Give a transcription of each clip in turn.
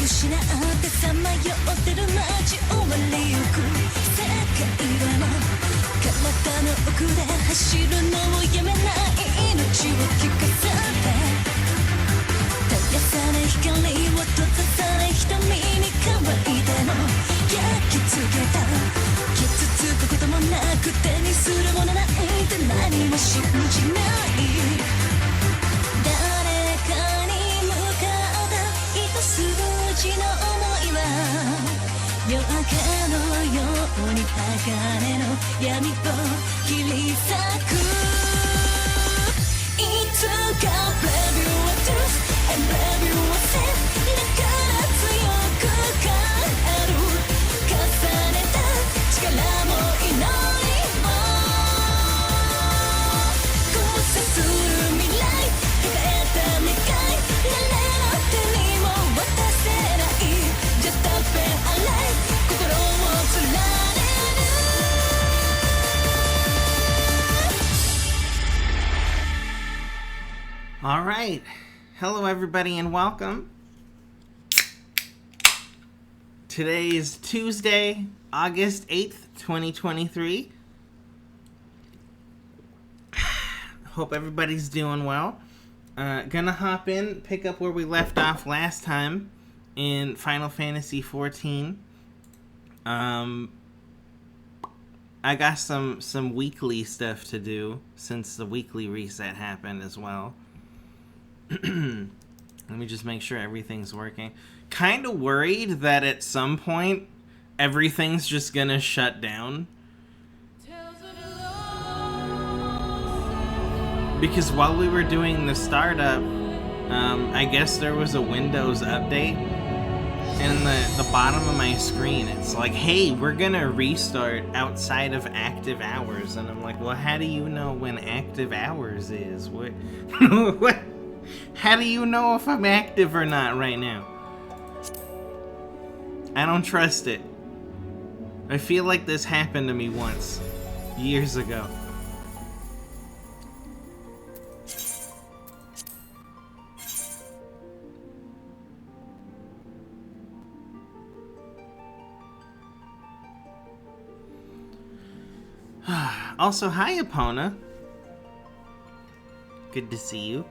失ってさまよってる街終わりゆく世界でも体の奥で走るのをやめない命を聞かせて照らされ光を閉ざされ瞳に乾いても焼き付けた傷つくこともなく手にするものなんて何も信じない誰かに向かった一筋の想いは夜明けのように鋼の闇を切り裂くいつか Baby you are truth and baby you are safe だから強く変える重ねた力も祈りも交差する未来抱えた願い誰の手にも渡せない Just a fair alive 心を貫るAll right. Hello, everybody, and welcome. Today is Tuesday, August 8th, 2023. Hope everybody's doing well. Gonna hop in, pick up where we left off last time in Final Fantasy Xiv. I got some weekly stuff to do since the weekly reset happened as well. Let me just make sure everything's working. Kind of worried that at some point everything's just gonna shut down. Because while we were doing the startup, I guess there was a Windows update. And in the bottom of my screen, it's like, hey, we're gonna restart outside of active hours. And I'm like, well, how do you know when active hours is? What? What? How do you know if I'm active or not right now? I don't trust it. I feel like this happened to me once, years ago. Also, hi, Epona. Good to see you.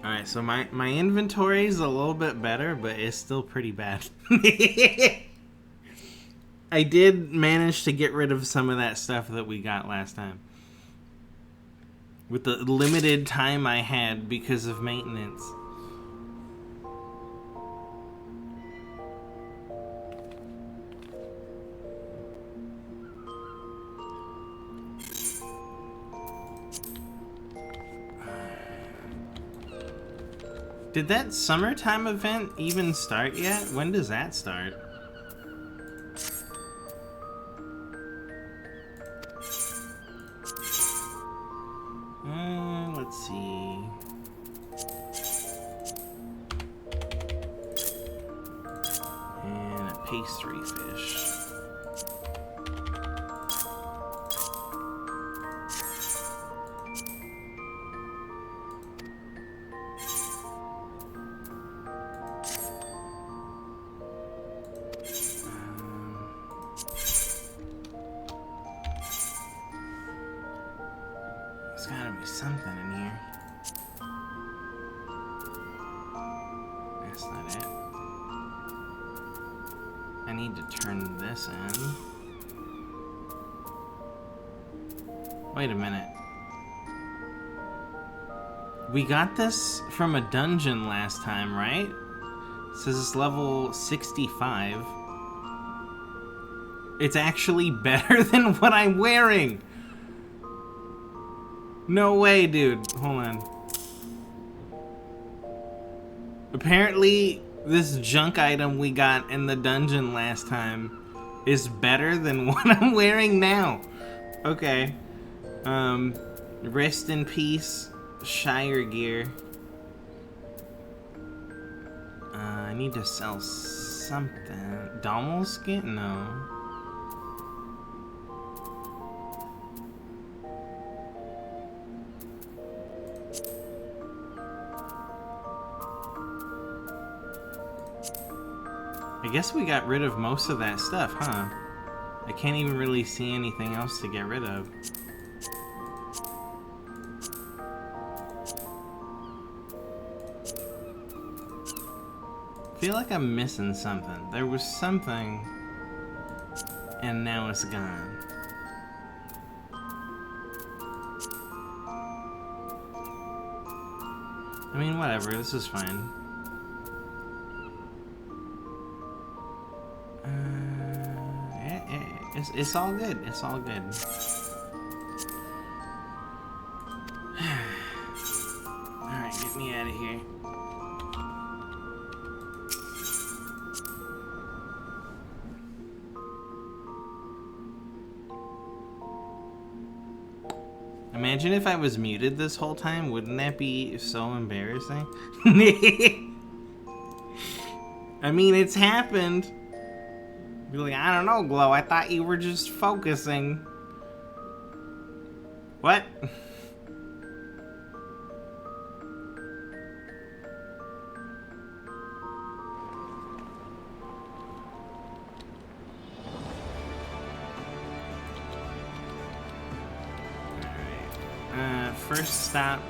Alright, so my inventory is a little bit better, but it's still pretty bad. I did manage to get rid of some of that stuff that we got last time. With the limited time I had because of maintenance. Did that summertime event even start yet? When does that start? Let's see. And a pastry fish. There's gotta be something in here. That's not it. I need to turn this in. Wait a minute. We got this from a dungeon last time, right? It says it's level 65. It's actually better than what I'm wearing! No way, dude. Hold on. Apparently, this junk item we got in the dungeon last time is better than what I'm wearing now. Okay. Rest in peace, Shire gear. I need to sell something. Dommel skin? No. I guess we got rid of most of that stuff, huh? I can't even really see anything else to get rid of. I feel like I'm missing something. There was something, and now it's gone. I mean, whatever, this is fine. It's all good. It's all good. Alright, get me out of here. Imagine if I was muted this whole time. Wouldn't that be so embarrassing? I mean, it's happened. Be like, I don't know, Glow. I thought you were just focusing. What? First stop.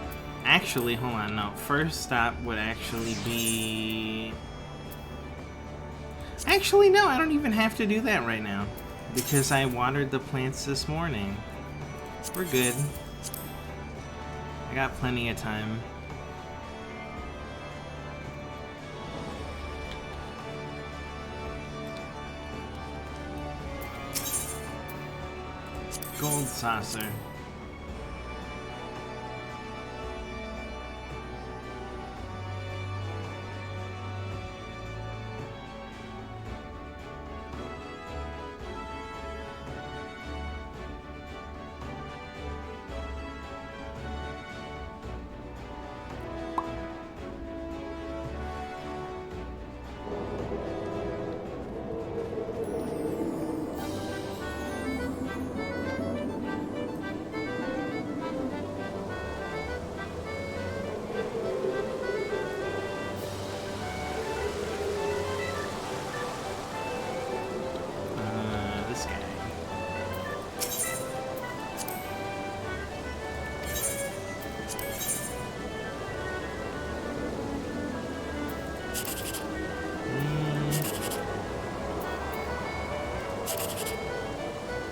Actually, hold on. No, first stop would actually be. Actually, no, I don't even have to do that right now. Because I watered the plants this morning. We're good. I got plenty of time. Gold saucer.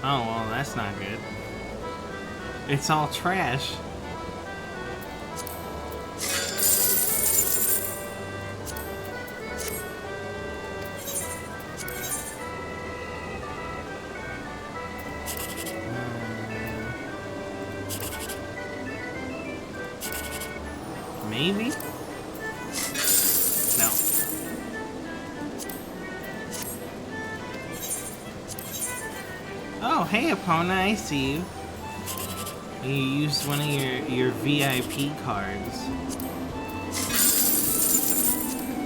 Oh, well, that's not good. It's all trash. Maybe? No. Oh, hey, Epona, I see you. You used one of your VIP cards.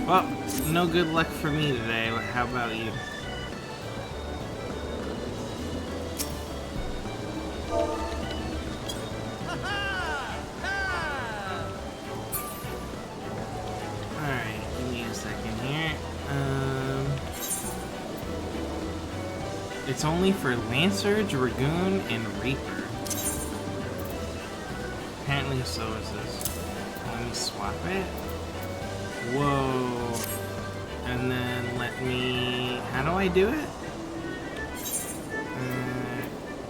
Well, no good luck for me today. How about you? Alright, give me a second here. It's only for Lancer, Dragoon, and Reaper. Apparently so is this. Let me swap it. Whoa. And then let me... How do I do it?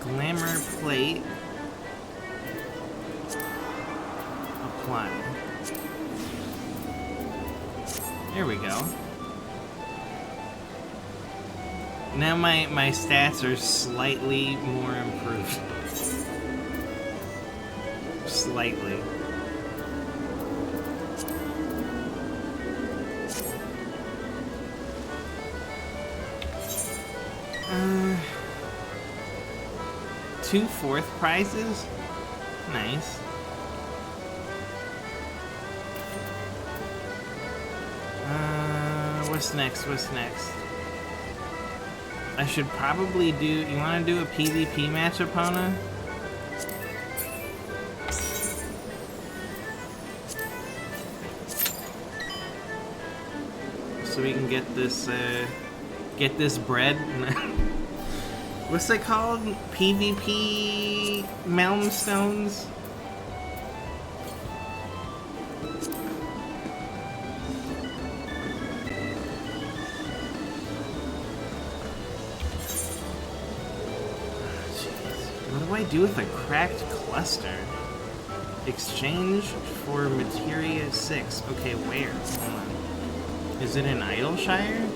Glamour plate. Apply. There we go. Now my stats are slightly more improved. Slightly. Two fourth prizes? Nice. What's next? What's next? I should probably do... You want to do a PvP match, Epona? So we can get this bread. What's it called? PvP Mountain Stones? What do I do with a cracked cluster? Exchange for Materia 6. Okay, where? Hold on. Is it in Idleshire?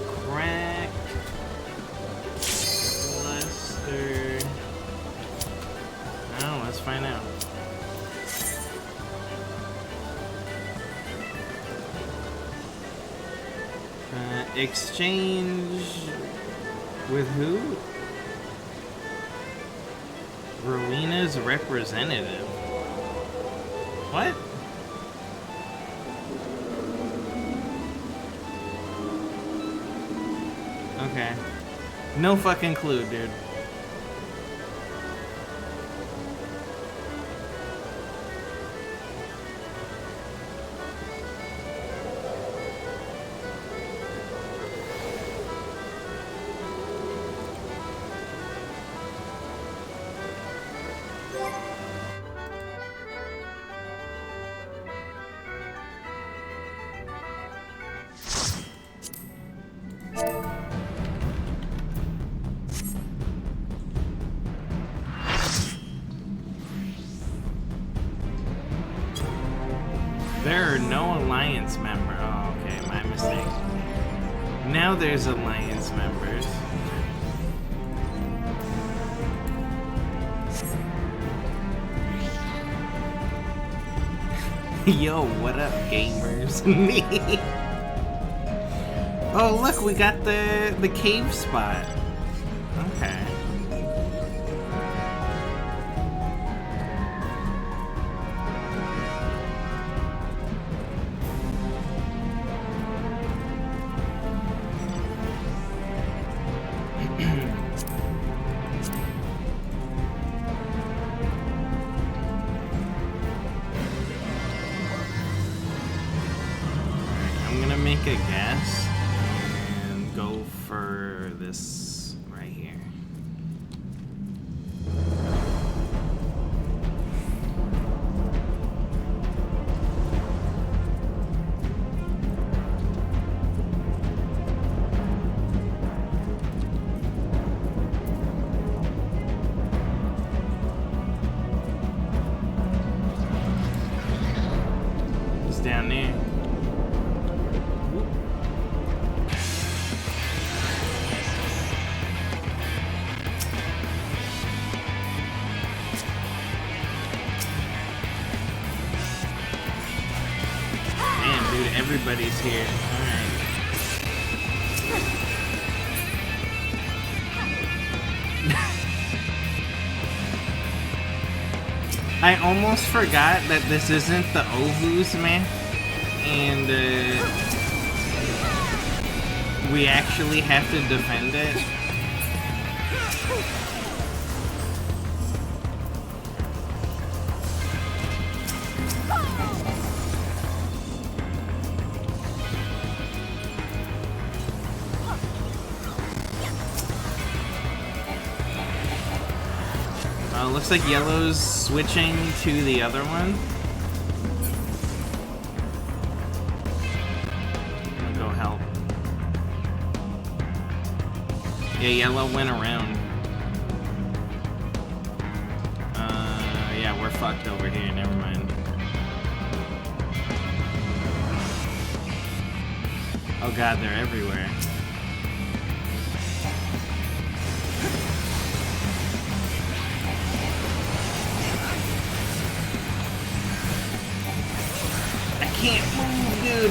Cracked cluster. Oh, let's find out. Exchange with who? Rowena's representative. What? Okay. No fucking clue, dude. There are no Alliance members. Oh, okay, my mistake. Now there's Alliance members. Yo, what up, gamers? Oh, look, we got the cave spot. Okay. Make a guess and go for this right here. It's down there. Everybody's here. Alright. I almost forgot that this isn't the Ovus map, and we actually have to defend it. Looks like yellow's switching to the other one. I'm gonna go help. Yeah, yellow went around. Yeah, we're fucked over here, never mind. Oh god, they're everywhere. Can't move, dude.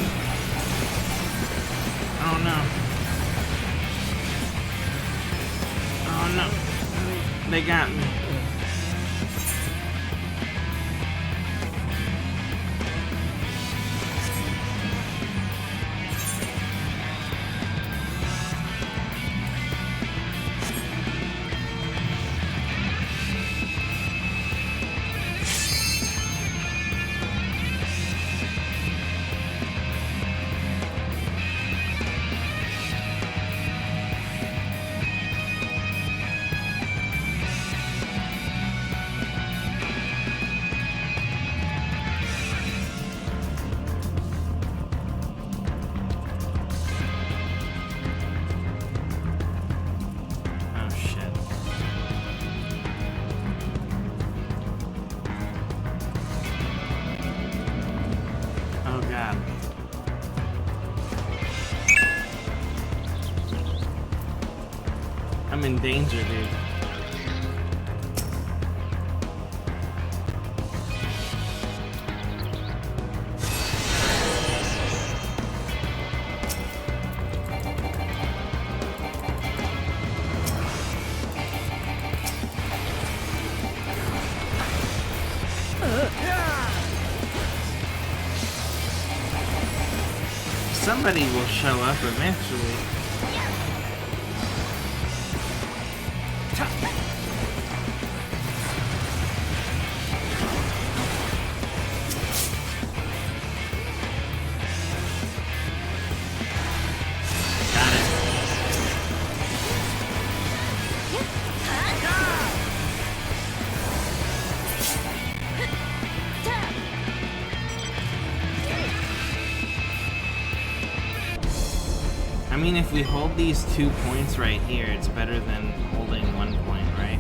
Oh no. Oh no. They got me. I'm in danger, dude. Somebody will show up eventually. Got it. I mean, if we hold these 2 points right here, it's better than holding 1 point, right?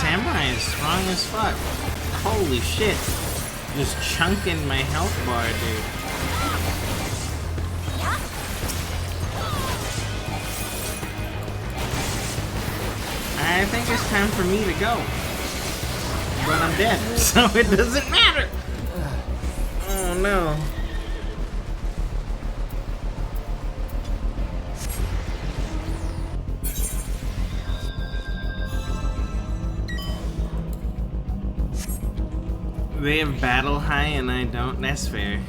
Samurai is strong as fuck. Holy shit. Just chunking my health bar, dude. I think it's time for me to go. But I'm dead, so it doesn't matter. Oh no. They have battle high and I don't. That's fair.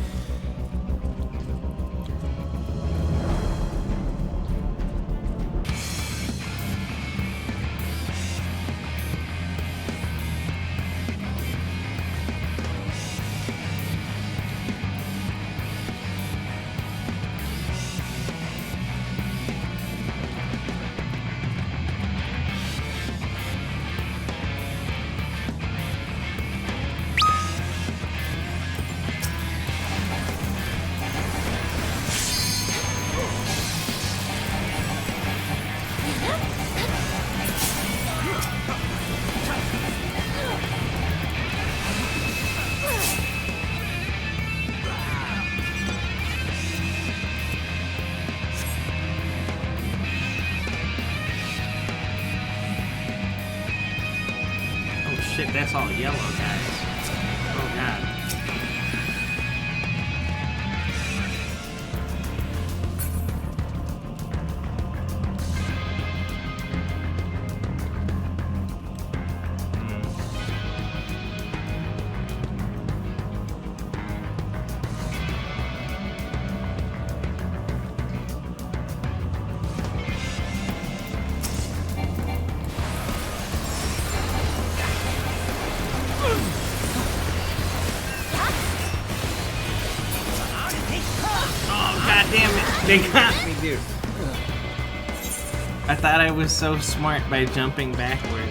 Shit, that's all yellow, guys. Oh god. Damn it, they got me, dude. I thought I was so smart by jumping backward.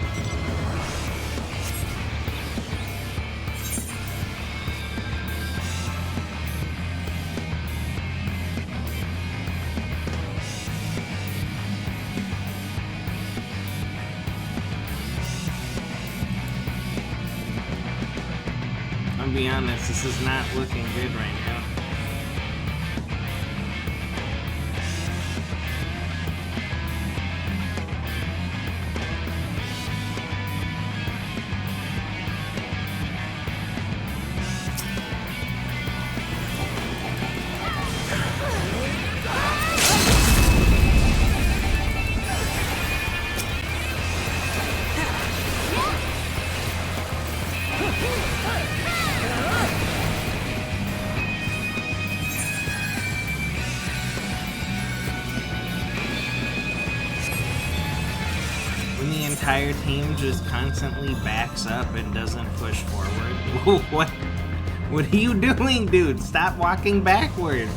I'll be honest, this is not looking good right now. When the entire team just constantly backs up and doesn't push forward. What are you doing, dude? Stop walking backwards.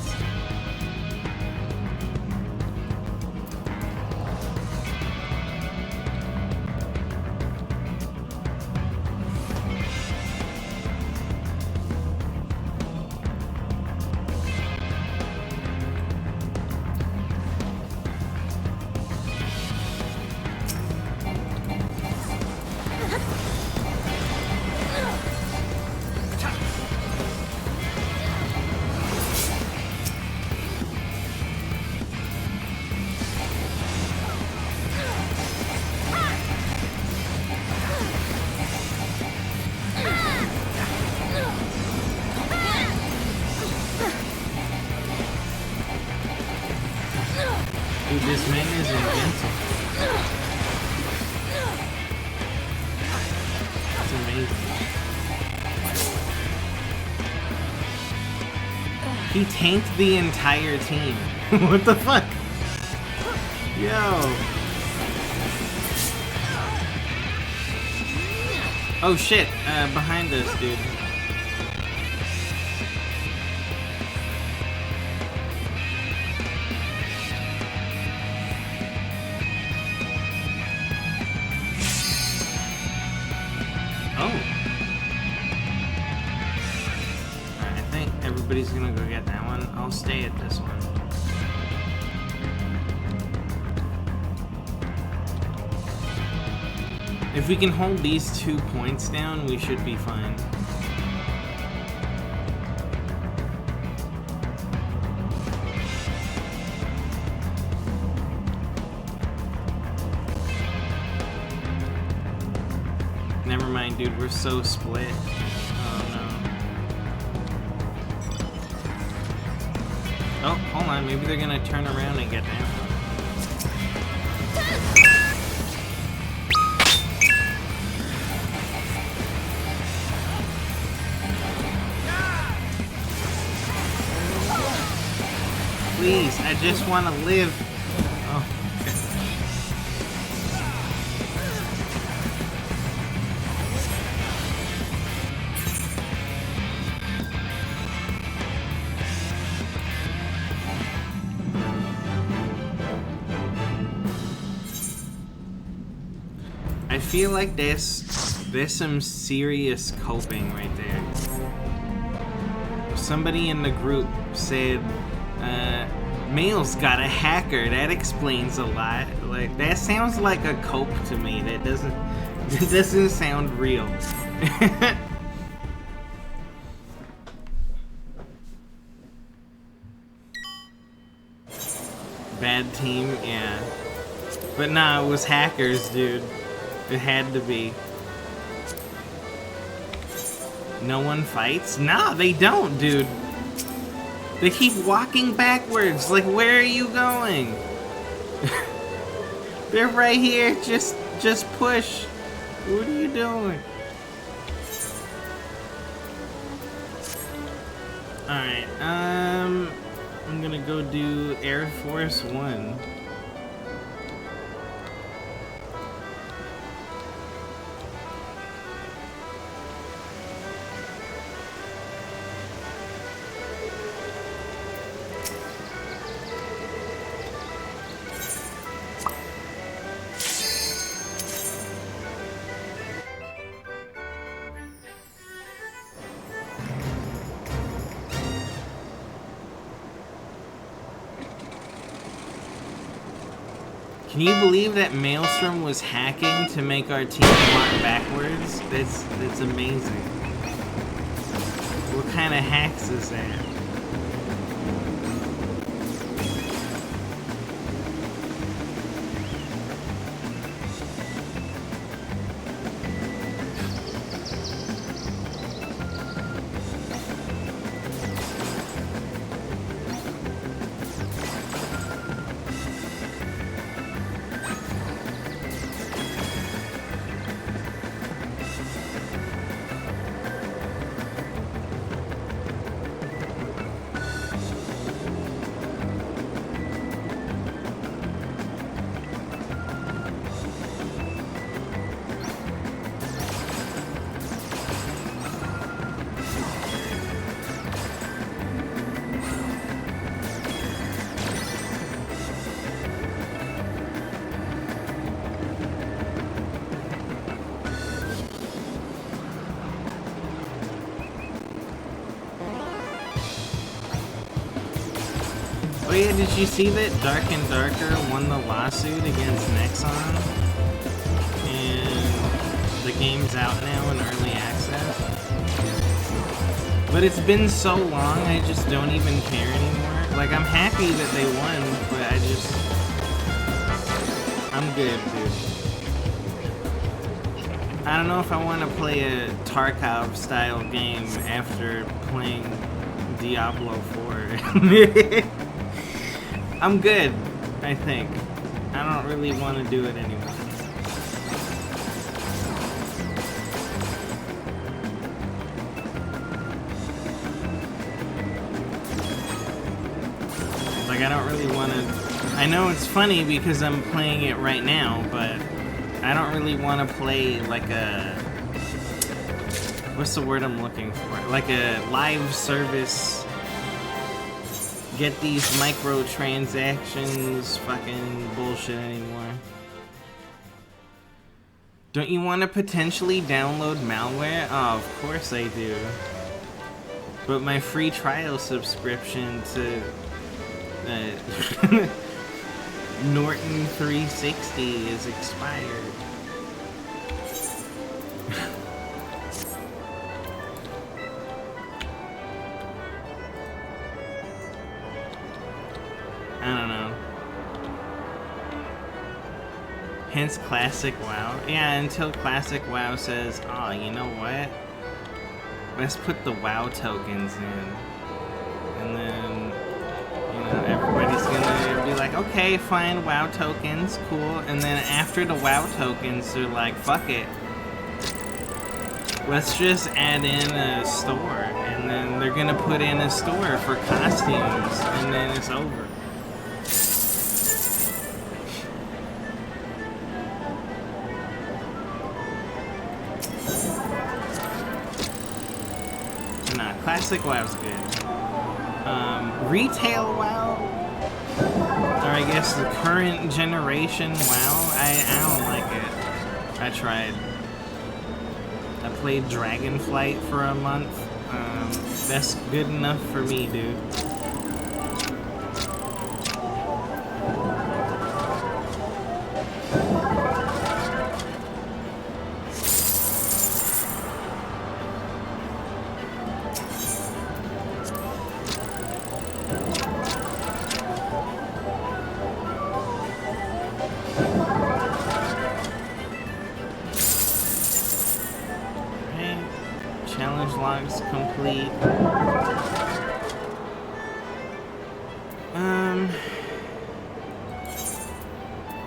Dude, this man is invincible. It's amazing. He tanked the entire team. What the fuck? Yo. Oh shit, behind us, dude. Everybody's gonna go get that one. I'll stay at this one. If we can hold these 2 points down, we should be fine. Never mind, dude. We're so split. Oh, hold on. Maybe they're gonna turn around and get down. Please, I just want to live. Oh. I feel like there's some serious coping right there. Somebody in the group said, Mail's got a hacker. That explains a lot. Like, that sounds like a cope to me. That doesn't sound real. Bad team, yeah. But nah, it was hackers, dude. It had to be. No one fights? Nah, they don't, dude. They keep walking backwards. Like, where are you going? They're right here. Just push. What are you doing? Alright, I'm gonna go do Air Force One. Can you believe that Maelstrom was hacking to make our team mark backwards? That's amazing. What kind of hacks is that? Oh yeah, did you see that Dark and Darker won the lawsuit against Nexon? And the game's out now in early access. But it's been so long, I just don't even care anymore. Like, I'm happy that they won, but I'm good, dude. I don't know if I want to play a Tarkov-style game after playing Diablo 4. I'm good, I think. I don't really want to do it anymore. Like, I don't really want to... I know it's funny because I'm playing it right now, but I don't really want to play like a... What's the word I'm looking for? Like a live service... Get these microtransactions fucking bullshit anymore. Don't you want to potentially download malware? Oh, of course I do. But my free trial subscription to Norton 360 is expired. I don't know. Hence Classic WoW. Yeah, until Classic WoW says, oh, you know what? Let's put the WoW tokens in. And then, you know, everybody's gonna be like, okay, fine, WoW tokens, cool. And then after the WoW tokens, they're like, fuck it. Let's just add in a store. And then they're gonna put in a store for costumes. And then it's over. Classic WoW's good. Retail WoW, or I guess the current generation WoW, I don't like it. I tried. I played Dragonflight for a month. That's good enough for me, dude. Complete.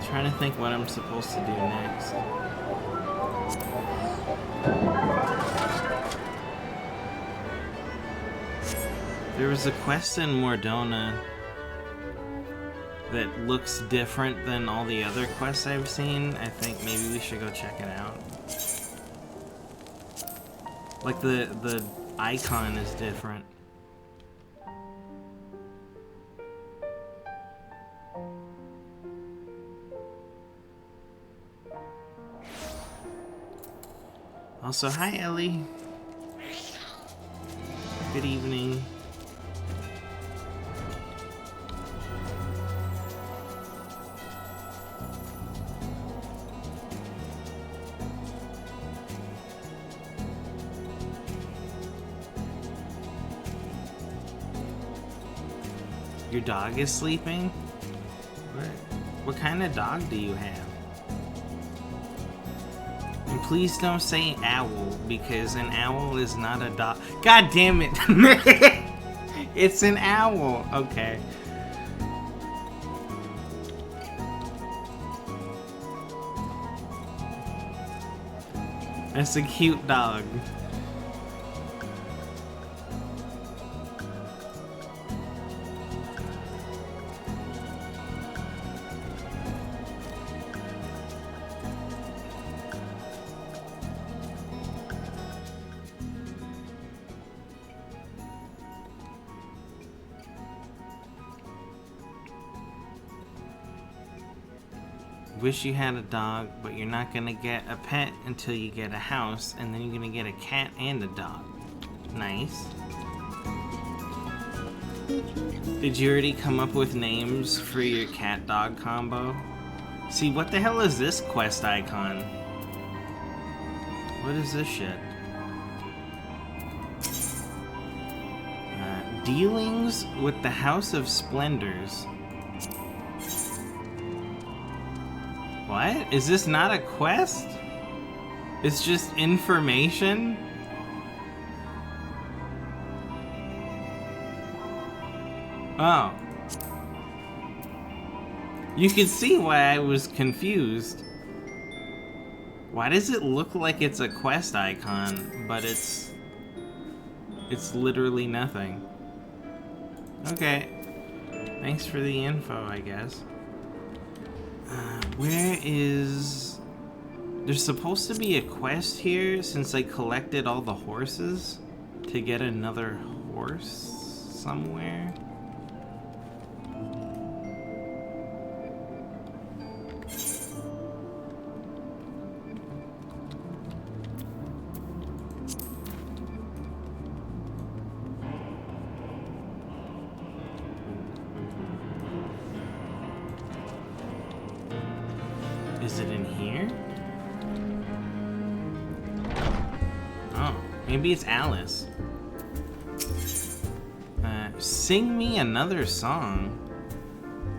Trying to think what I'm supposed to do next. There was a quest in Mordona that looks different than all the other quests I've seen. I think maybe we should go check it out. Like the icon is different. Also, hi Ellie. Good evening. Your dog is sleeping? What kind of dog do you have? And please don't say owl, because an owl is not a dog. God damn it! It's an owl. Okay. That's a cute dog. Wish you had a dog, but you're not gonna get a pet until you get a house, and then you're gonna get a cat and a dog. Nice. Did you already come up with names for your cat-dog combo? See, what the hell is this quest icon? What is this shit? Dealings with the House of Splendors. What? Is this not a quest? It's just information? Oh. You can see why I was confused. Why does it look like it's a quest icon, but it's literally nothing? Okay. Thanks for the info, I guess. Where is... There's supposed to be a quest here since I collected all the horses to get another horse somewhere. Is it in here? Oh, maybe it's Alice. Sing me another song.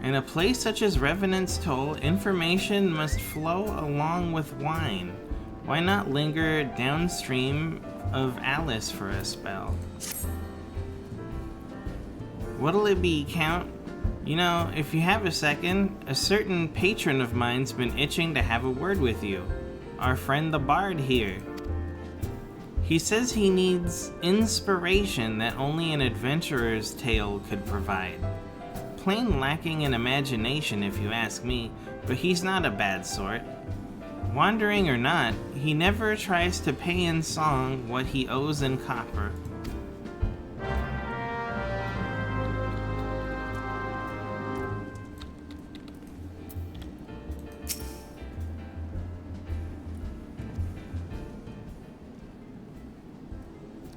In a place such as Revenant's Toll, information must flow along with wine. Why not linger downstream of Alice for a spell? What'll it be, Count? You know, if you have a second, a certain patron of mine's been itching to have a word with you. Our friend the Bard here. He says he needs inspiration that only an adventurer's tale could provide. Plain lacking in imagination, if you ask me, but he's not a bad sort. Wandering or not, he never tries to pay in song what he owes in copper.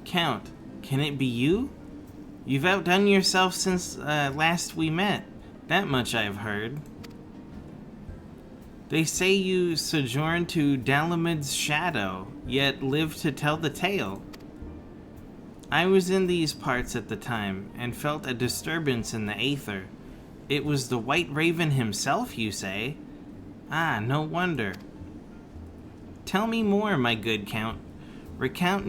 Count, can it be you? You've outdone yourself since last we met. That much I've heard. They say you sojourned to Dalamid's shadow, yet live to tell the tale. I was in these parts at the time, and felt a disturbance in the aether. It was the White Raven himself, you say? Ah, no wonder. Tell me more, my good Count. Recount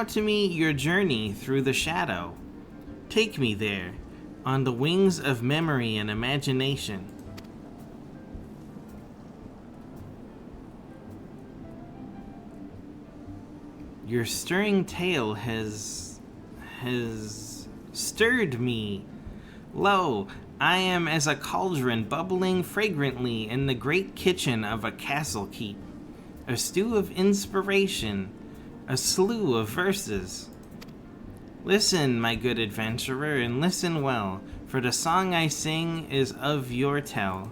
to me your journey through the shadow. Take me there, on the wings of memory and imagination. Your stirring tale has stirred me. Lo, I am as a cauldron bubbling fragrantly in the great kitchen of a castle keep. A stew of inspiration, a slew of verses. Listen, my good adventurer, and listen well, for the song I sing is of your tell.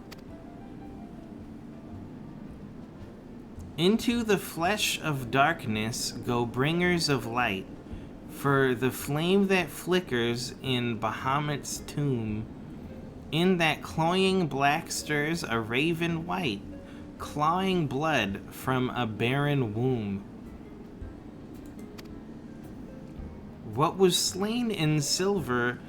Into the flesh of darkness go bringers of light. For the flame that flickers in Bahamut's tomb, in that cloying black stirs a raven white, clawing blood from a barren womb. What was slain in silver,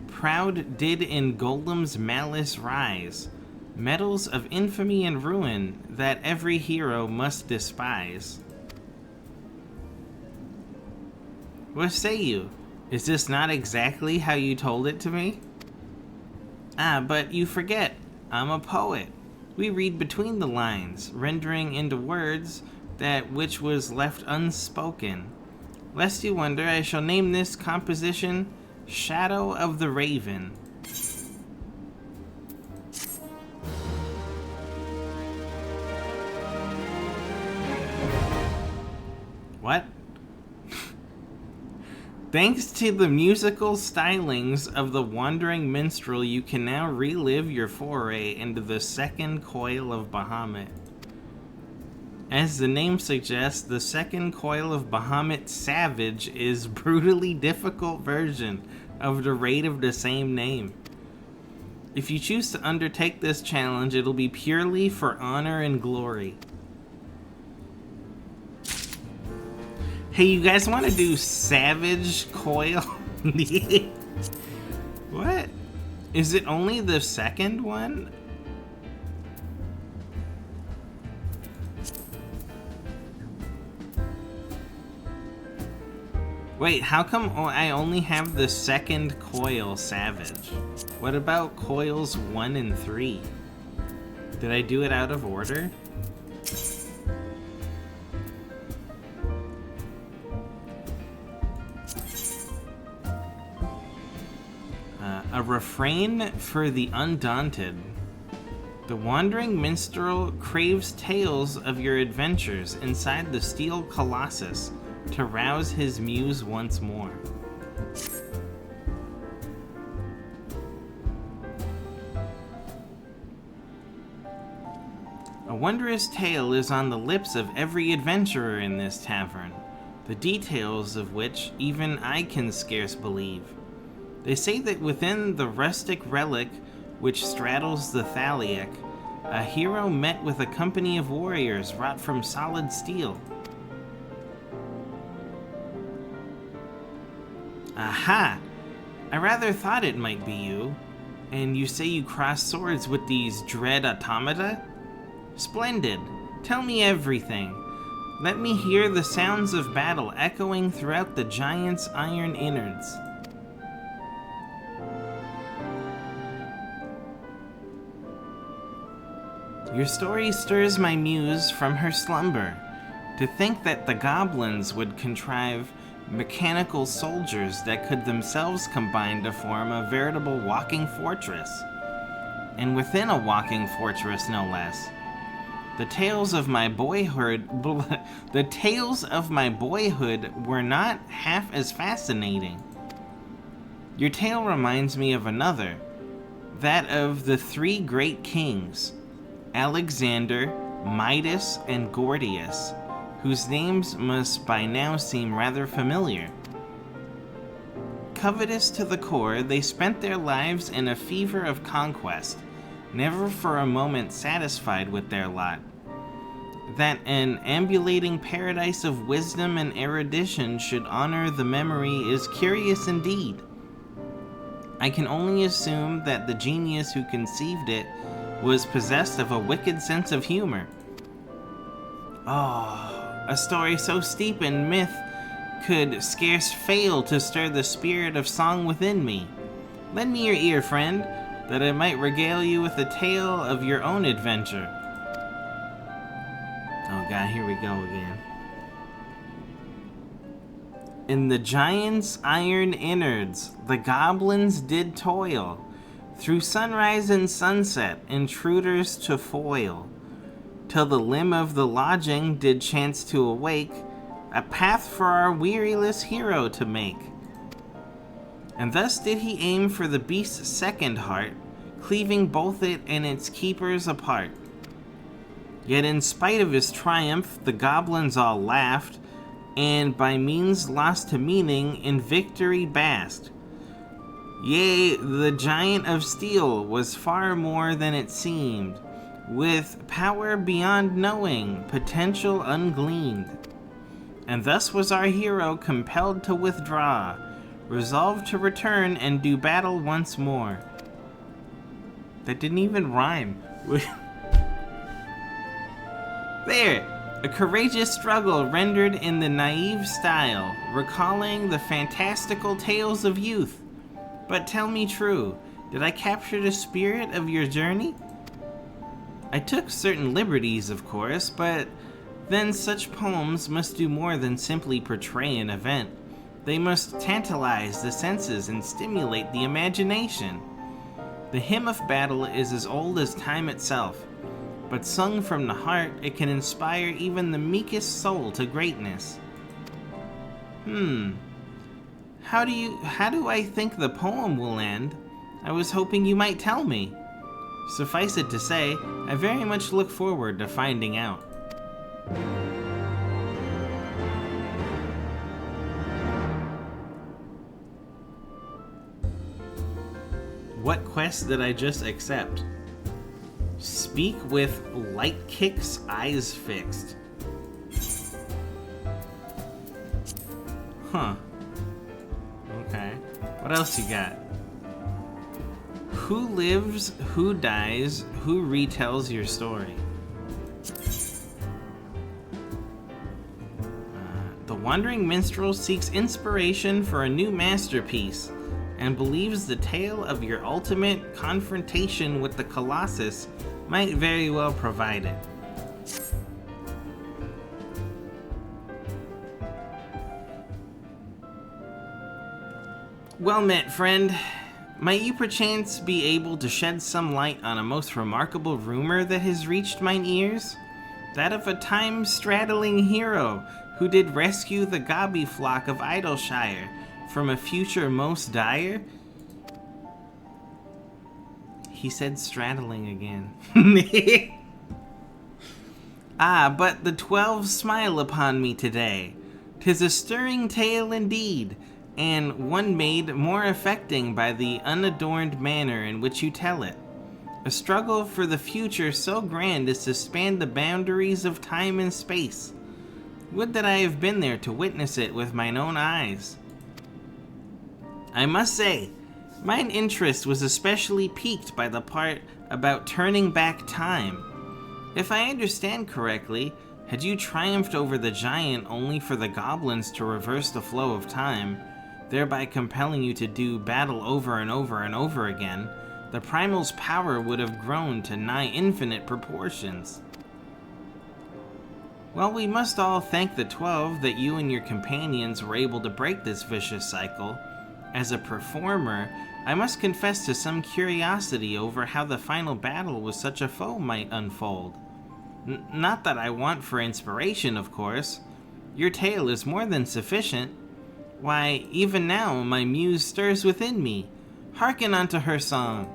proud did in Golem's malice rise, metals of infamy and ruin that every hero must despise. What say you? Is this not exactly how you told it to me? Ah, but you forget, I'm a poet. We read between the lines, rendering into words that which was left unspoken. Lest you wonder, I shall name this composition Shadow of the Raven. What? Thanks to the musical stylings of the Wandering Minstrel, you can now relive your foray into the second coil of Bahamut. As the name suggests, the second coil of Bahamut Savage is a brutally difficult version of the raid of the same name. If you choose to undertake this challenge, it'll be purely for honor and glory. Hey, you guys want to do Savage Coil? What? Is it only the second one? Wait, how come I only have the second coil Savage? What about coils 1 and 3? Did I do it out of order? A refrain for the undaunted. The wandering minstrel craves tales of your adventures inside the steel colossus to rouse his muse once more. A wondrous tale is on the lips of every adventurer in this tavern, the details of which even I can scarce believe. They say that within the rustic relic which straddles the Thaliac, a hero met with a company of warriors wrought from solid steel. Aha! I rather thought it might be you. And you say you cross swords with these dread automata? Splendid! Tell me everything. Let me hear the sounds of battle echoing throughout the giant's iron innards. Your story stirs my muse from her slumber. To think that the goblins would contrive mechanical soldiers that could themselves combine to form a veritable walking fortress. And within a walking fortress, no less. The tales of my boyhood were not half as fascinating. Your tale reminds me of another, that of the 3 great kings, Alexander, Midas, and Gordius, whose names must by now seem rather familiar. Covetous to the core, they spent their lives in a fever of conquest, never for a moment satisfied with their lot. That an ambulating paradise of wisdom and erudition should honor the memory is curious indeed. I can only assume that the genius who conceived it was possessed of a wicked sense of humor. Oh, a story so steep in myth could scarce fail to stir the spirit of song within me. Lend me your ear, friend, that I might regale you with a tale of your own adventure. Oh god, here we go again. In the giant's iron innards, the goblins did toil, through sunrise and sunset, intruders to foil, till the limb of the lodging did chance to awake, a path for our weariless hero to make. And thus did he aim for the beast's second heart, cleaving both it and its keepers apart. Yet in spite of his triumph, the goblins all laughed, and by means lost to meaning in victory basked. Yea, the giant of steel was far more than it seemed, with power beyond knowing, potential ungleaned. And thus was our hero compelled to withdraw, resolved to return and do battle once more. That didn't even rhyme. There! A courageous struggle rendered in the naive style, recalling the fantastical tales of youth. But tell me true, did I capture the spirit of your journey? I took certain liberties, of course, but then such poems must do more than simply portray an event. They must tantalize the senses and stimulate the imagination. The hymn of battle is as old as time itself, but sung from the heart, it can inspire even the meekest soul to greatness. How do I think the poem will end? I was hoping you might tell me. Suffice it to say, I very much look forward to finding out. What quest did I just accept? Speak with Lightkick's eyes fixed. Huh. Okay. What else you got? Who lives, who dies, who retells your story? The wandering minstrel seeks inspiration for a new masterpiece and believes the tale of your ultimate confrontation with the Colossus might very well provide it. Well met, friend. Might you perchance be able to shed some light on a most remarkable rumor that has reached mine ears? That of a time-straddling hero who did rescue the Gobby flock of Idleshire from a future most dire? He said straddling again. But the 12 smile upon me today. 'Tis a stirring tale indeed, and one made more affecting by the unadorned manner in which you tell it. A struggle for the future so grand as to span the boundaries of time and space. Would that I have been there to witness it with mine own eyes. I must say, mine interest was especially piqued by the part about turning back time. If I understand correctly, had you triumphed over the giant only for the goblins to reverse the flow of time, thereby compelling you to do battle over and over and over again, the primal's power would have grown to nigh infinite proportions. Well, we must all thank the 12 that you and your companions were able to break this vicious cycle. As a performer, I must confess to some curiosity over how the final battle with such a foe might unfold. Not that I want for inspiration, of course. Your tale is more than sufficient. Why, even now my muse stirs within me. Hearken unto her song.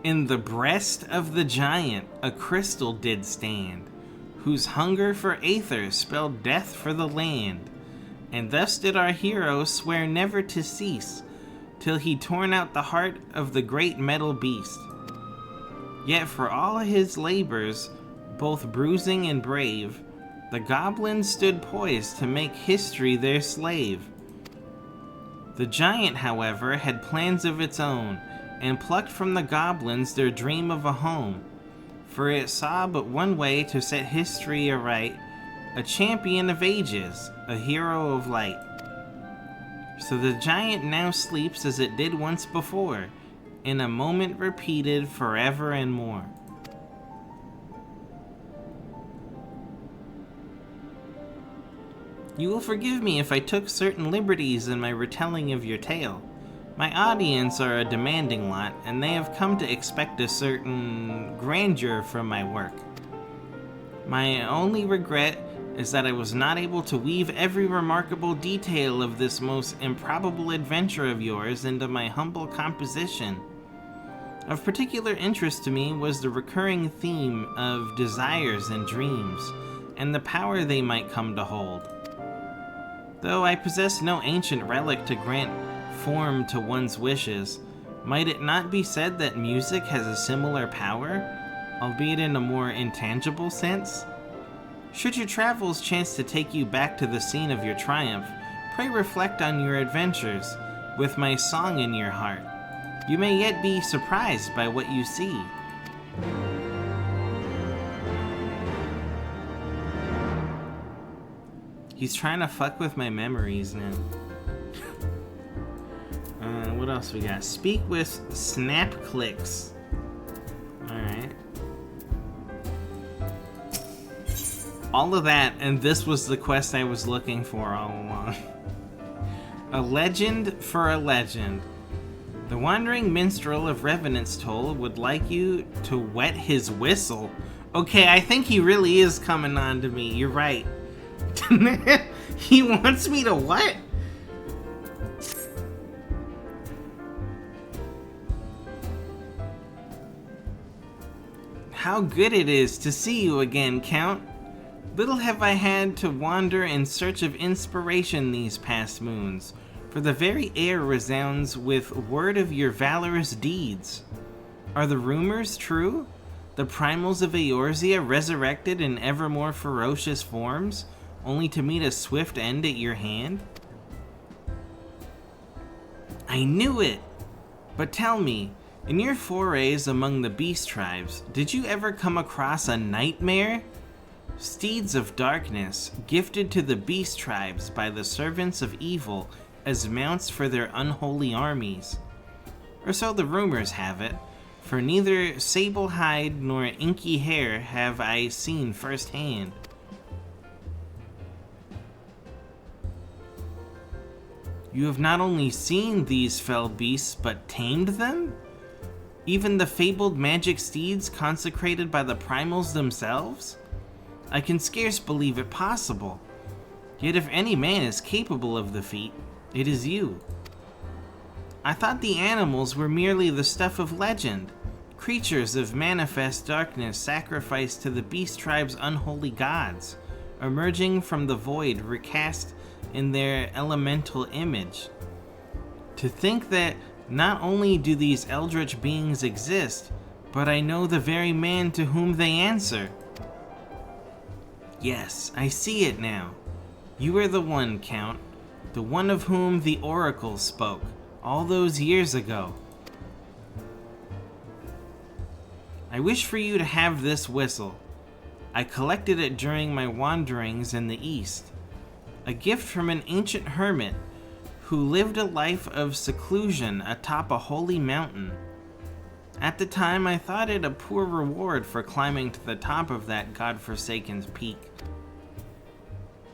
In the breast of the giant a crystal did stand, whose hunger for aether spelled death for the land. And thus did our hero swear never to cease, till he torn out the heart of the great metal beast. Yet for all his labors, both bruising and brave, the goblins stood poised to make history their slave. The giant, however, had plans of its own, and plucked from the goblins their dream of a home. For it saw but one way to set history aright, a champion of ages, a hero of light. So the giant now sleeps as it did once before, in a moment repeated forever and more. You will forgive me if I took certain liberties in my retelling of your tale. My audience are a demanding lot, and they have come to expect a certain grandeur from my work. My only regret is that I was not able to weave every remarkable detail of this most improbable adventure of yours into my humble composition. Of particular interest to me was the recurring theme of desires and dreams, and the power they might come to hold. Though I possess no ancient relic to grant form to one's wishes, might it not be said that music has a similar power, albeit in a more intangible sense? Should your travels chance to take you back to the scene of your triumph, pray reflect on your adventures, with my song in your heart. You may yet be surprised by what you see. He's trying to fuck with my memories now. What else we got? Speak with snap clicks. Alright. All of that, and this was the quest I was looking for all along. A legend for a legend. The wandering minstrel of Revenant's Toll would like you to wet his whistle. Okay, I think he really is coming on to me. You're right. He wants me to what? How good it is to see you again, Count. Little have I had to wander in search of inspiration these past moons, for the very air resounds with word of your valorous deeds. Are the rumors true? The primals of Eorzea resurrected in ever more ferocious forms, only to meet a swift end at your hand? I knew it! But tell me, in your forays among the beast tribes, did you ever come across a nightmare? Steeds of darkness, gifted to the beast tribes by the servants of evil as mounts for their unholy armies. Or so the rumors have it, for neither sable hide nor inky hair have I seen firsthand. You have not only seen these fell beasts, but tamed them? Even the fabled magic steeds consecrated by the primals themselves? I can scarce believe it possible. Yet if any man is capable of the feat, it is you. I thought the animals were merely the stuff of legend, creatures of manifest darkness sacrificed to the beast tribe's unholy gods, emerging from the void recast in their elemental image. To think that not only do these eldritch beings exist, but I know the very man to whom they answer. Yes, I see it now. You are the one, Count, the one of whom the Oracle spoke all those years ago. I wish for you to have this whistle. I collected it during my wanderings in the East. A gift from an ancient hermit who lived a life of seclusion atop a holy mountain. At the time, I thought it a poor reward for climbing to the top of that godforsaken peak.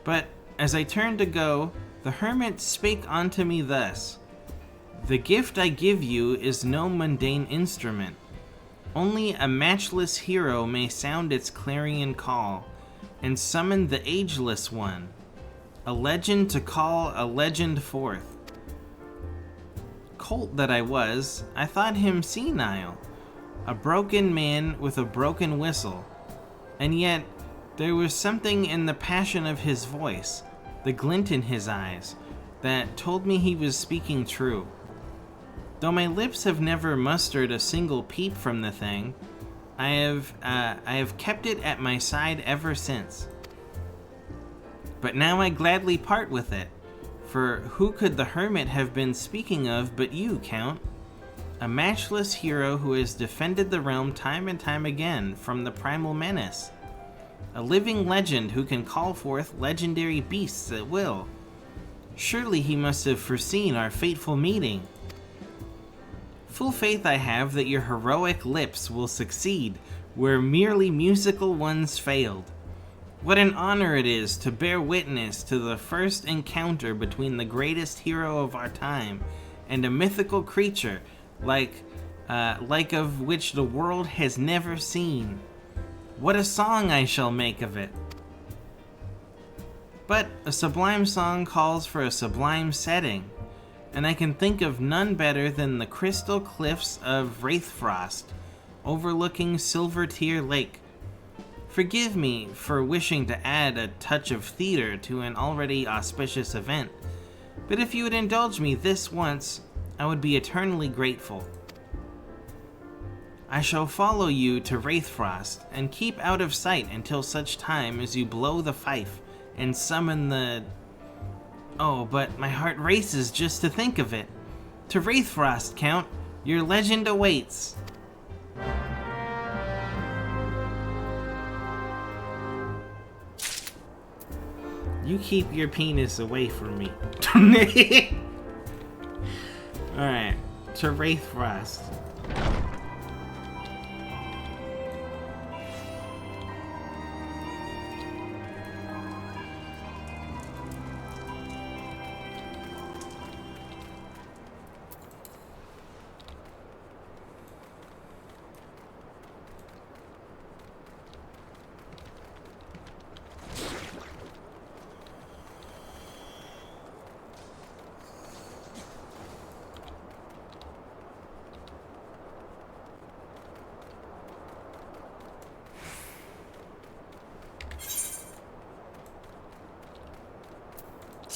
But as I turned to go, the hermit spake unto me thus: The gift I give you is no mundane instrument. Only a matchless hero may sound its clarion call, and summon the ageless one, a legend to call a legend forth. Colt that I was, I thought him senile, a broken man with a broken whistle, and yet there was something in the passion of his voice, the glint in his eyes, that told me he was speaking true. Though my lips have never mustered a single peep from the thing, I have kept it at my side ever since. But now I gladly part with it, for who could the hermit have been speaking of but you, Count? A matchless hero who has defended the realm time and time again from the primal menace. A living legend who can call forth legendary beasts at will. Surely he must have foreseen our fateful meeting. Full faith I have that your heroic lips will succeed where merely musical ones failed. What an honor it is to bear witness to the first encounter between the greatest hero of our time and a mythical creature like of which the world has never seen. What a song I shall make of it! But a sublime song calls for a sublime setting, and I can think of none better than the crystal cliffs of Wraithfrost, overlooking Silvertear Lake. Forgive me for wishing to add a touch of theater to an already auspicious event, but if you would indulge me this once, I would be eternally grateful. I shall follow you to Wraithfrost, and keep out of sight until such time as you blow the fife and summon the... Oh, but my heart races just to think of it. To Wraithfrost, Count, your legend awaits. You keep your penis away from me. Alright, to Wraithfrost.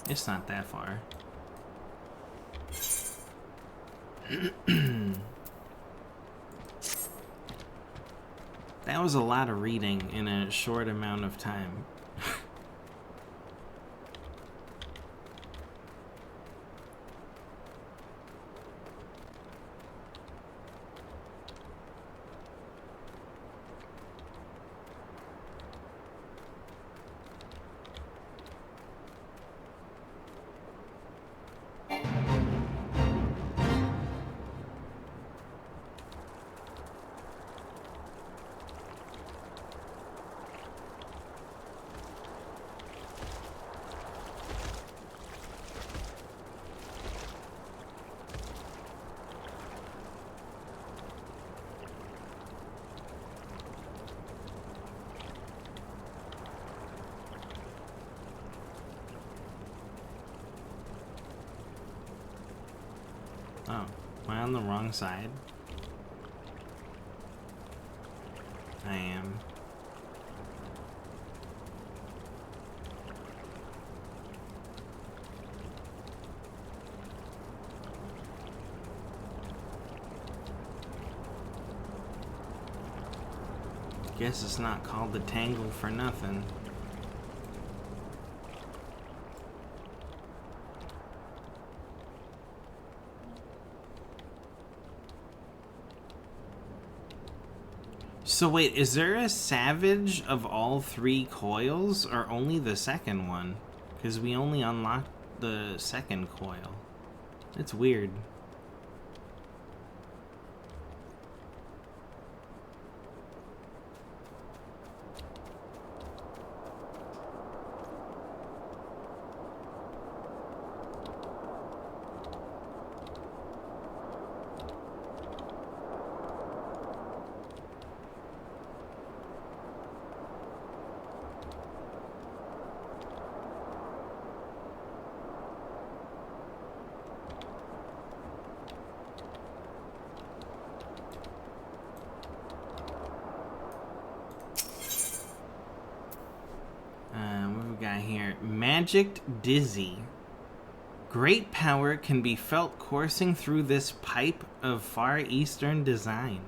It's not that far. That was a lot of reading in a short amount of time. Oh, am I on the wrong side? I am. Guess it's not called the Tangle for nothing. So wait, is there a Savage of all three coils, or only the second one? Because we only unlocked the second coil. It's weird. Here, Magicked Dizzy. Great power can be felt coursing through this pipe of Far Eastern design.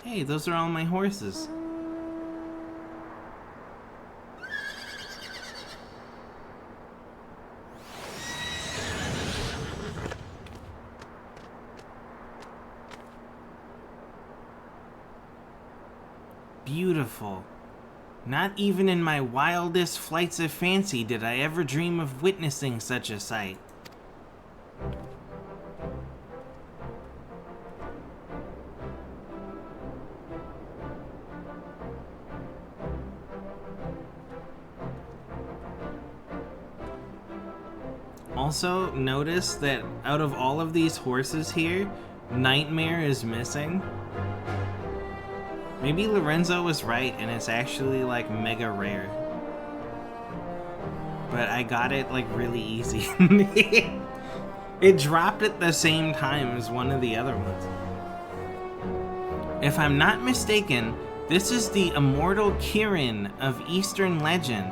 Hey, those are all my horses. Beautiful. Not even in my wildest flights of fancy did I ever dream of witnessing such a sight. Also, notice that out of all of these horses here, Nightmare is missing. Maybe Lorenzo was right and it's actually like mega rare. But I got it like really easy. It dropped at the same time as one of the other ones. If I'm not mistaken, this is the immortal Kirin of Eastern legend.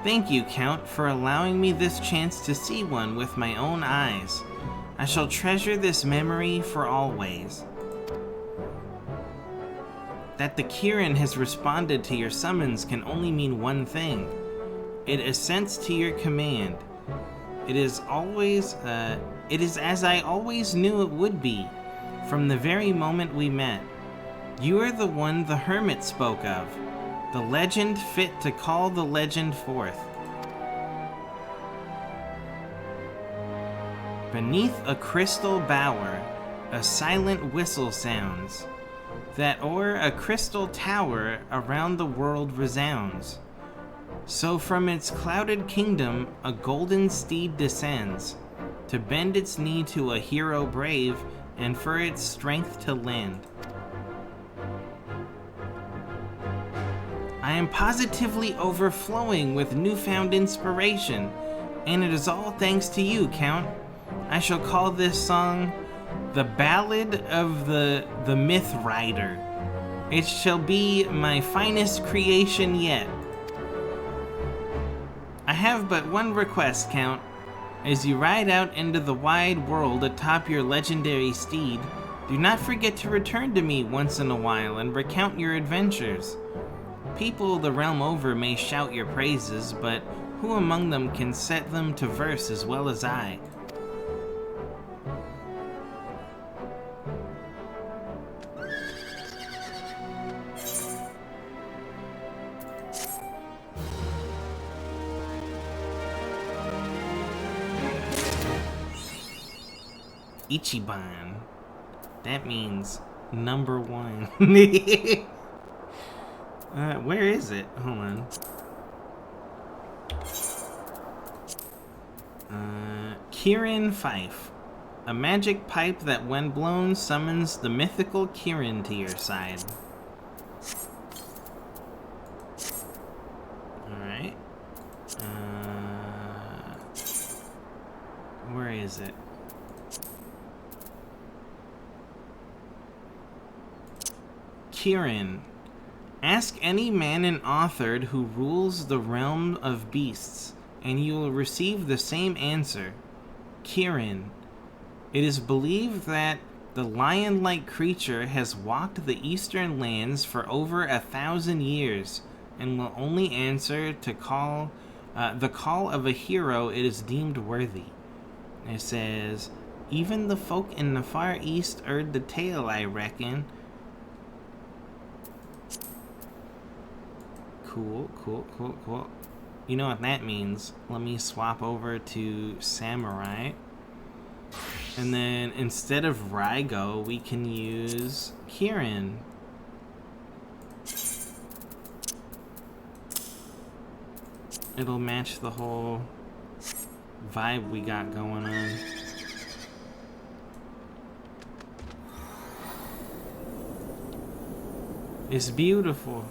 Thank you, Count, for allowing me this chance to see one with my own eyes. I shall treasure this memory for always. That the Kirin has responded to your summons can only mean one thing. It assents to your command. It is as I always knew it would be, from the very moment we met. You are the one the hermit spoke of, the legend fit to call the legend forth. Beneath a crystal bower, a silent whistle sounds, that o'er a crystal tower around the world resounds. So from its clouded kingdom a golden steed descends, to bend its knee to a hero brave, and for its strength to lend. I am positively overflowing with newfound inspiration, and it is all thanks to you, Count. I shall call this song The Ballad of the Myth Rider. It shall be my finest creation yet. I have but one request, Count. As you ride out into the wide world atop your legendary steed, do not forget to return to me once in a while and recount your adventures. People the realm over may shout your praises, but who among them can set them to verse as well as I? Ichiban. That means number one. Where is it? Hold on. Kirin Fife. A magic pipe that when blown summons the mythical Kirin to your side. Alright. Where is it? Kirin. Ask any man and author who rules the realm of beasts, and you will receive the same answer. Kirin. It is believed that the lion-like creature has walked the eastern lands for over 1,000 years, and will only answer to the call of a hero it is deemed worthy. It says, even the folk in the far east heard the tale, I reckon. Cool. You know what that means. Let me swap over to Samurai. And then instead of Raigo, we can use Kirin. It'll match the whole vibe we got going on. It's beautiful.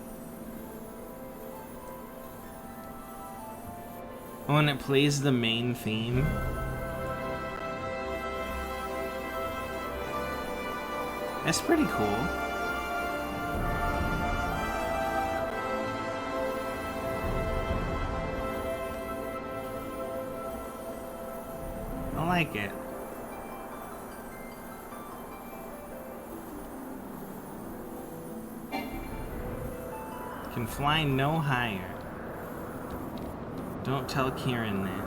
Oh, and it plays the main theme. That's pretty cool. I like it. Can fly no higher. Don't tell Kirin that.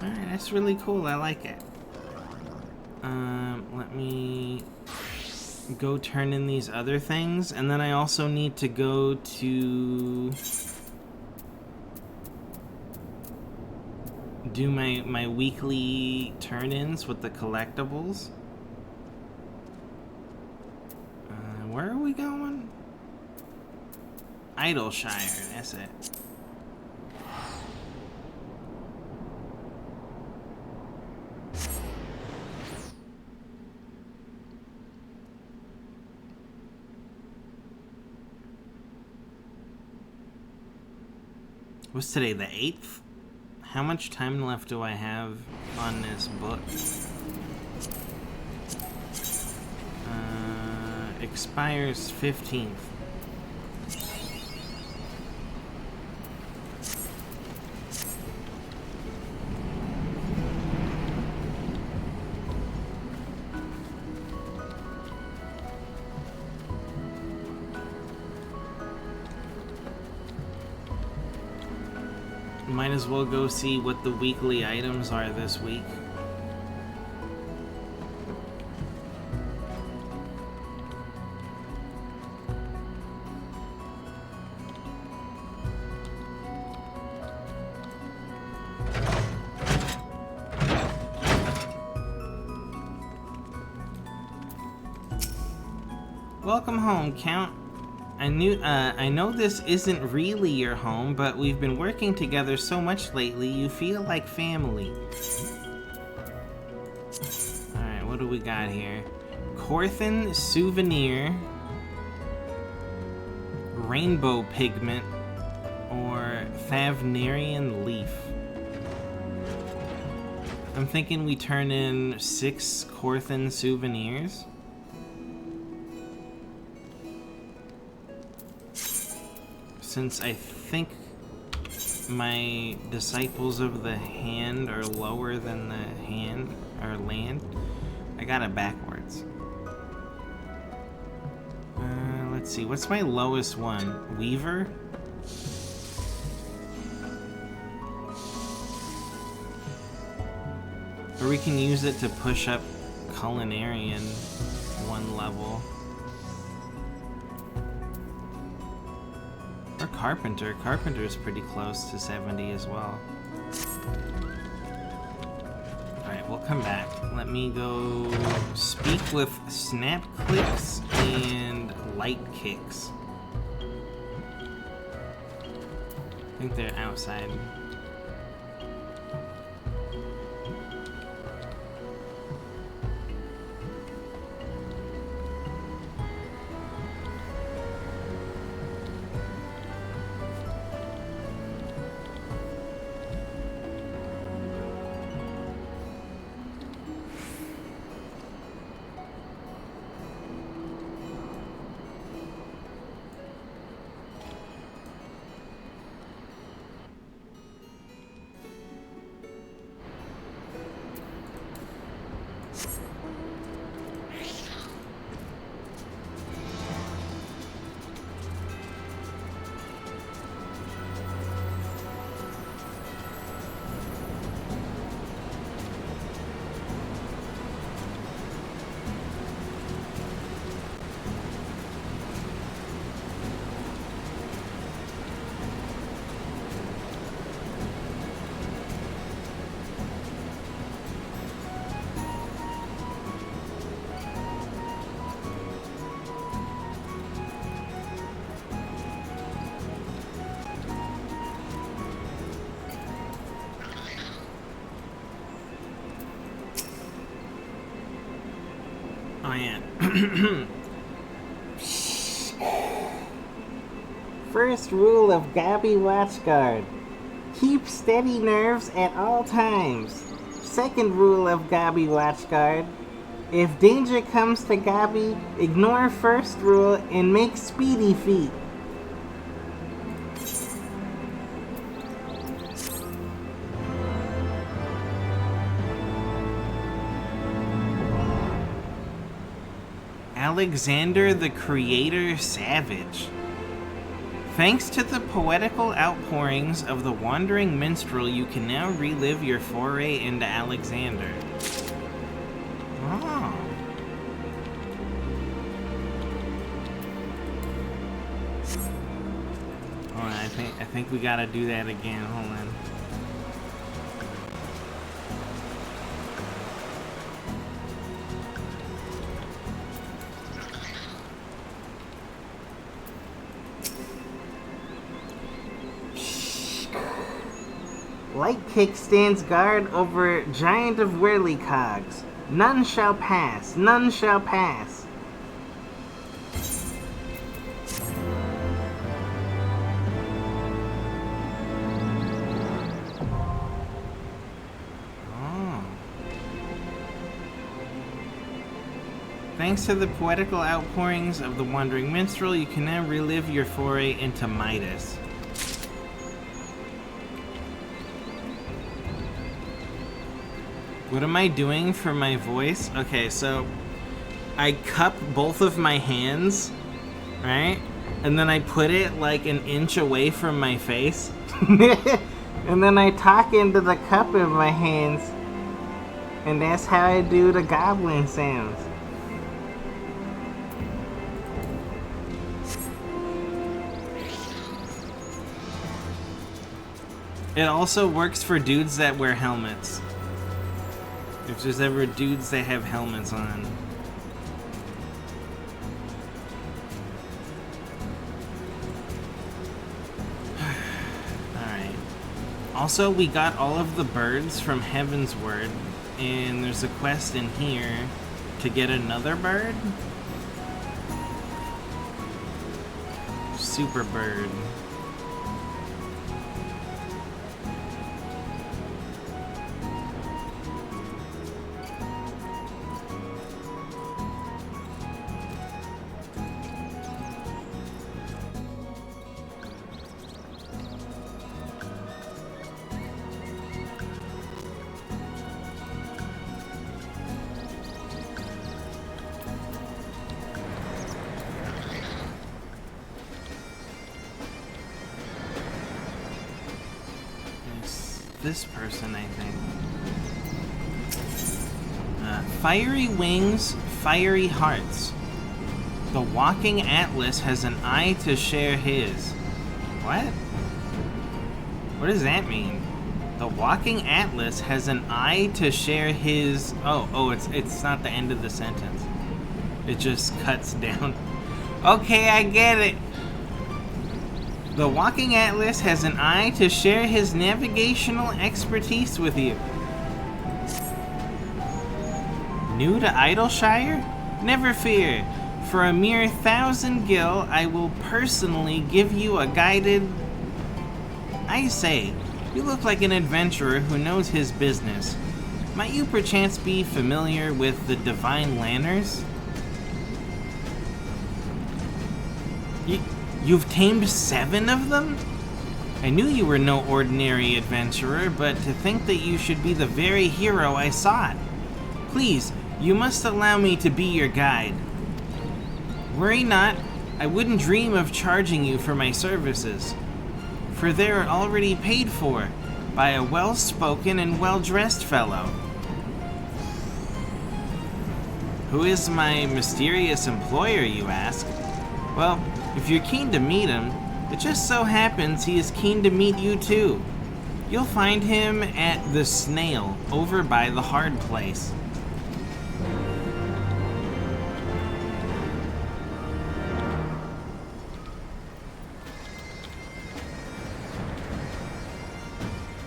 Alright, that's really cool. I like it. Let me go turn in these other things, and then I also need to go to do my weekly turn-ins with the collectibles. going? Idleshire, that's it. What's today, the 8th? How much time left do I have on this book? Expires 15th. Might as well go see what the weekly items are this week. Welcome home, Count. I know this isn't really your home, but we've been working together so much lately, you feel like family. Alright, what do we got here? Corthan Souvenir, Rainbow Pigment, or Favnarian Leaf. I'm thinking we turn in 6 Corthan Souvenirs. Since I think my Disciples of the Hand are lower than the hand or land, I got it backwards. Let's see, what's my lowest one? Weaver? Or we can use it to push up Culinarian 1 level. Or Carpenter. Carpenter's pretty close to 70 as well. Alright, we'll come back. Let me go speak with Snap Clicks and Light Kicks. I think they're outside. Oh yeah. First rule of Gabi Watchguard. Keep steady nerves at all times. Second rule of Gabi Watchguard. If danger comes to Gabi, ignore first rule and make speedy feet. Alexander the Creator Savage. Thanks to the poetical outpourings of the wandering minstrel, you can now relive your foray into Alexander. Oh. Hold on, I think we gotta do that again. Hold on. Light Kick stands guard over Giant of Whirlycogs. None shall pass, none shall pass. Thanks to the poetical outpourings of the Wandering Minstrel, you can now relive your foray into Midas. What am I doing for my voice? Okay, so I cup both of my hands, right? And then I put it like an inch away from my face. And then I talk into the cup of my hands. And that's how I do the goblin sounds. It also works for dudes that wear helmets. If there's ever dudes that have helmets on. Alright. Also, we got all of the birds from Heaven's Word, and there's a quest in here to get another bird. Super bird. This person, I think. Fiery wings, fiery hearts. The walking atlas has an eye to share his. What? What does that mean? The walking atlas has an eye to share his. Oh, it's not the end of the sentence. It just cuts down. Okay, I get it. The Walking Atlas has an eye to share his navigational expertise with you. New to Idleshire? Never fear. For a mere 1,000 gil, I will personally give you a guided... I say, you look like an adventurer who knows his business. Might you perchance be familiar with the Divine Lanners? You've tamed 7 of them? I knew you were no ordinary adventurer, but to think that you should be the very hero I sought. Please, you must allow me to be your guide. Worry not, I wouldn't dream of charging you for my services, for they are already paid for by a well-spoken and well-dressed fellow. Who is my mysterious employer, you ask? Well, if you're keen to meet him, it just so happens he is keen to meet you too. You'll find him at the Snail, over by the Hard Place.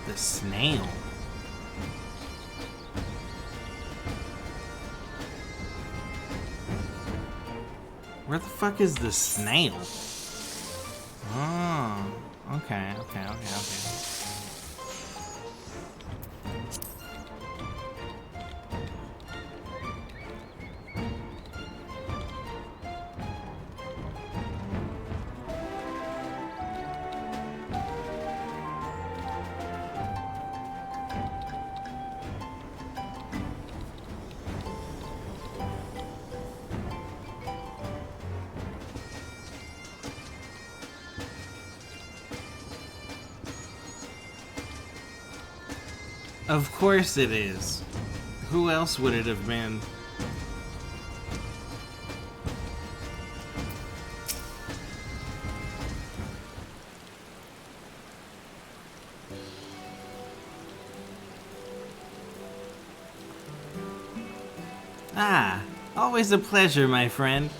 The Snail? Where the fuck is the Snail? Oh, okay. Of course it is. Who else would it have been? Ah, always a pleasure, my friend.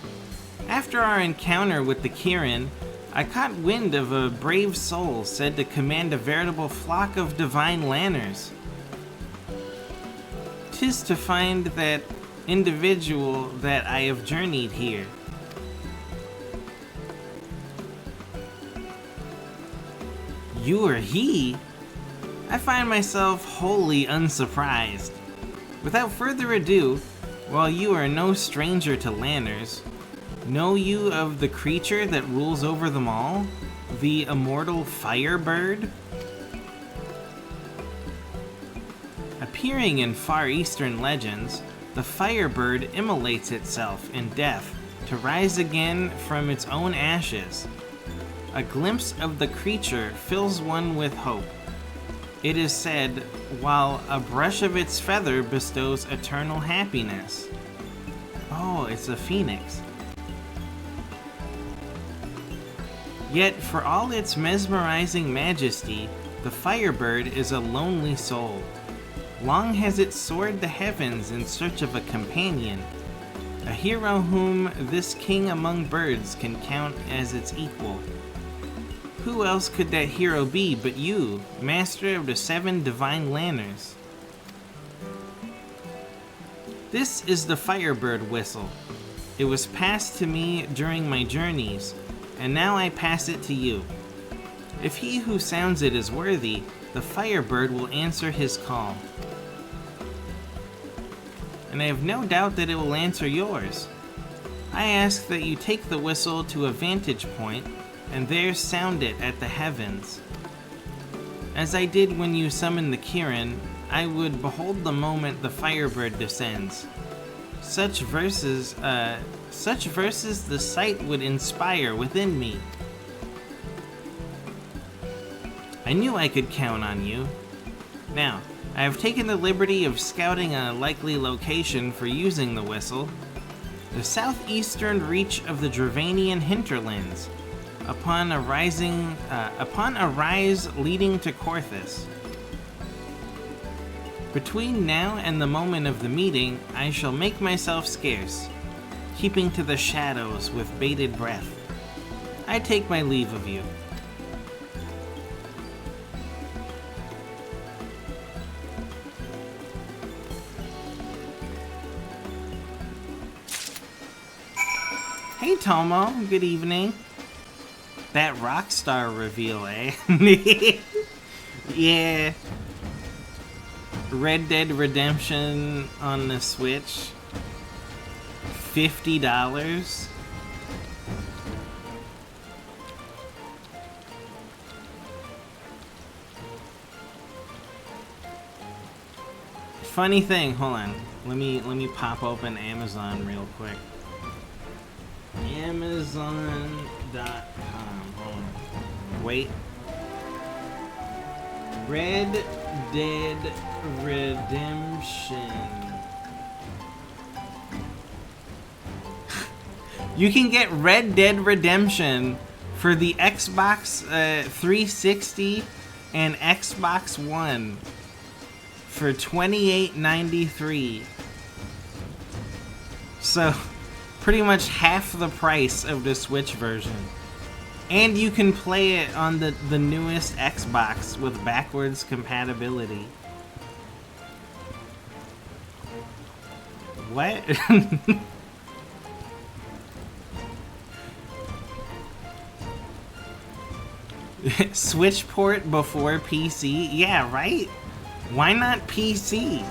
After our encounter with the Kirin, I caught wind of a brave soul said to command a veritable flock of divine lanners. 'Tis to find that individual that I have journeyed here. You are he? I find myself wholly unsurprised. Without further ado, while you are no stranger to lanners, know you of the creature that rules over them all? The immortal Firebird? Appearing in Far Eastern legends, the Firebird immolates itself in death to rise again from its own ashes. A glimpse of the creature fills one with hope. It is said, while a brush of its feather bestows eternal happiness. Oh, it's a phoenix. Yet, for all its mesmerizing majesty, the Firebird is a lonely soul. Long has it soared the heavens in search of a companion, a hero whom this king among birds can count as its equal. Who else could that hero be but you, master of the 7 divine lanners? This is the Firebird whistle. It was passed to me during my journeys, and now I pass it to you. If he who sounds it is worthy, the Firebird will answer his call. And I have no doubt that it will answer yours. I ask that you take the whistle to a vantage point, and there sound it at the heavens. As I did when you summoned the Kirin, I would behold the moment the Firebird descends. Such verses the sight would inspire within me. I knew I could count on you. Now, I have taken the liberty of scouting a likely location for using the whistle. The southeastern reach of the Dravanian hinterlands, upon a rise leading to Korthus. Between now and the moment of the meeting, I shall make myself scarce, keeping to the shadows with bated breath. I take my leave of you. Hey Tomo, good evening. That Rockstar reveal, eh? Yeah. Red Dead Redemption on the Switch. $50. Funny thing, hold on. Let me pop open Amazon real quick. Amazon.com. Hold on. Wait. Red Dead Redemption. You can get Red Dead Redemption for the Xbox 360 and Xbox One for $28.93. So, pretty much half the price of the Switch version. And you can play it on the newest Xbox with backwards compatibility. What? Switch port before PC? Yeah, right? Why not PC?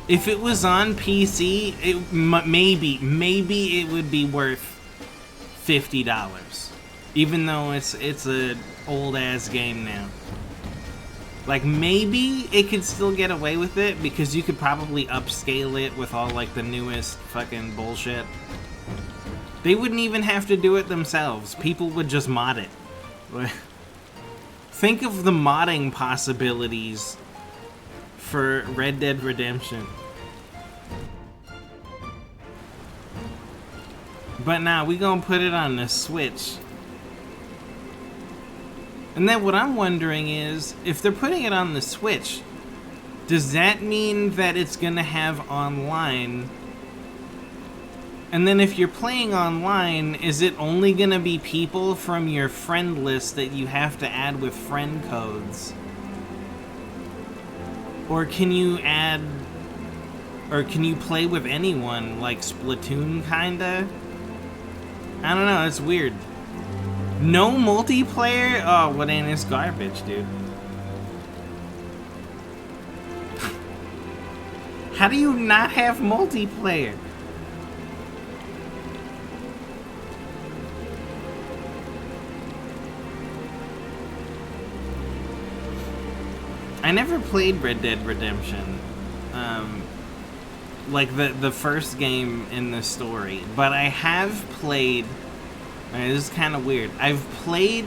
If it was on PC, maybe it would be worth $50, even though it's an old ass game now. Like, maybe it could still get away with it because you could probably upscale it with all like the newest fucking bullshit. They wouldn't even have to do it themselves. People would just mod it. Think of the modding possibilities for Red Dead Redemption. But nah, we gonna put it on the Switch. And then what I'm wondering is, if they're putting it on the Switch, does that mean that it's gonna have online? And then if you're playing online, is it only gonna be people from your friend list that you have to add with friend codes? Or can you add... Or can you play with anyone, like Splatoon, kinda? I don't know, it's weird. No multiplayer? Oh, what ain't this garbage, dude? How do you not have multiplayer? I never played Red Dead Redemption. Like the first game in the story, but I have played... This is kind of weird. I've played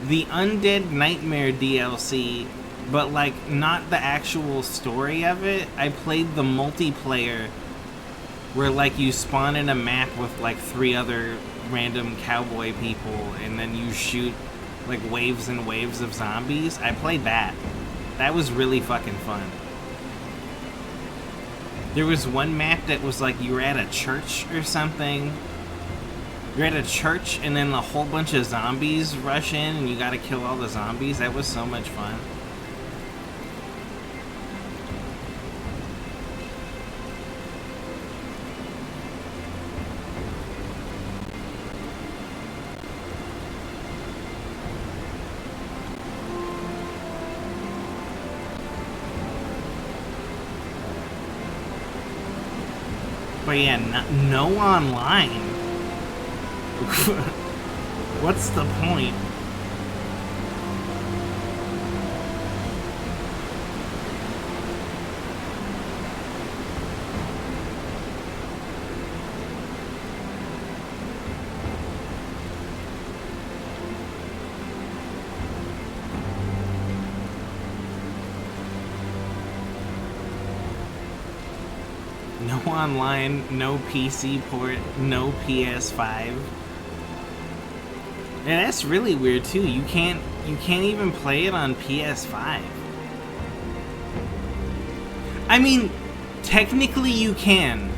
the Undead Nightmare DLC, but like not the actual story of it. I played the multiplayer where like you spawn in a map with like 3 other random cowboy people and then you shoot like waves and waves of zombies. I played that. That was really fucking fun. There was one map that was like you were at a church or something. You're at a church and then a whole bunch of zombies rush in and you gotta kill all the zombies. That was so much fun. But yeah, no online. What's the point? No online, no PC port, no PS5. Yeah, that's really weird too. You can't even play it on PS5. I mean, technically you can.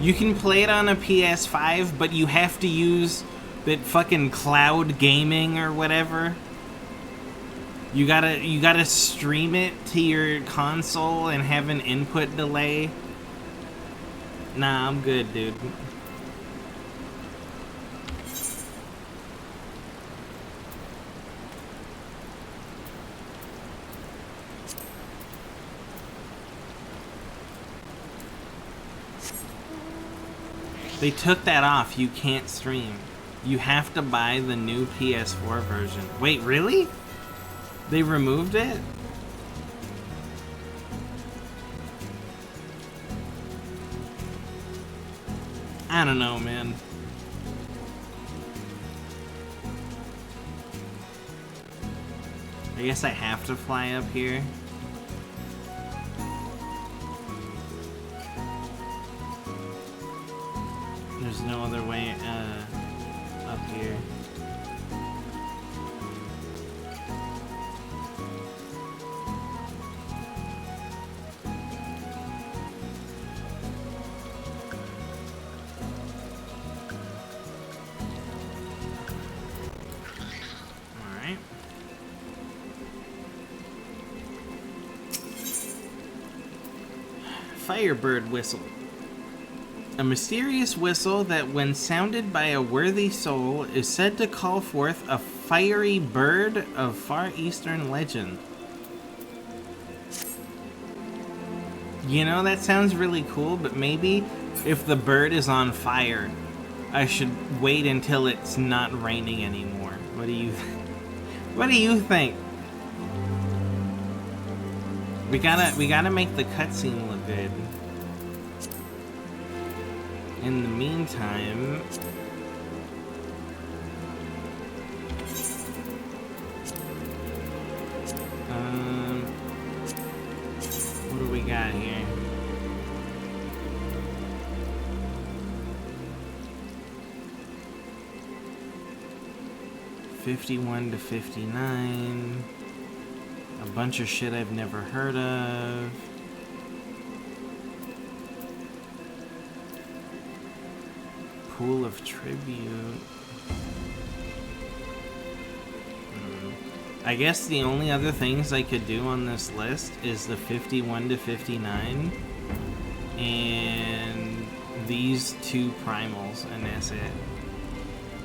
You can play it on a PS5, but you have to use that fucking cloud gaming or whatever. You gotta stream it to your console and have an input delay. Nah, I'm good, dude. They took that off. You can't stream. You have to buy the new PS4 version. Wait, really? They removed it? I don't know, man. I guess I have to fly up here. There's no other way up here. Alright. Firebird whistle. A mysterious whistle that, when sounded by a worthy soul, is said to call forth a fiery bird of far eastern legend. You know, that sounds really cool, but maybe if the bird is on fire, I should wait until it's not raining anymore. What do you think? We gotta make the cutscene look good. In the meantime, what do we got here? 51 to 59. A bunch of shit I've never heard of. Pool of Tribute. I guess the only other things I could do on this list is the 51 to 59 and these two primals, and that's it.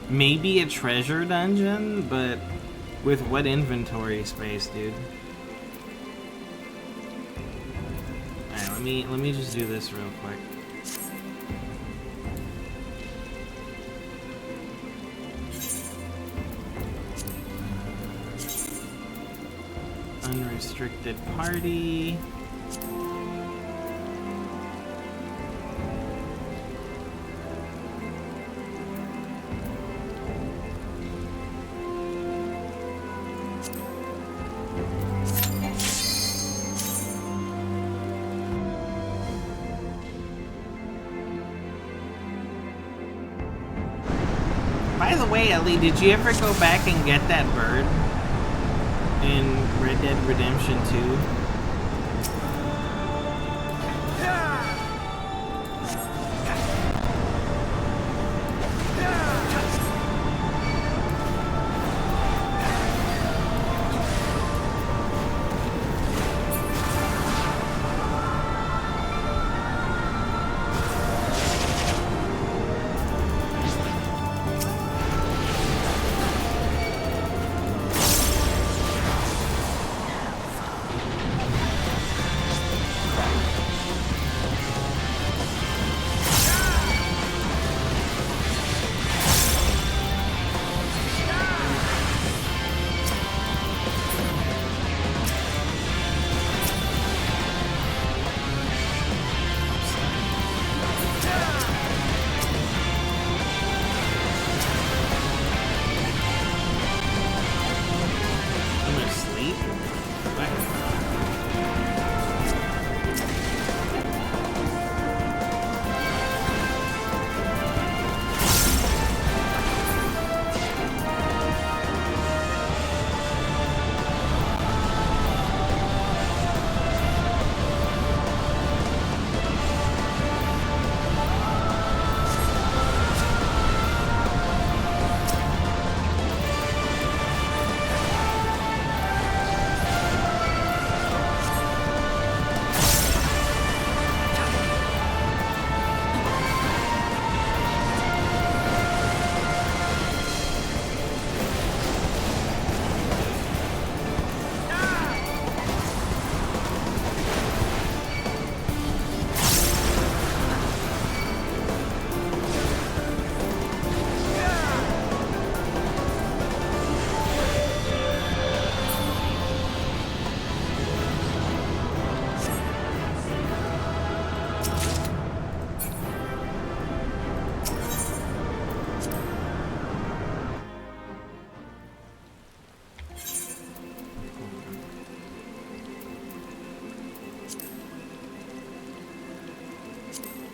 Maybe a treasure dungeon, but with what inventory space, dude? Alright, let me just do this real quick. Unrestricted party. By the way, Ellie, did you ever go back and get that bird in Red Dead Redemption 2?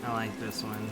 I like this one.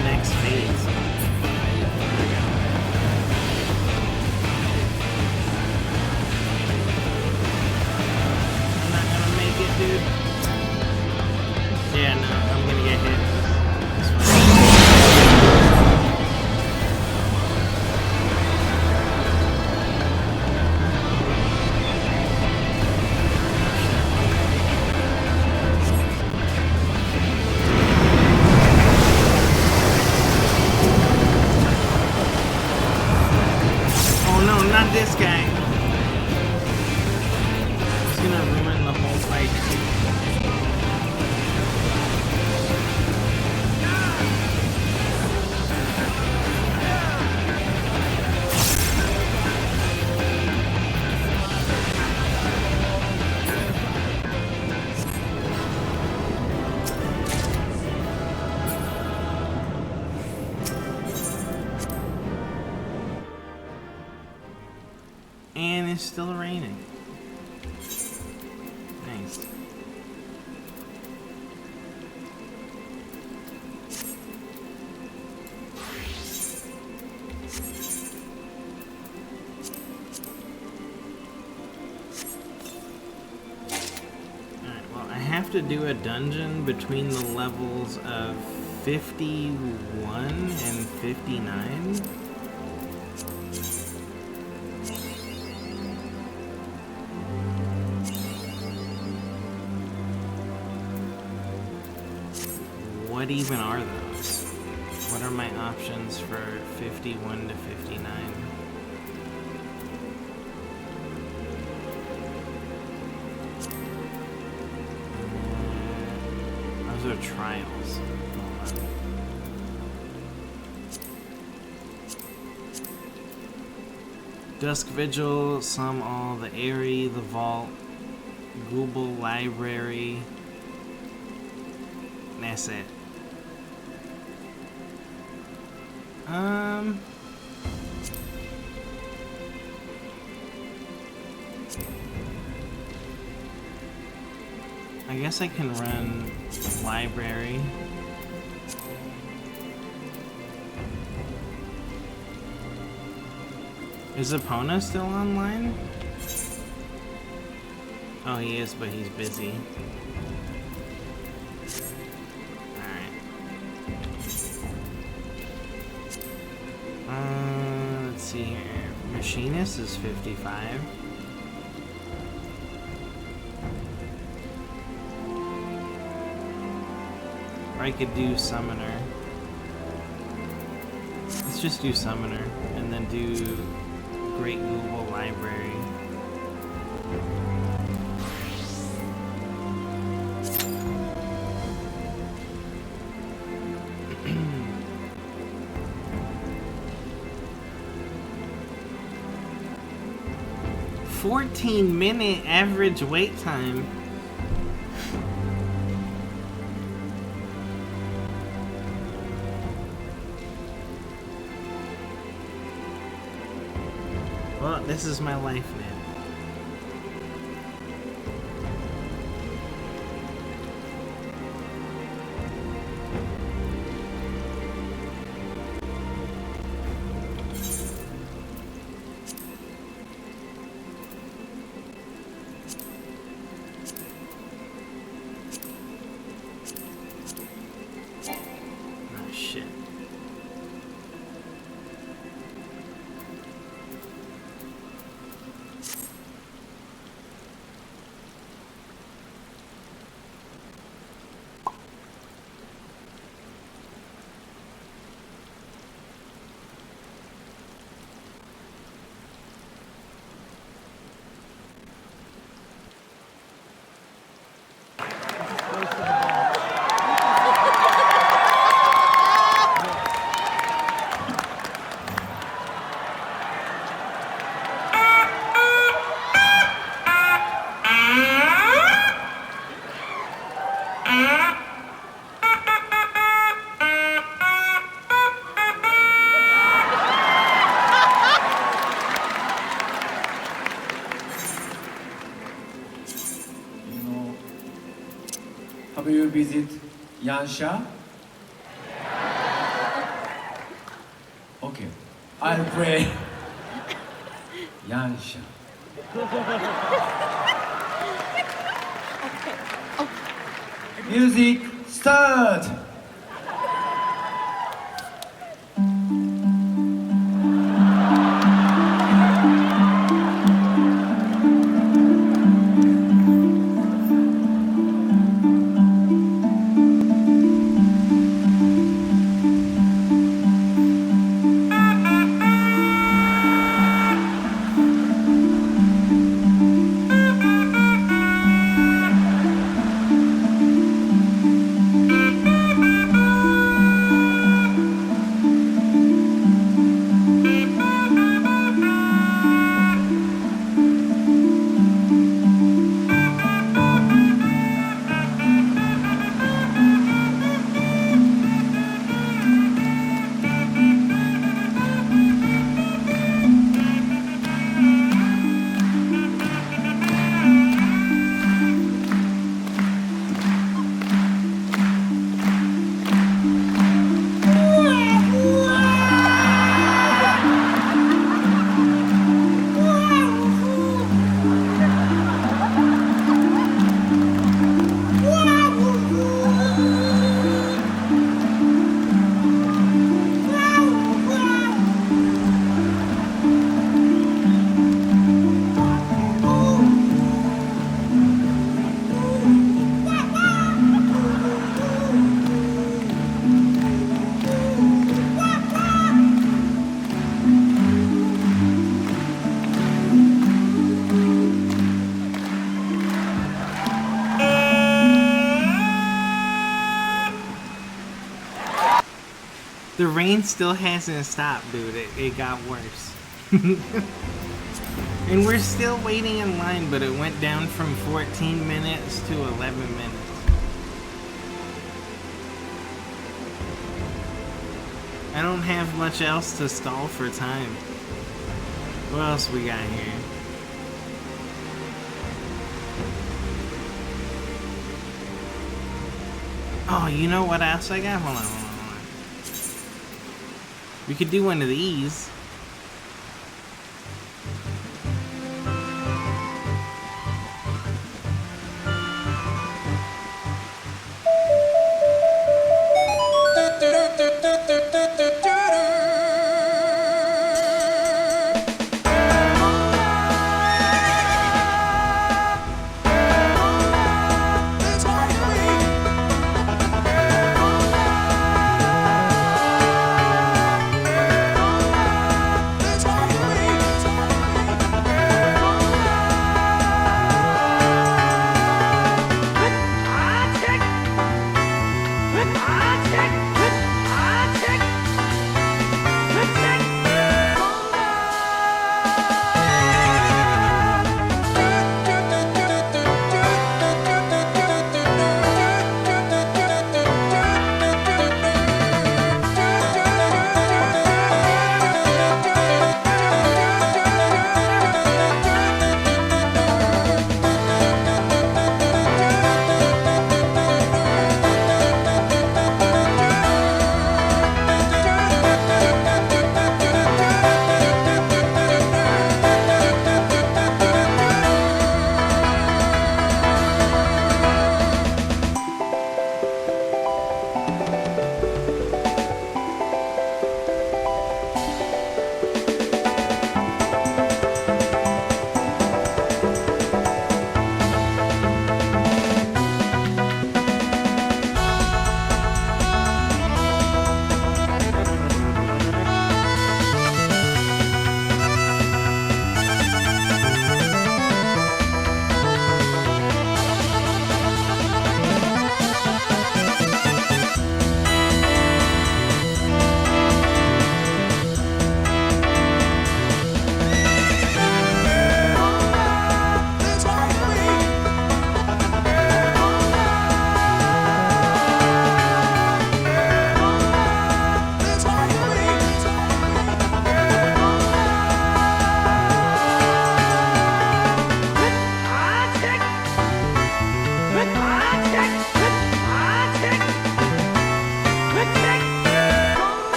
the next phase. I'm not gonna make it, dude. Yeah, no, I'm gonna get hit. It's fine. Oh no, not this guy. It's gonna ruin the whole fight. And it's still raining. Nice. Alright, well, I have to do a dungeon between the levels of 51 and 59. What even are those? What are my options for 51 to 59? Those are trials. Hold on. Dusk Vigil, Some All, the Airy, the Vault, Google Library. And that's it. I guess I can run library. Is Epona still online? Oh, he is, but he's busy. Let's see here. Machinist is 55. Or I could do Summoner. Let's just do Summoner and then do Great Google Library. "14-minute average wait time." Well, this is my life now. Oh, shit. Have you visited Yansha? Okay, I'll play Yansha. Music start! The rain still hasn't stopped, dude. It got worse. And we're still waiting in line, but it went down from 14 minutes to 11 minutes. I don't have much else to stall for time. What else we got here? Oh, you know what else I got? Hold on. We could do one of these.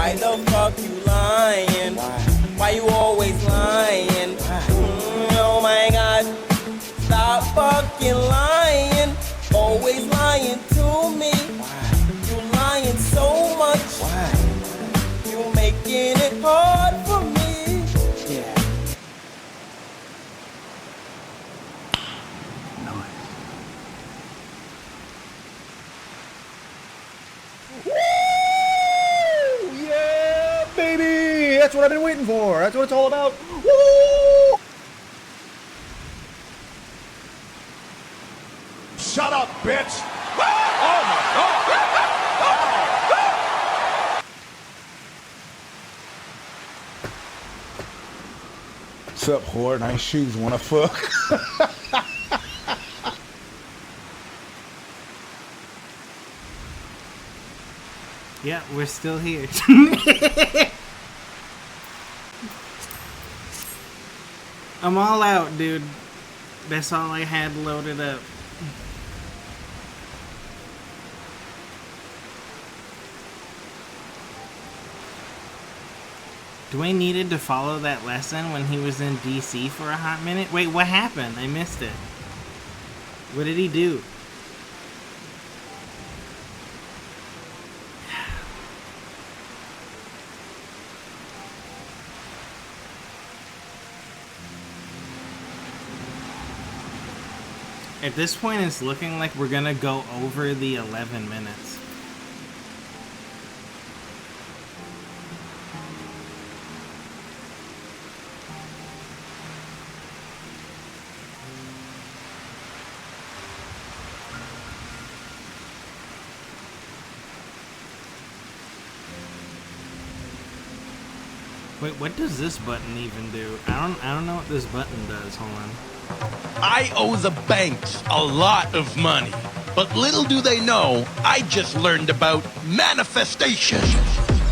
Why the fuck you lying? Why you always lying? Oh my god. Stop fucking lying. Always lying to me. You lying so much. You making it hard for me. Yeah. Yeah, baby! That's what I've been waiting for. That's what it's all about. Woo! Shut up, bitch! Oh my god! What's up, whore? Nice shoes. Wanna fuck? Yeah, we're still here. I'm all out, dude. That's all I had loaded up. Dwayne needed to follow that lesson when he was in DC for a hot minute. Wait, what happened? I missed it. What did he do? At this point, it's looking like we're gonna go over the 11 minutes. Wait, what does this button even do? I don't know what this button does. Hold on. I owe the banks a lot of money. But little do they know, I just learned about manifestation.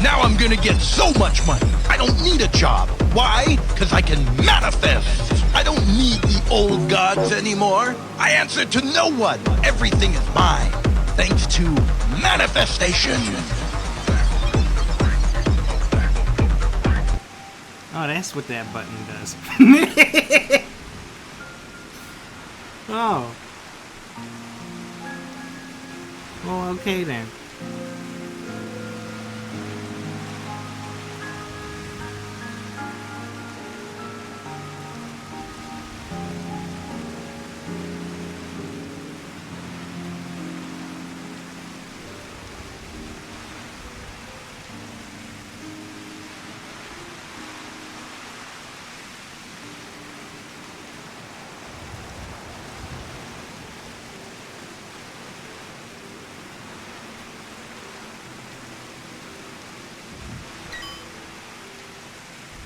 Now I'm gonna get so much money, I don't need a job. Why? Because I can manifest. I don't need the old gods anymore. I answer to no one. Everything is mine. Thanks to manifestation. Oh, that's what that button does. Oh. Well, okay then.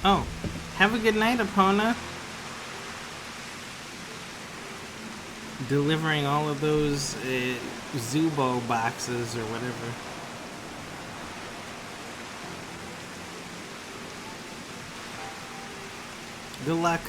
Oh, have a good night, Epona. Delivering all of those Zubo boxes or whatever. Good luck.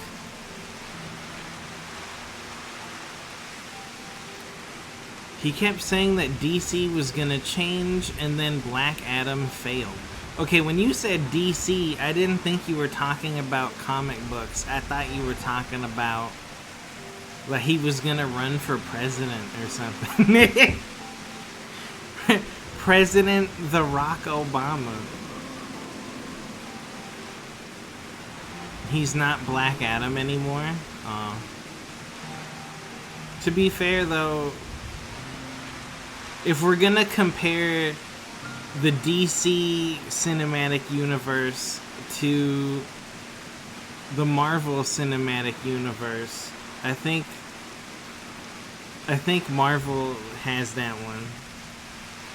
He kept saying that DC was gonna change and then Black Adam failed. Okay, when you said DC, I didn't think you were talking about comic books. I thought you were talking about like he was gonna run for president or something. President The Rock Obama. He's not Black Adam anymore. To be fair, though, if we're gonna compare the DC cinematic universe to the Marvel cinematic universe, I think Marvel has that one.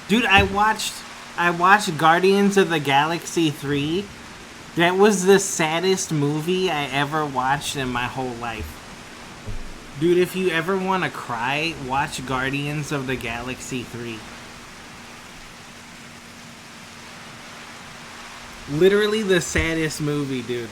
Dude, I watched Guardians of the Galaxy 3. That was the saddest movie I ever watched in my whole life. Dude, if you ever want to cry, watch Guardians of the Galaxy 3. Literally the saddest movie, dude.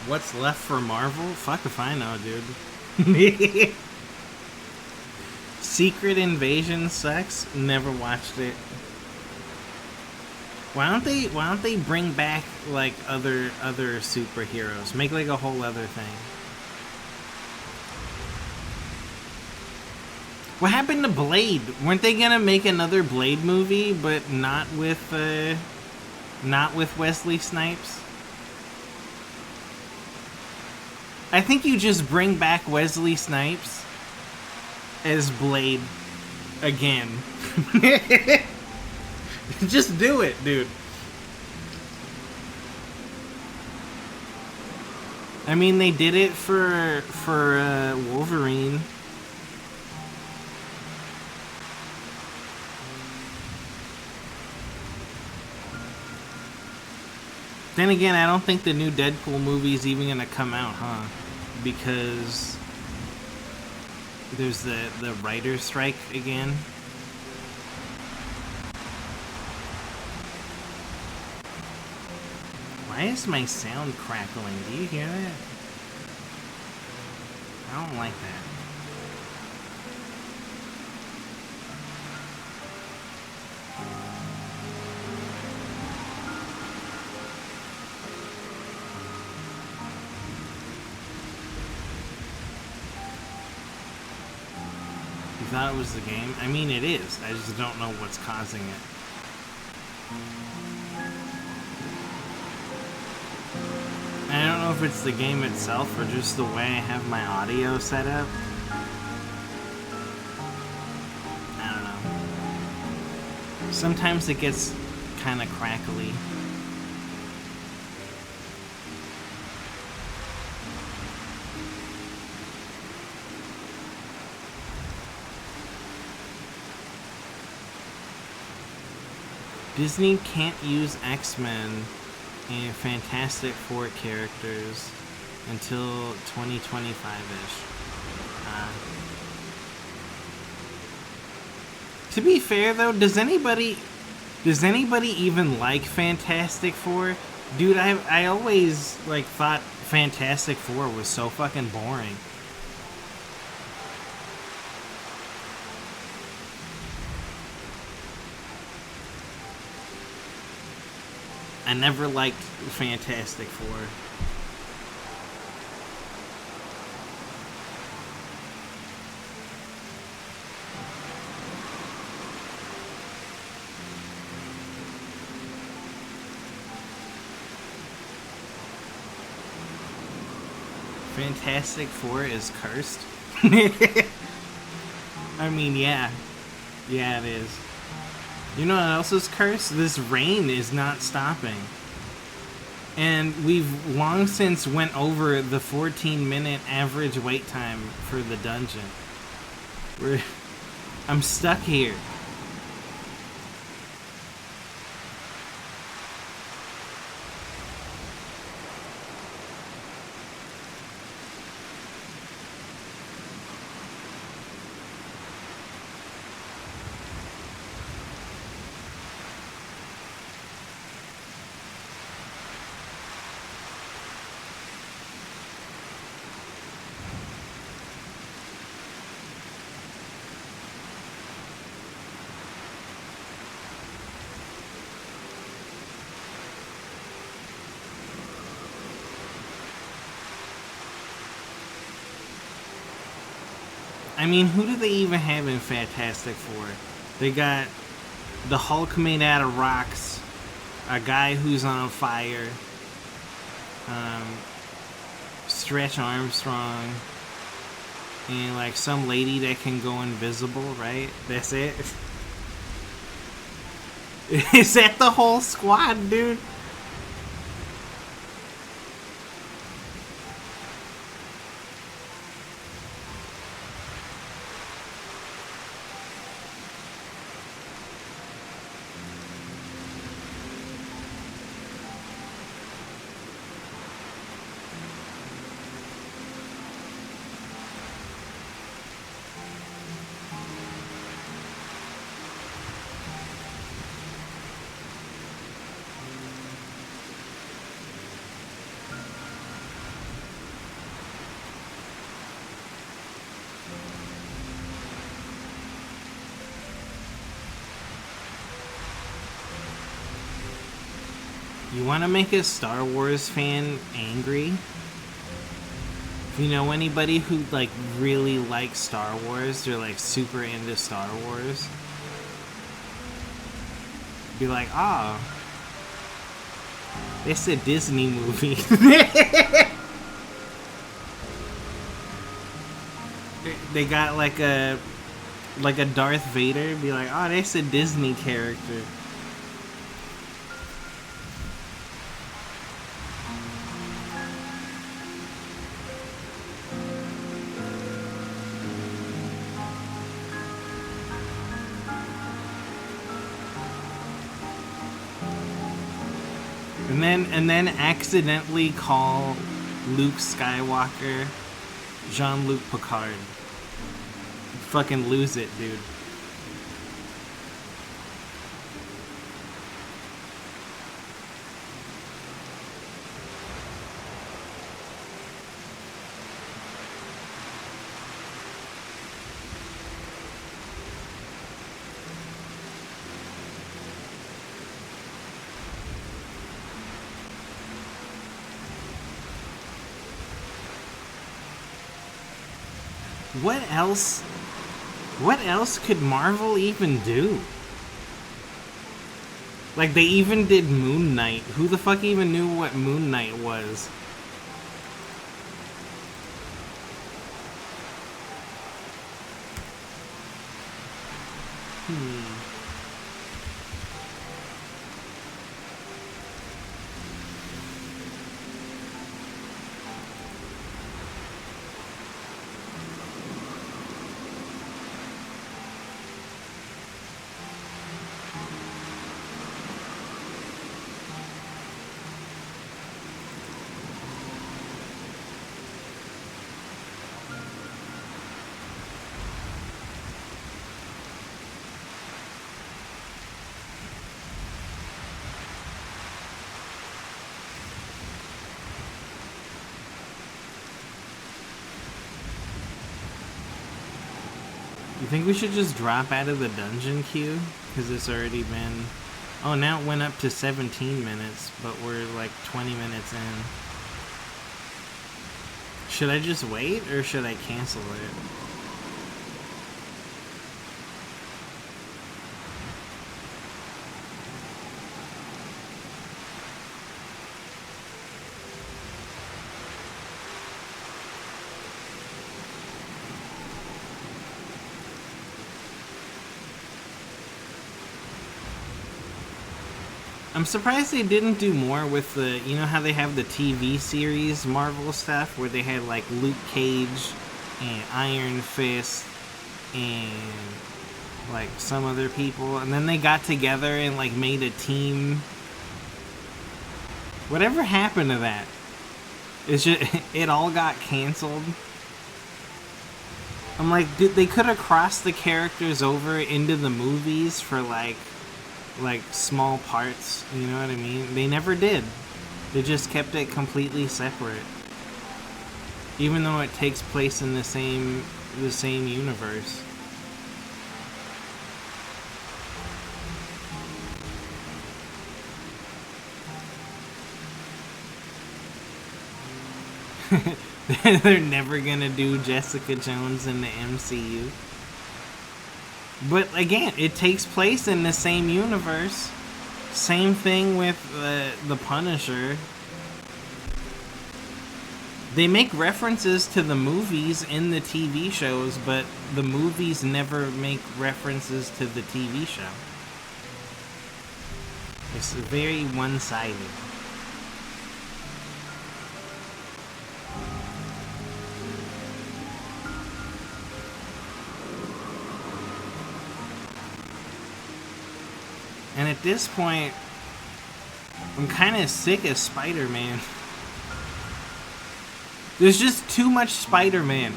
What's left for Marvel? Fuck if I know, dude. Secret Invasion sucks. Never watched it. Why don't they bring back like other superheroes? Make like a whole other thing. What happened to Blade? Weren't they gonna make another Blade movie, but not with Wesley Snipes? I think you just bring back Wesley Snipes as Blade again. Just do it, dude. I mean, they did it for Wolverine. Then again, I don't think the new Deadpool movie is even gonna come out, huh? Because there's the writer's strike again. Why is my sound crackling? Do you hear that? I don't like that. You thought it was the game? I mean, it is. I just don't know what's causing it. I don't know if it's the game itself or just the way I have my audio set up. I don't know. Sometimes it gets kind of crackly. Disney can't use X-Men and Fantastic Four characters until 2025-ish. To be fair though, does anybody even like Fantastic Four? Dude, I always like thought Fantastic Four was so fucking boring. I never liked Fantastic Four. Fantastic Four is cursed? I mean, yeah. Yeah, it is. You know what else is cursed? This rain is not stopping. And we've long since went over the 14-minute average wait time for the dungeon. I'm stuck here. I mean, who do they even have in Fantastic Four? They got the Hulk made out of rocks, a guy who's on fire, Stretch Armstrong, and like some lady that can go invisible, right? That's it? Is that the whole squad, dude? You want to make a Star Wars fan angry? If you know anybody who like really likes Star Wars, they're like super into Star Wars, be like, oh, it's a Disney movie. They got like a Darth Vader, be like, oh, that's a Disney character. And then accidentally call Luke Skywalker Jean-Luc Picard. Fucking lose it, dude. What else could Marvel even do? Like, they even did Moon Knight. Who the fuck even knew what Moon Knight was? You think we should just drop out of the dungeon queue? Because it's already been... Oh, now it went up to 17 minutes, but we're like 20 minutes in. Should I just wait, or should I cancel it? I'm surprised they didn't do more with the, you know how they have the TV series Marvel stuff where they had like Luke Cage and Iron Fist and like some other people, and then they got together and like made a team. Whatever happened to that? It's just, it all got canceled. I'm like, they could have crossed the characters over into the movies for like small parts, you know what I mean? They never did. They just kept it completely separate. Even though it takes place in the same universe. They're never gonna do Jessica Jones in the MCU. But again, it takes place in the same universe. Same thing with the Punisher. They make references to the movies in the TV shows, but the movies never make references to the TV show. It's very one-sided. And at this point, I'm kind of sick of Spider-Man. There's just too much Spider-Man.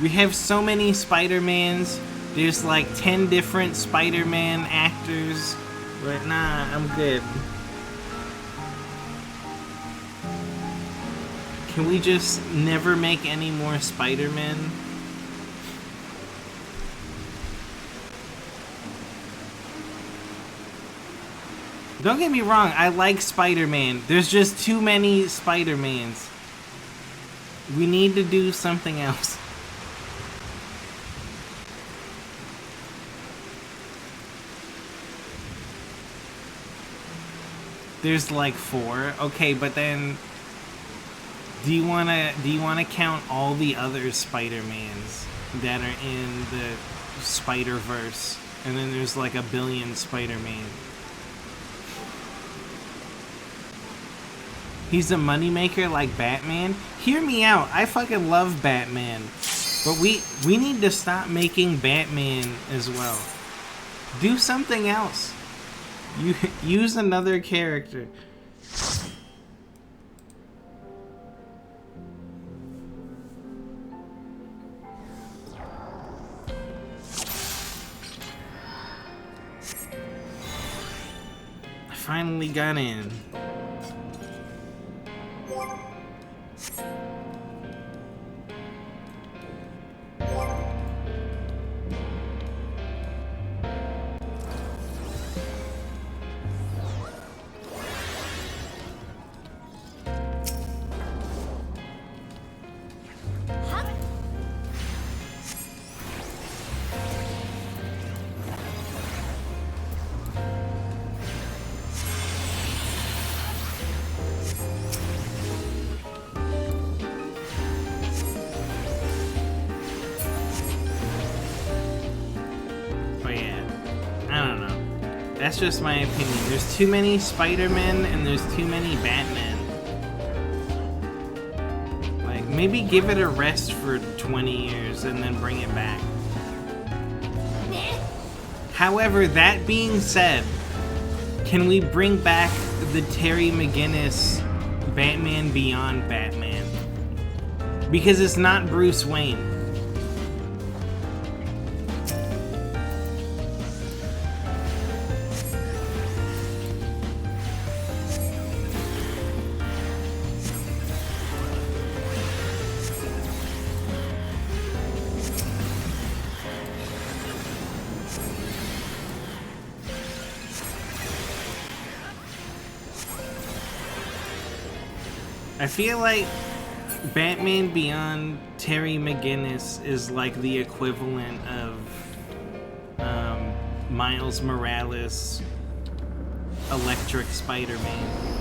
We have so many Spider-Mans. There's like 10 different Spider-Man actors. But nah, I'm good. Can we just never make any more Spider-Man? Don't get me wrong, I like Spider-Man. There's just too many Spider-Mans. We need to do something else. There's like 4. Okay, but then do you wanna count all the other Spider-Mans that are in the Spider-Verse? And then there's like a billion Spider-Man. He's a moneymaker like Batman? Hear me out. I fucking love Batman. But we need to stop making Batman as well. Do something else. You use another character. I finally got in. That's just my opinion. There's too many Spider-Men and there's too many Batmen. Like, maybe give it a rest for 20 years and then bring it back. However, that being said, can we bring back the Terry McGinnis Batman Beyond Batman? Because it's not Bruce Wayne. I feel like Batman Beyond Terry McGinnis is like the equivalent of Miles Morales Electric Spider-Man.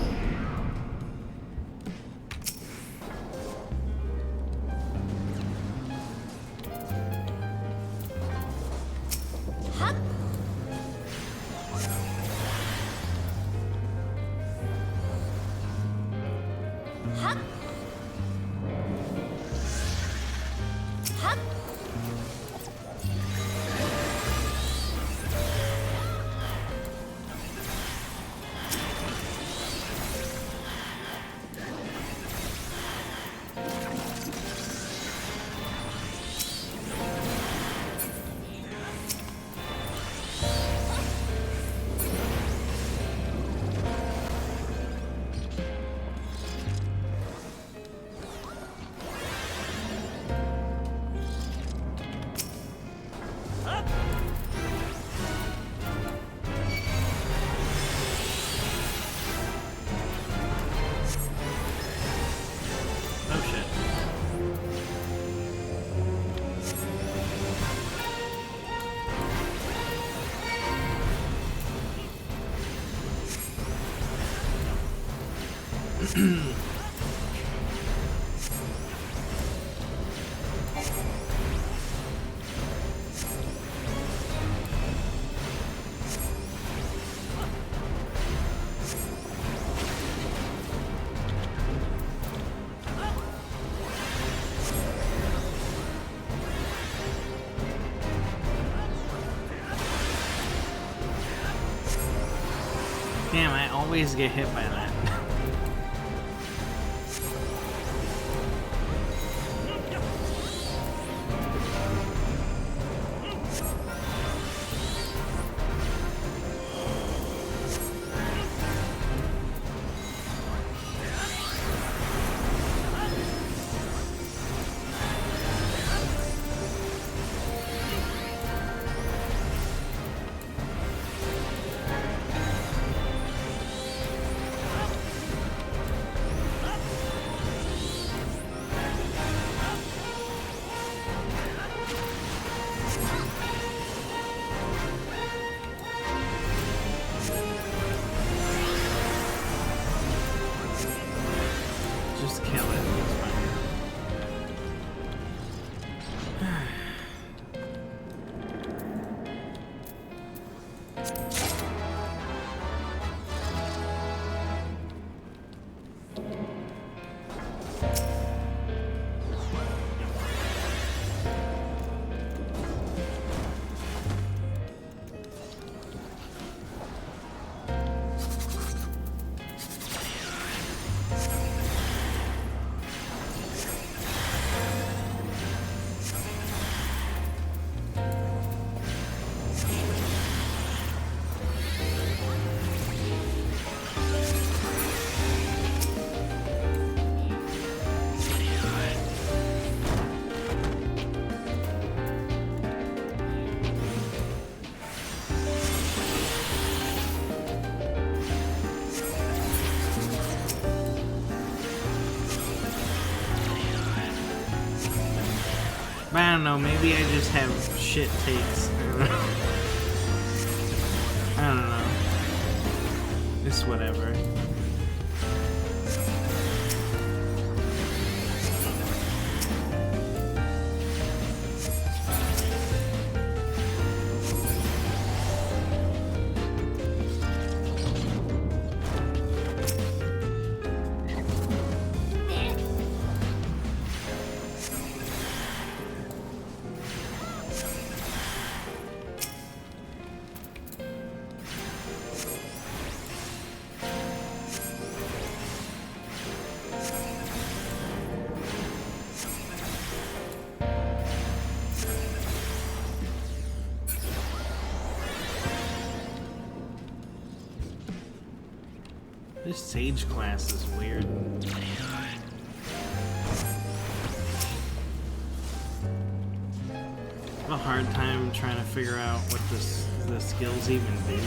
Damn, I always get hit by that. But I don't know, maybe I just have shit takes. I don't know. It's whatever. This sage class is weird. I have a hard time trying to figure out what the skills even do.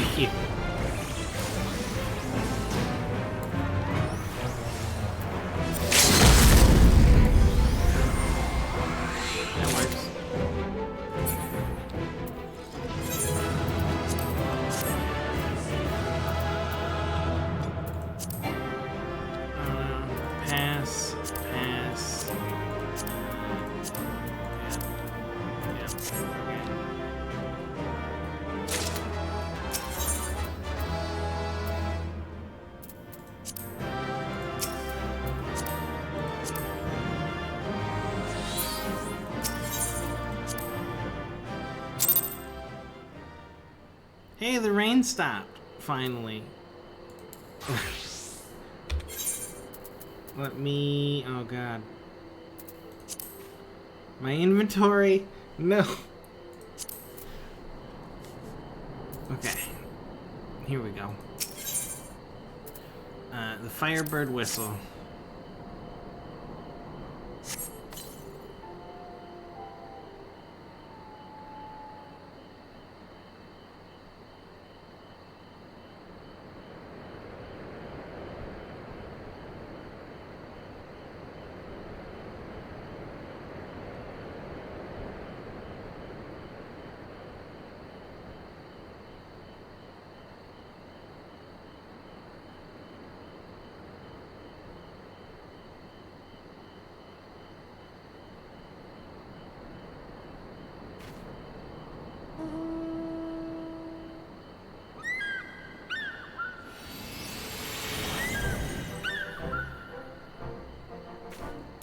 Thank you. That works. Pass. Pass. Yeah. Okay. Hey, the rain stopped, finally. Let me... oh god. My inventory? No. Okay. Here we go. The Firebird whistle.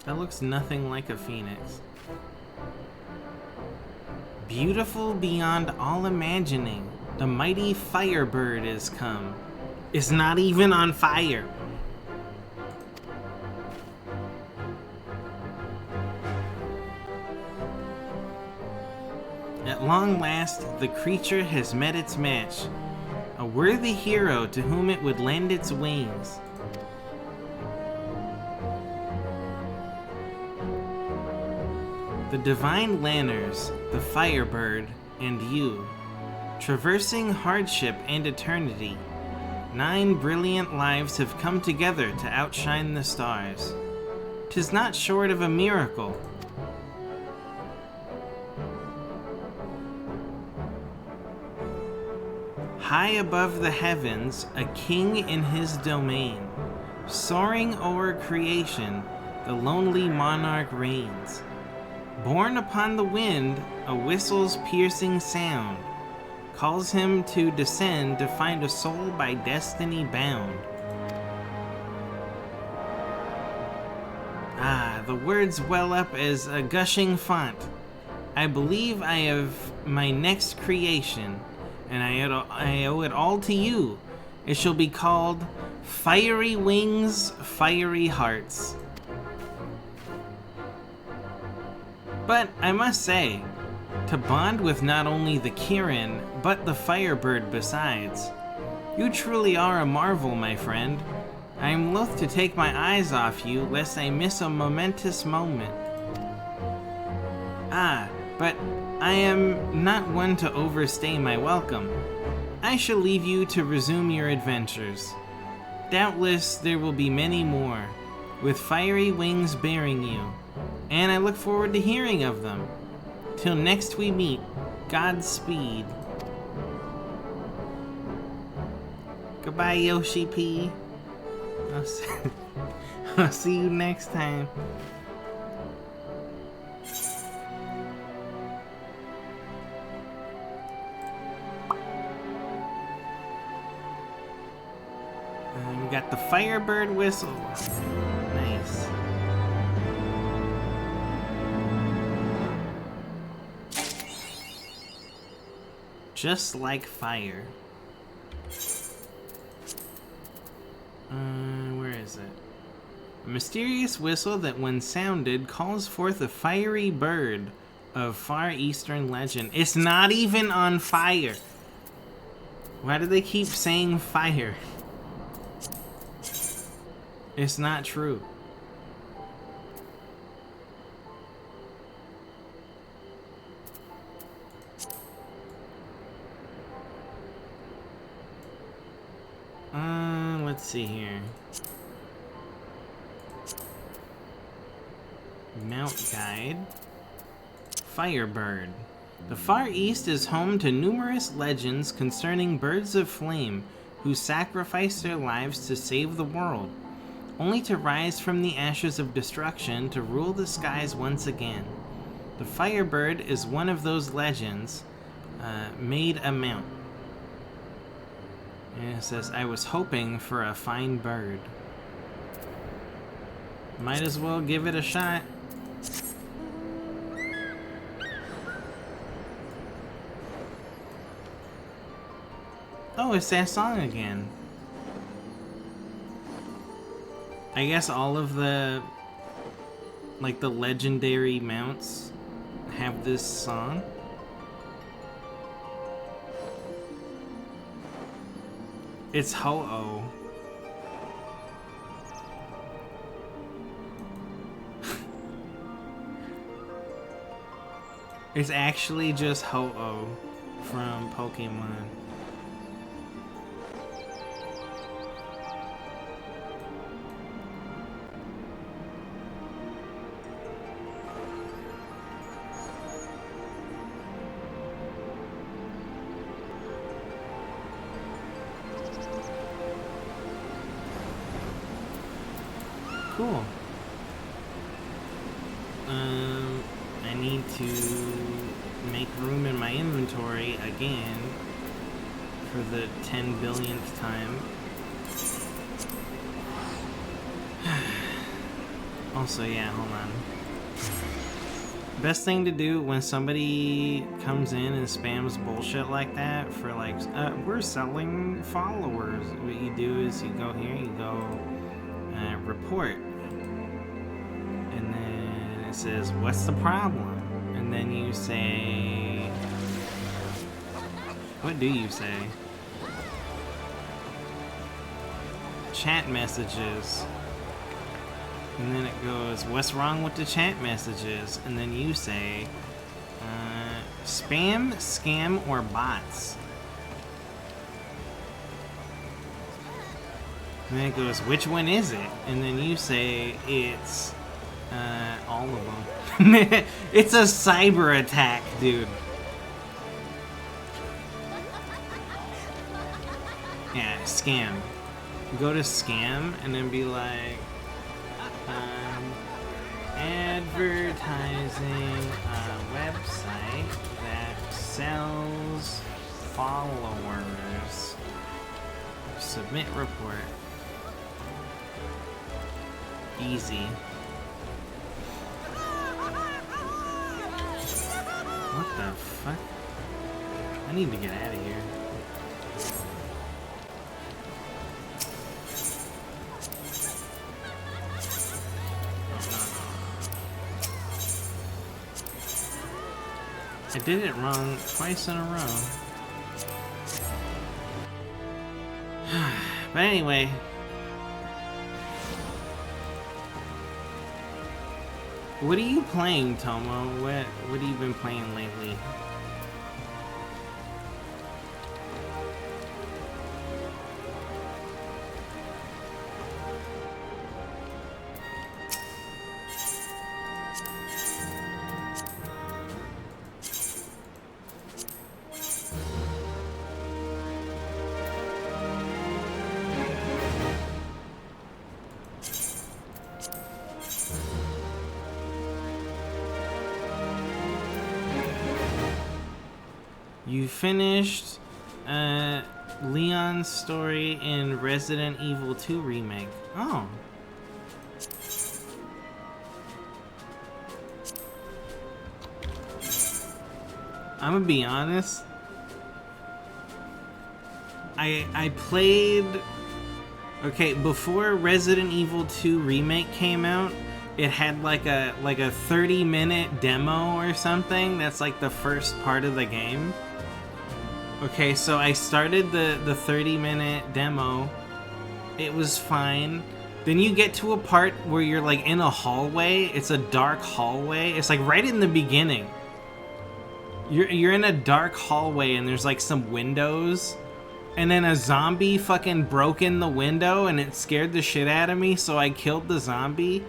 That looks nothing like a phoenix. Beautiful beyond all imagining, the mighty Firebird is come. It's not even on fire. At long last, the creature has met its match, a worthy hero to whom it would lend its wings. The divine Lanners, the Firebird, and you, traversing hardship and eternity, 9 brilliant lives have come together to outshine the stars. 'Tis not short of a miracle. High above the heavens, a king in his domain, soaring o'er creation, the lonely monarch reigns. Borne upon the wind, a whistle's piercing sound calls him to descend to find a soul by destiny bound. Ah, the words well up as a gushing font. I believe I have my next creation, and I owe it all to you. It shall be called Fiery Wings, Fiery Hearts. But I must say, to bond with not only the Kirin, but the Firebird besides, you truly are a marvel, my friend. I am loath to take my eyes off you, lest I miss a momentous moment. Ah, but I am not one to overstay my welcome. I shall leave you to resume your adventures. Doubtless there will be many more, with fiery wings bearing you, and I look forward to hearing of them. Till next we meet, Godspeed. Goodbye, Yoshi P. I'll see you next time. And we got the Firebird whistle. Nice. Just like fire. Where is it? A mysterious whistle that when sounded calls forth a fiery bird of far eastern legend. It's not even on fire. Why do they keep saying fire? It's not true. see here. Mount Guide. Firebird. The Far East is home to numerous legends concerning birds of flame who sacrifice their lives to save the world, only to rise from the ashes of destruction to rule the skies once again. The Firebird is one of those legends made a mount. And it says, I was hoping for a fine bird. Might as well give it a shot. Oh, it's that song again. I guess all of the, like, the legendary mounts have this song. It's Ho-Oh. It's actually just Ho-Oh from Pokemon. Cool. I need to make room in my inventory again for the 10 billionth time. Also, yeah, hold on. Best thing to do when somebody comes in and spams bullshit like that for like, we're selling followers. What you do is you go here, you go report. And then it says, what's the problem? And then you say, what do you say? Chat messages. And then it goes, what's wrong with the chat messages? And then you say, spam, scam, or bots. And then it goes, which one is it? And then you say, it's all of them. It's a cyber attack, dude. Yeah, scam. Go to scam and then be like, advertising a website that sells followers. Submit report. Easy. What the fuck? I need to get out of here. I did it wrong twice in a row. But anyway. What are you playing, Tomo? What have you been playing lately? You finished Leon's story in Resident Evil 2 Remake. Oh. I'm gonna be honest. I played... Okay, before Resident Evil 2 Remake came out, it had like a 30-minute demo or something. That's like the first part of the game. Okay, so I started the 30-minute demo. It was fine. Then you get to a part where you're like in a hallway. It's a dark hallway. It's like right in the beginning. You're in a dark hallway and there's like some windows. And then a zombie fucking broke in the window and it scared the shit out of me, so I killed the zombie.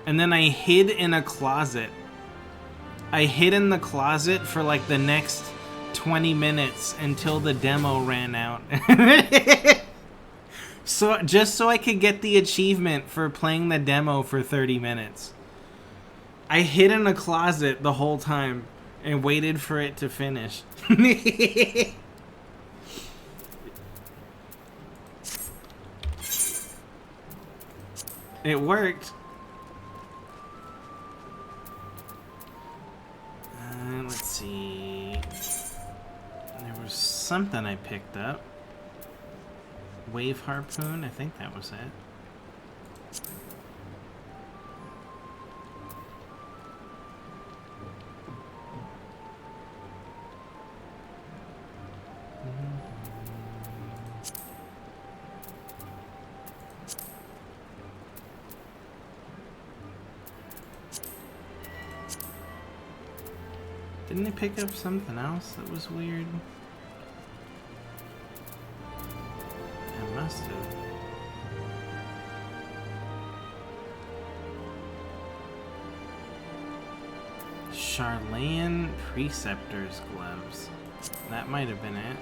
And then I hid in a closet. I hid in the closet for like the next 20 minutes until the demo ran out. So just so I could get the achievement for playing the demo for 30 minutes. I hid in a closet the whole time and waited for it to finish. It worked. Let's see. There was something I picked up. Wave harpoon, I think that was it. Didn't I pick up something else that was weird? I must have. Charlayan Preceptor's gloves. That might have been it.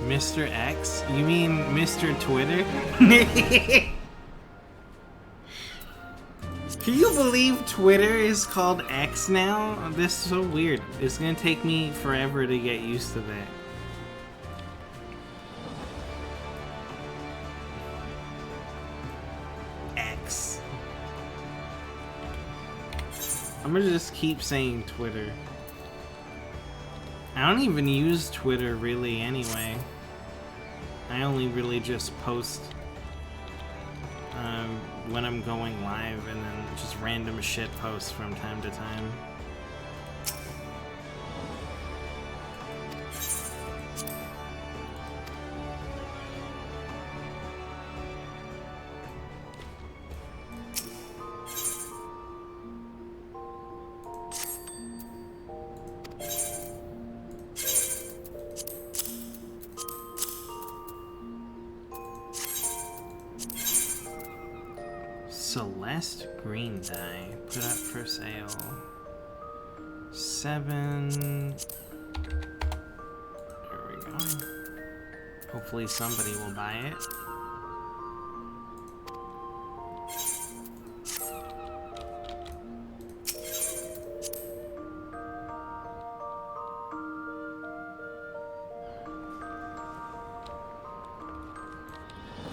Mr. X? You mean Mr. Twitter? Can you believe Twitter is called X now? This is so weird. It's gonna take me forever to get used to that. X. I'm gonna just keep saying Twitter. I don't even use Twitter really anyway. I only really just post when I'm going live and then just random shit posts from time to time. Celeste green dye put up for sale. 7. There we go. Hopefully somebody will buy it.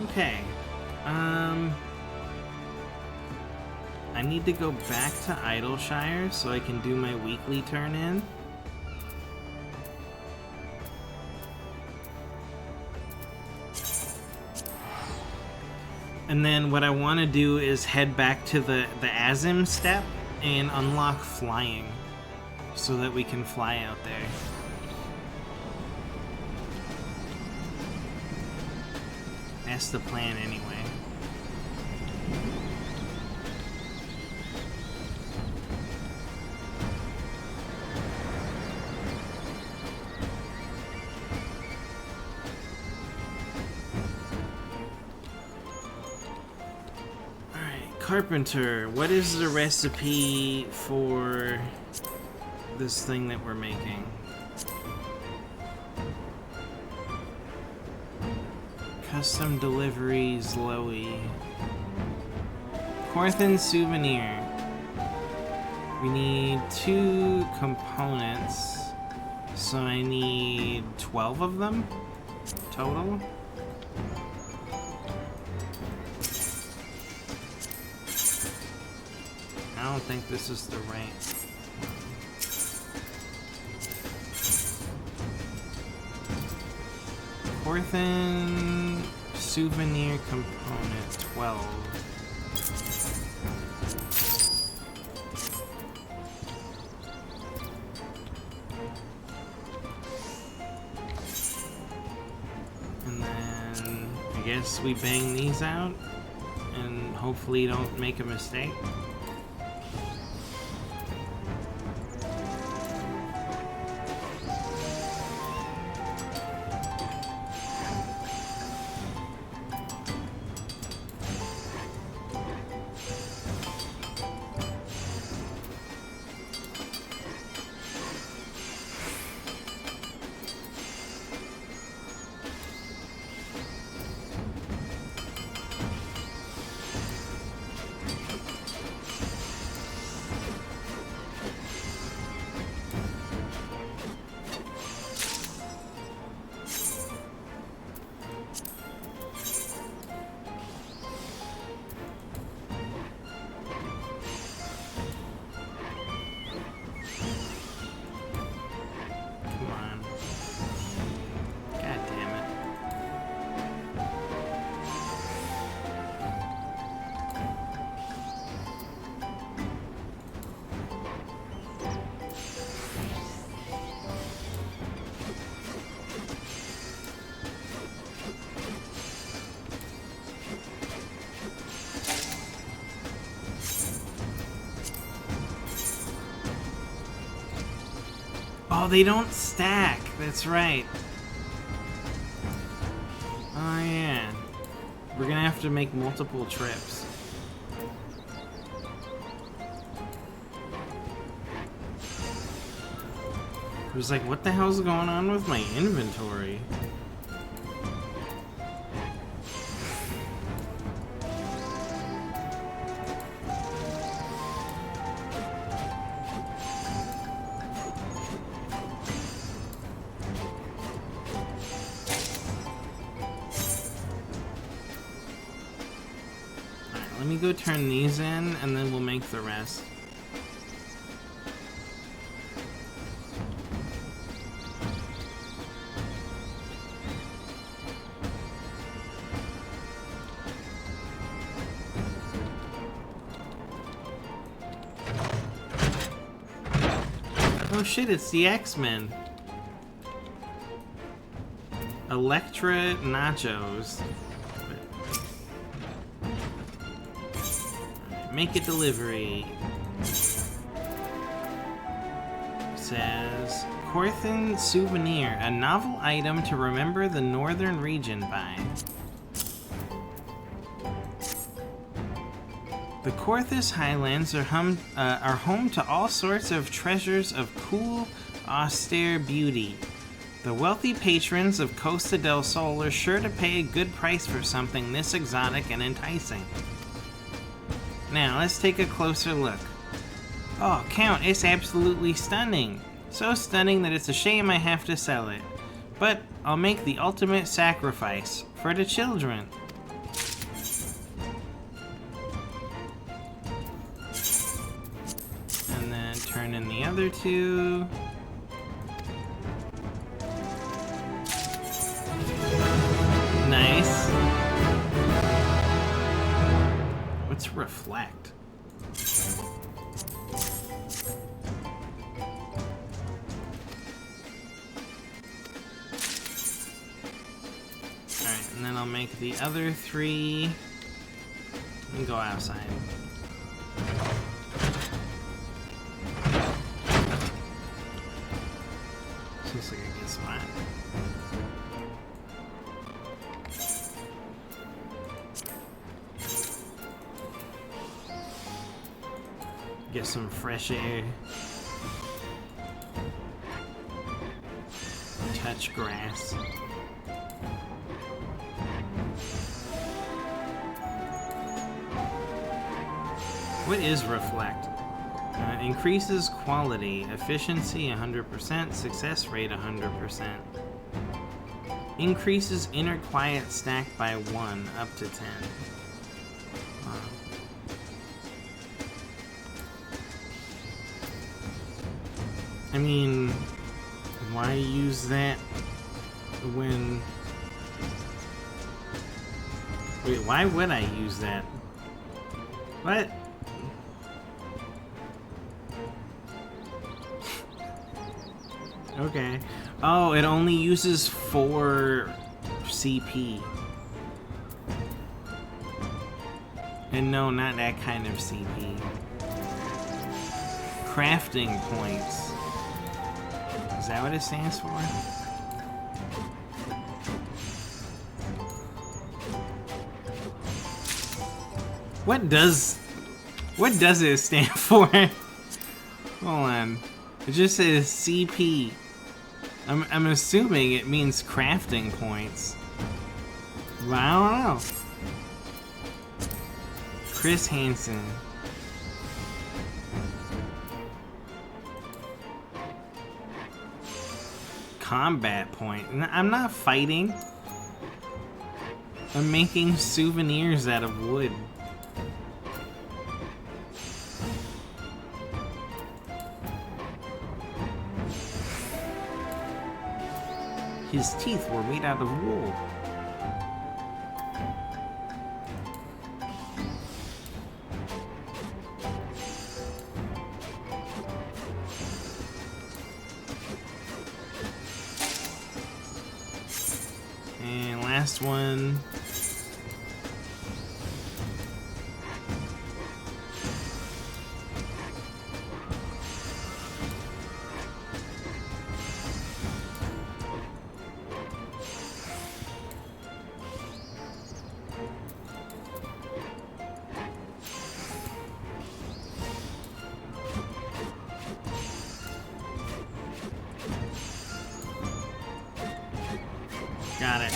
Okay. I need to go back to Idleshire so I can do my weekly turn-in. And then what I want to do is head back to the Azim step and unlock flying so that we can fly out there. That's the plan anyway. Carpenter, what is the recipe for this thing that we're making? Custom deliveries, Lowy. Corthan souvenir. We need 2 components. So I need 12 of them total. I don't think this is the right. Orphan souvenir component 12. And then I guess we bang these out and hopefully don't make a mistake. Come on. God damn it. Oh, they don't stack. That's right. Oh, yeah. We're gonna have to make multiple trips. I was like, what the hell's going on with my inventory? Let me go turn these in, and then we'll make the rest. Oh shit, it's the X-Men. Electra Nachos. Make a delivery. Says Corthan souvenir, a novel item to remember the northern region by. The Corthus Highlands are home to all sorts of treasures of cool, austere beauty. The wealthy patrons of Costa del Sol are sure to pay a good price for something this exotic and enticing. Now, let's take a closer look. Oh, Count, it's absolutely stunning. So stunning that it's a shame I have to sell it. But I'll make the ultimate sacrifice for the children. And then turn in the other two. Nice. What's reflect? Alright, and then I'll make the other three and go outside. Looks like a good spot. Get some fresh air. Touch grass. What is reflect? Increases quality, efficiency 100%, success rate 100%. Increases inner quiet stack by 1 up to 10. Wow. I mean, why use that when... Wait, why would I use that? What? Okay. Oh, it only uses 4 CP. And no, not that kind of CP. Crafting points. Is that what it stands for? What does it stand for? Hold on. It just says CP. I'm assuming it means crafting points. But I don't know. Chris Hansen. Combat point. I'm not fighting. I'm making souvenirs out of wood. His teeth were made out of wool. And last one. Got it.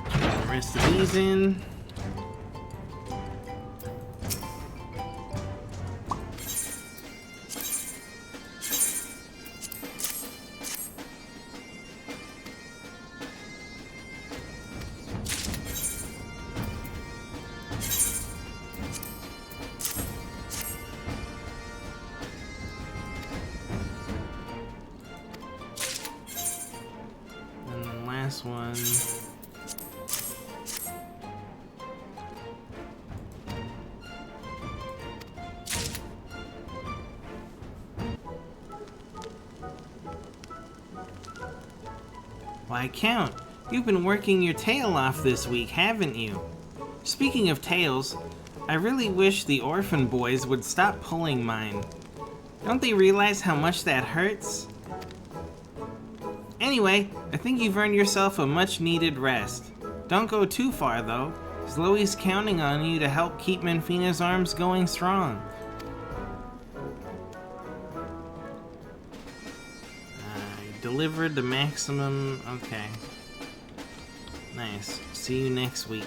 Put the rest of these in. One. Why, Count, you've been working your tail off this week, haven't you? Speaking of tails, I really wish the orphan boys would stop pulling mine. Don't they realize how much that hurts? Anyway, I think you've earned yourself a much-needed rest. Don't go too far, though. Chloe's counting on you to help keep Menfina's arms going strong. Delivered the maximum... Okay. Nice. See you next week.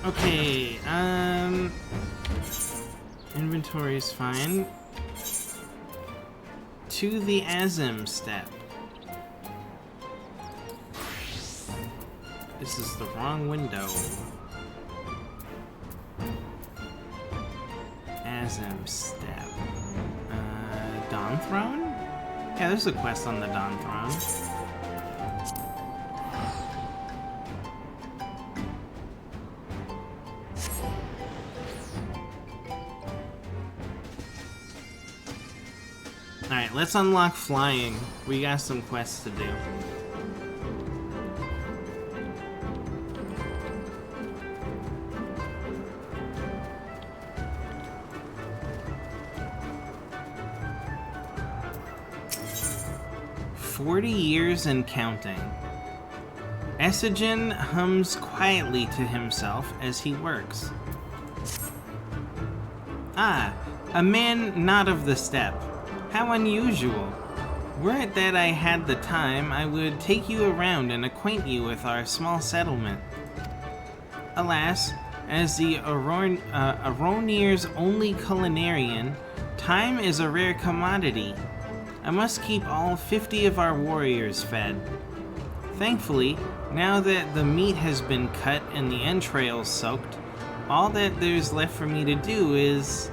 Okay, inventory's fine. To the Azim step. This is the wrong window. Azim step. Dawn Throne? Yeah, there's a quest on the Dawn Throne. Alright, let's unlock flying. We got some quests to do. "40 years and counting. Esigen hums quietly to himself as he works. Ah, A man not of the steppe. How unusual. Were it that I had the time, I would take you around and acquaint you with our small settlement. Alas, as the Aronir's only culinarian, time is a rare commodity. I must keep all 50 of our warriors fed. Thankfully, now that the meat has been cut and the entrails soaked, all that there's left for me to do is...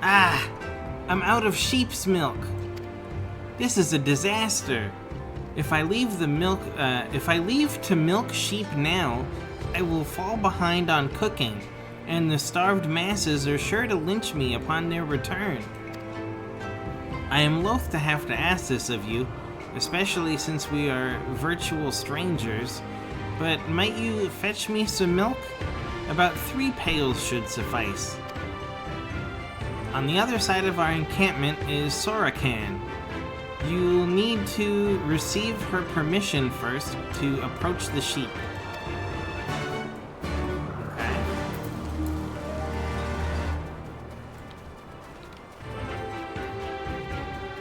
I'm out of sheep's milk. This is a disaster. If I leave to milk sheep now, I will fall behind on cooking, and the starved masses are sure to lynch me upon their return. I am loath to have to ask this of you, especially since we are virtual strangers, but might you fetch me some milk? About 3 pails should suffice. On the other side of our encampment is Sorakan. You'll need to receive her permission first to approach the sheep. Okay.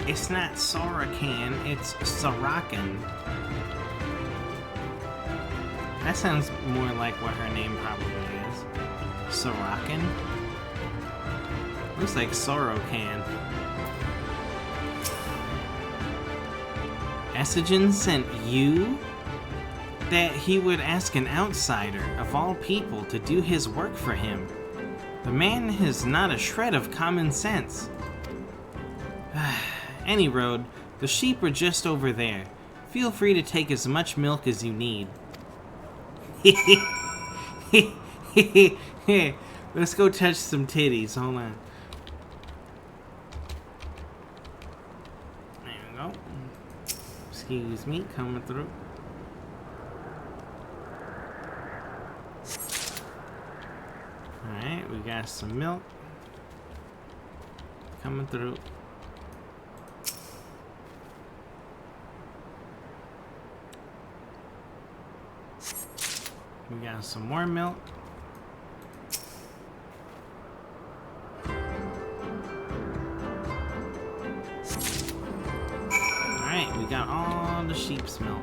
It's not Sorakan, it's Sorakan. That sounds more like what her name probably is. Sorakan? Looks like Sorokan. Esigen sent you? That he would ask an outsider, of all people, to do his work for him. The man has not a shred of common sense. Any road, the sheep are just over there. Feel free to take as much milk as you need. Let's go touch some titties, hold on. There we go. Excuse me, coming through. Alright, we got some milk. Coming through. We got some more milk. Alright, we got all the sheep's milk.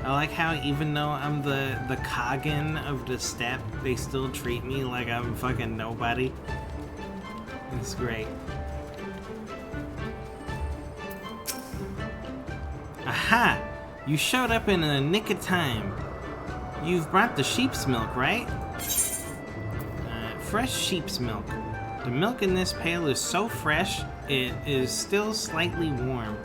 I like how even though I'm the Kagan of the steppe, they still treat me like I'm fucking nobody. It's great. Aha! You showed up in a nick of time. You've brought the sheep's milk, right? Fresh sheep's milk. The milk in this pail is so fresh, it is still slightly warm.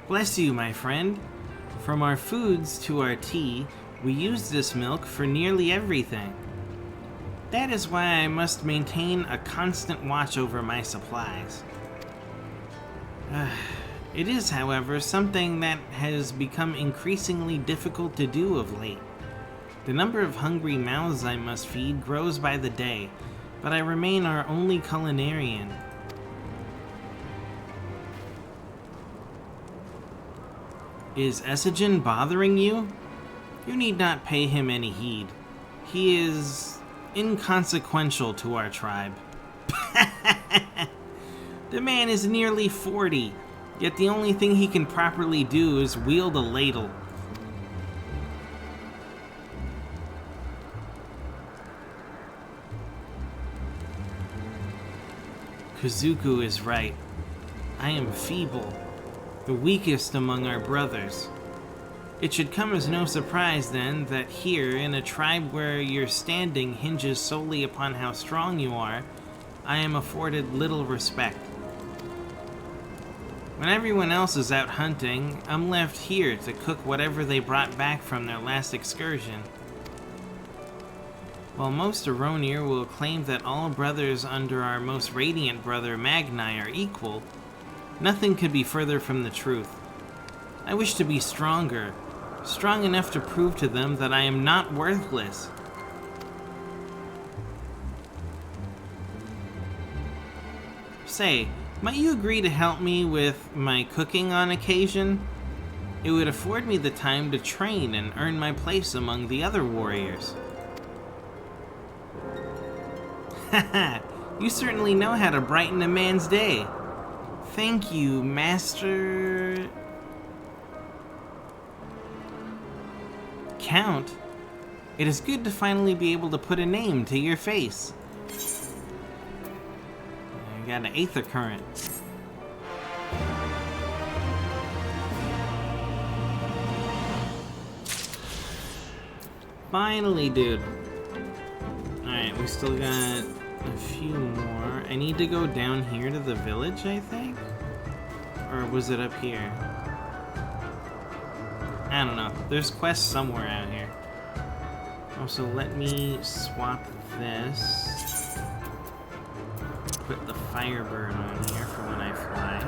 Bless you, my friend. From our foods to our tea, we use this milk for nearly everything. That is why I must maintain a constant watch over my supplies. It is, however, something that has become increasingly difficult to do of late. The number of hungry mouths I must feed grows by the day, but I remain our only culinarian. Is Esigen bothering you? You need not pay him any heed. He is inconsequential to our tribe. The man is nearly 40, yet the only thing he can properly do is wield a ladle. Kazuku is right. I am feeble, the weakest among our brothers. It should come as no surprise, then, that here, in a tribe where your standing hinges solely upon how strong you are, I am afforded little respect. When everyone else is out hunting, I'm left here to cook whatever they brought back from their last excursion. While most Aronir will claim that all brothers under our most radiant brother Magni are equal, nothing could be further from the truth. I wish to be stronger, strong enough to prove to them that I am not worthless. Say, might you agree to help me with my cooking on occasion? It would afford me the time to train and earn my place among the other warriors. Haha, you certainly know how to brighten a man's day. Thank you, Master... Count? It is good to finally be able to put a name to your face. I got an Aether Current. Finally, dude. Alright, we still got a few more. I need to go down here to the village, I think? Or was it up here? I don't know. There's quests somewhere out here. Also, let me swap this. Put the Firebird on here for when I fly.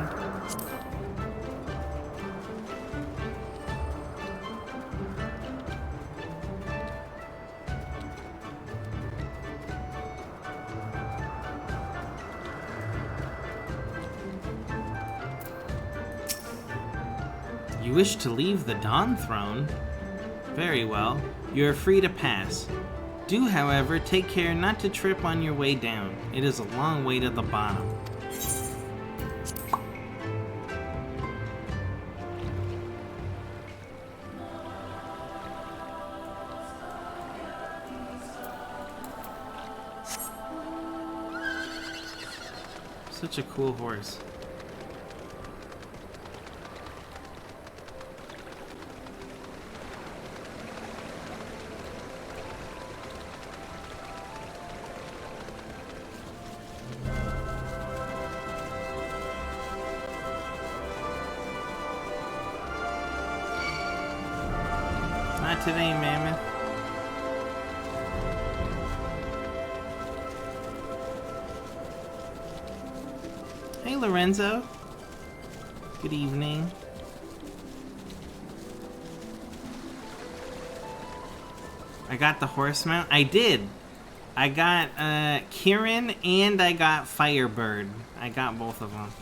You wish to leave the Dawn Throne? Very well. You are free to pass. Do, however, take care not to trip on your way down. It is a long way to the bottom. Such a cool horse. Not today, Mammoth. Hey, Lorenzo. Good evening. I got the horse mount. I did. I got Kieran and I got Firebird. I got both of them.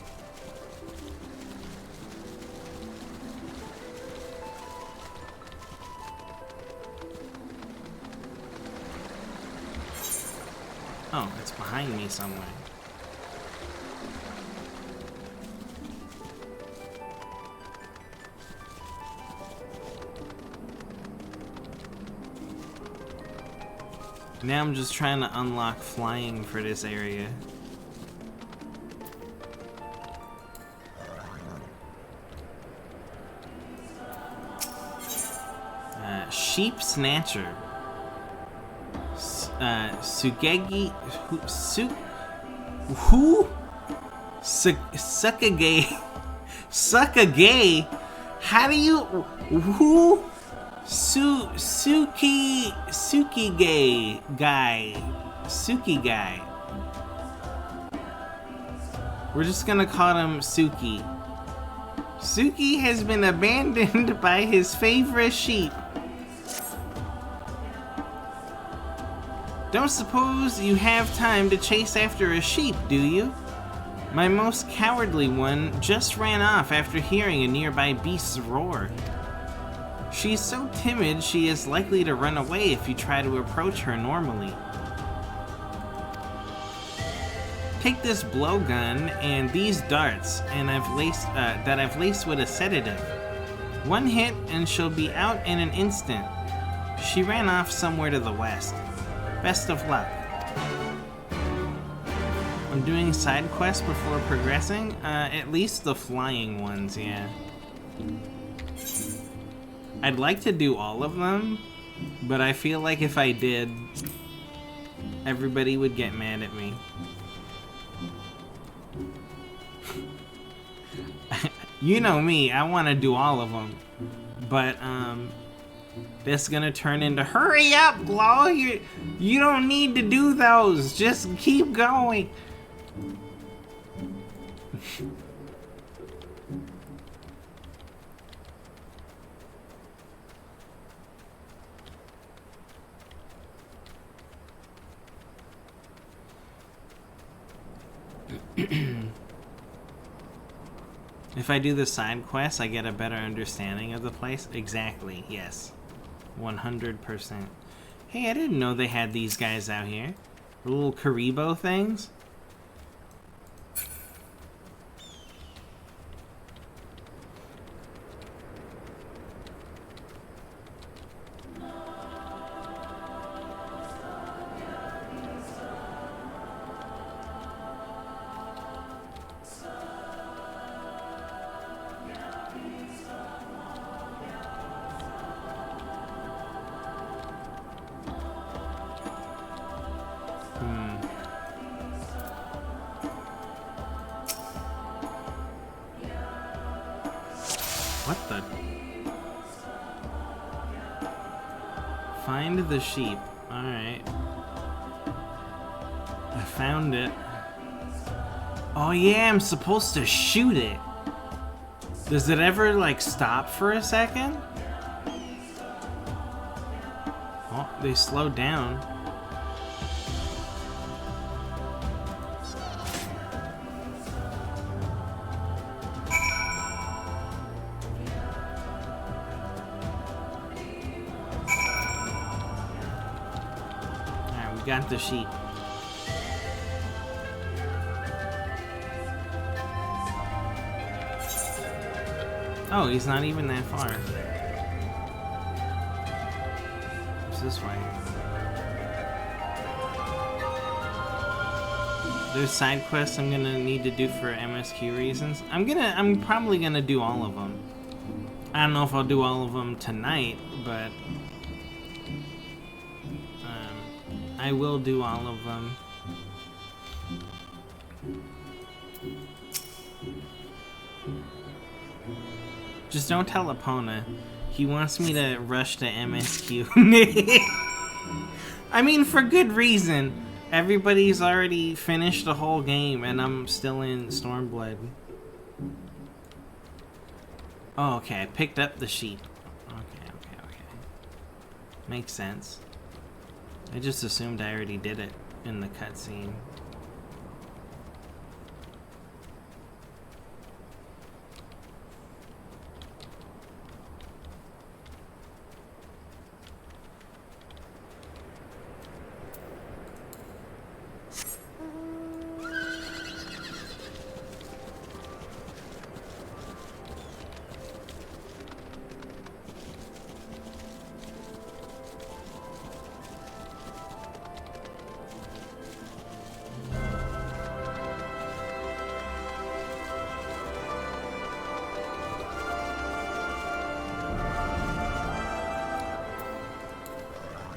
Oh, it's behind me somewhere. Now I'm just trying to unlock flying for this area. Sheep Snatcher. Sugegi... Who? Suckagay. Suckagay? How do you... Who? Suki guy. Suki guy. We're just gonna call him Suki. Suki has been abandoned by his favorite sheep. Don't suppose you have time to chase after a sheep, do you? My most cowardly one just ran off after hearing a nearby beast's roar. She's so timid she is likely to run away if you try to approach her normally. Take this blowgun and these darts and I've laced with a sedative. One hit and she'll be out in an instant. She ran off somewhere to the west. Best of luck. I'm doing side quests before progressing? At least the flying ones, yeah. I'd like to do all of them, but I feel like if I did, everybody would get mad at me. You know me, I want to do all of them, but that's gonna turn into hurry up, Glow. You don't need to do those. Just keep going. If I do the side quests, I get a better understanding of the place. Exactly, yes. 100%. Hey, I didn't know they had these guys out here. The little Karibo things. What the? Find the sheep. Alright. I found it. Oh yeah, I'm supposed to shoot it. Does it ever, like, stop for a second? Oh, they slowed down. Got the sheep. Oh, he's not even that far. It's this way. There's side quests I'm gonna need to do for MSQ reasons. I'm probably gonna do all of them. I don't know if I'll do all of them tonight, but I will do all of them. Just don't tell Epona. He wants me to rush to MSQ. I mean, for good reason. Everybody's already finished the whole game, and I'm still in Stormblood. Oh, okay. I picked up the sheep. Okay. Makes sense. I just assumed I already did it in the cutscene.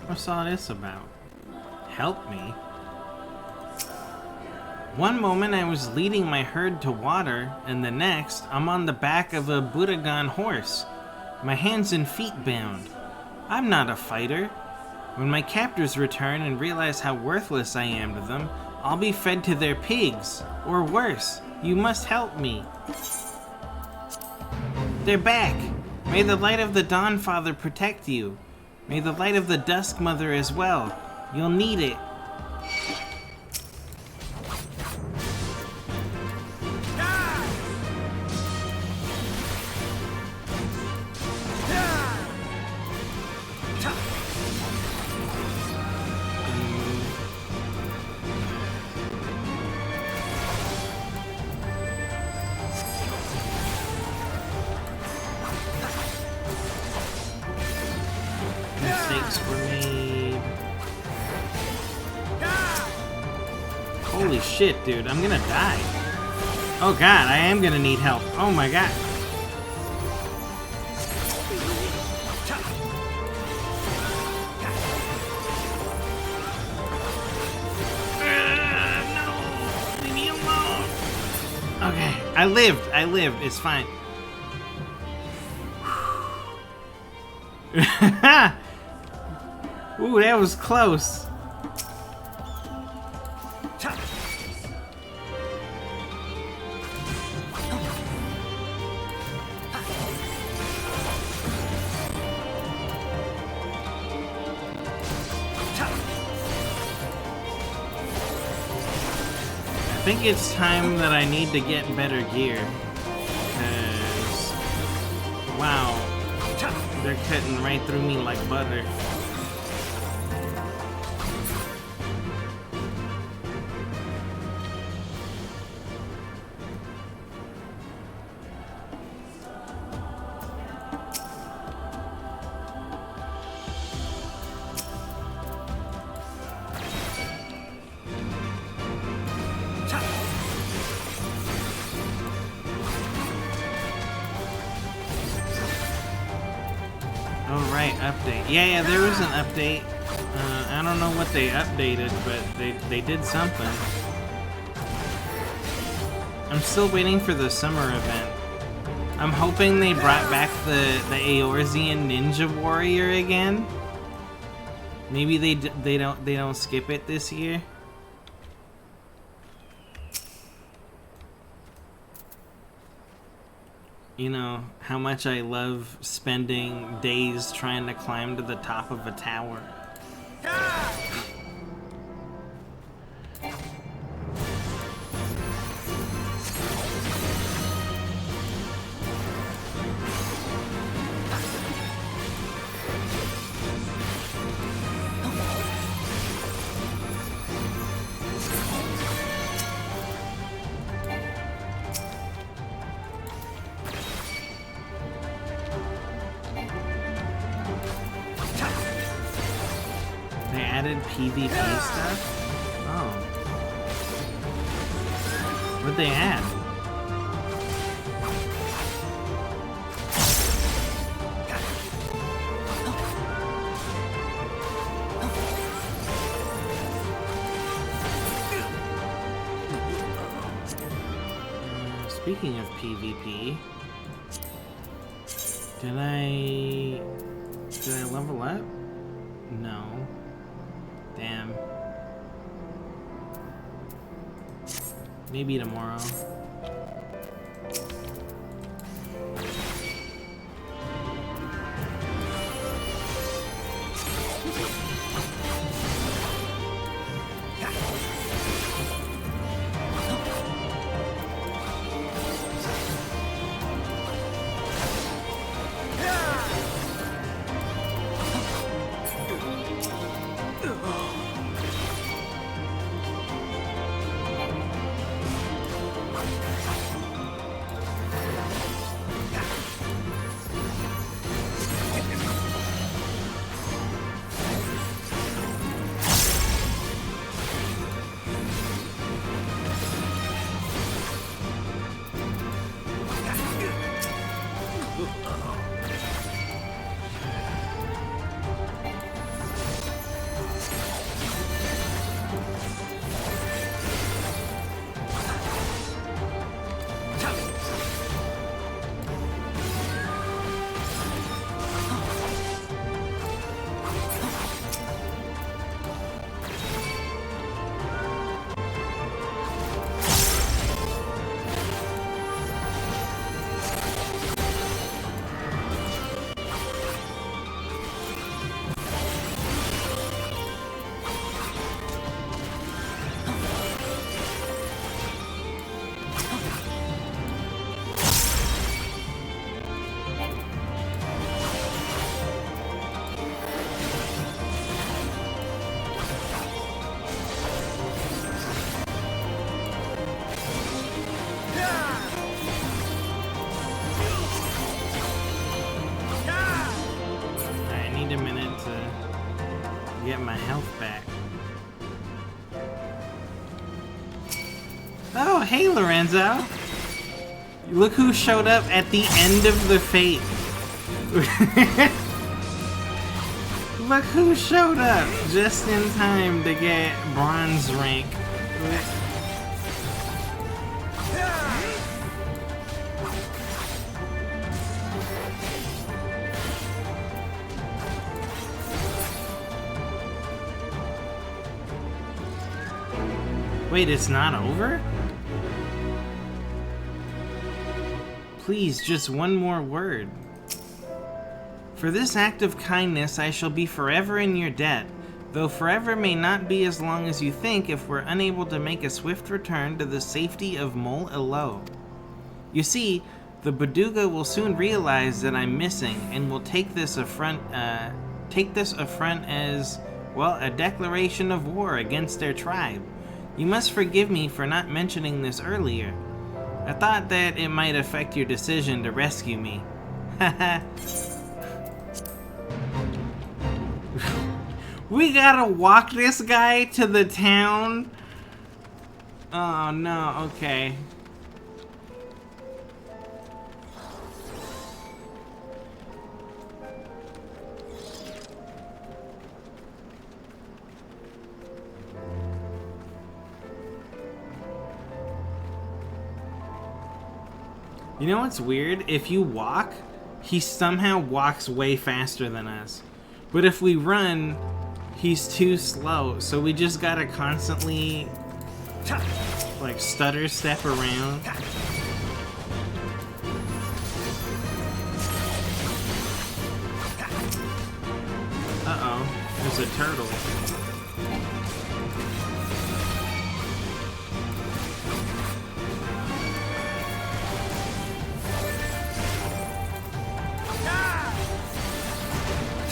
What's all this about? Help me? One moment I was leading my herd to water, and the next I'm on the back of a Budagon horse, my hands and feet bound. I'm not a fighter. When my captors return and realize how worthless I am to them, I'll be fed to their pigs, or worse. You must help me. They're back! May the light of the Dawn Father protect you. May the light of the Dusk Mother as well. You'll need it. Mistakes were made. Holy shit, dude. I'm gonna die. Oh god, I am gonna need help. Oh my god. No! Leave me alone! Okay, I lived. It's fine. Ooh, that was close. I think it's time that I need to get better gear. because wow, they're cutting right through me like butter. Oh right, update. Yeah, there was an update. I don't know what they updated, but they did something. I'm still waiting for the summer event. I'm hoping they brought back the Eorzean Ninja Warrior again. Maybe they don't skip it this year. You know how much I love spending days trying to climb to the top of a tower. They added PvP stuff? Oh. What'd they add? Speaking of PvP, did I level up? No. Damn. Maybe tomorrow. Get my health back. Oh, hey Lorenzo! Look who showed up at the end of the fate. Look who showed up just in time to get bronze rank. Wait, it's not over? Please, just one more word. For this act of kindness, I shall be forever in your debt, though forever may not be as long as you think if we're unable to make a swift return to the safety of Mol Elo. You see, The Baduga will soon realize that I'm missing and will take this affront as, well, a declaration of war against their tribe. You must forgive me for not mentioning this earlier. I thought that it might affect your decision to rescue me. Haha. We gotta walk this guy to the town? Oh no, okay. You know what's weird? If you walk, he somehow walks way faster than us. But if we run, he's too slow. So we just gotta constantly, like, stutter step around. Uh-oh, there's a turtle.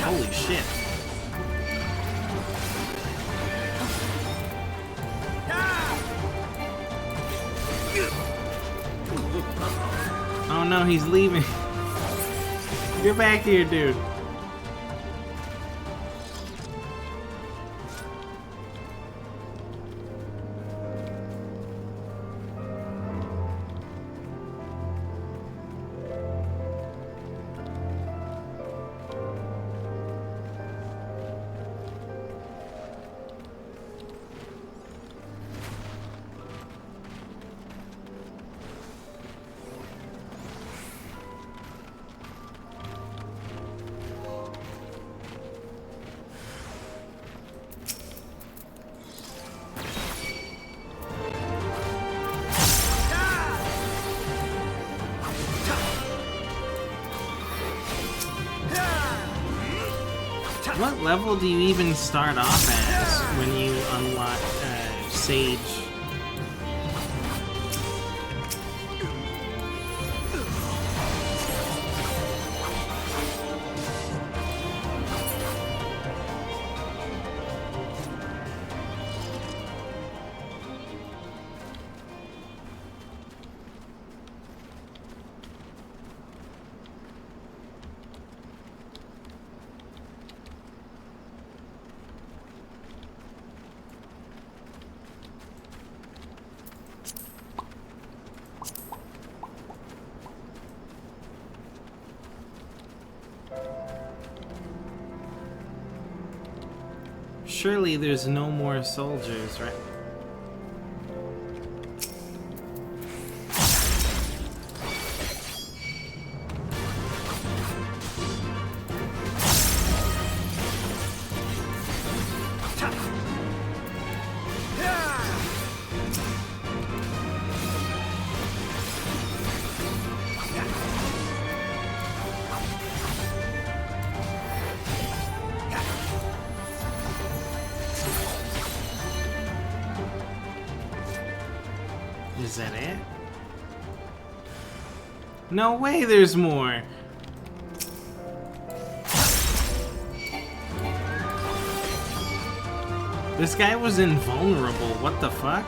Holy shit. Oh no, he's leaving. Get back here, dude. What level do you even start off as when you unlock Sage? Surely there's no more soldiers, right? Is that it? No way there's more! This guy was invulnerable, what the fuck?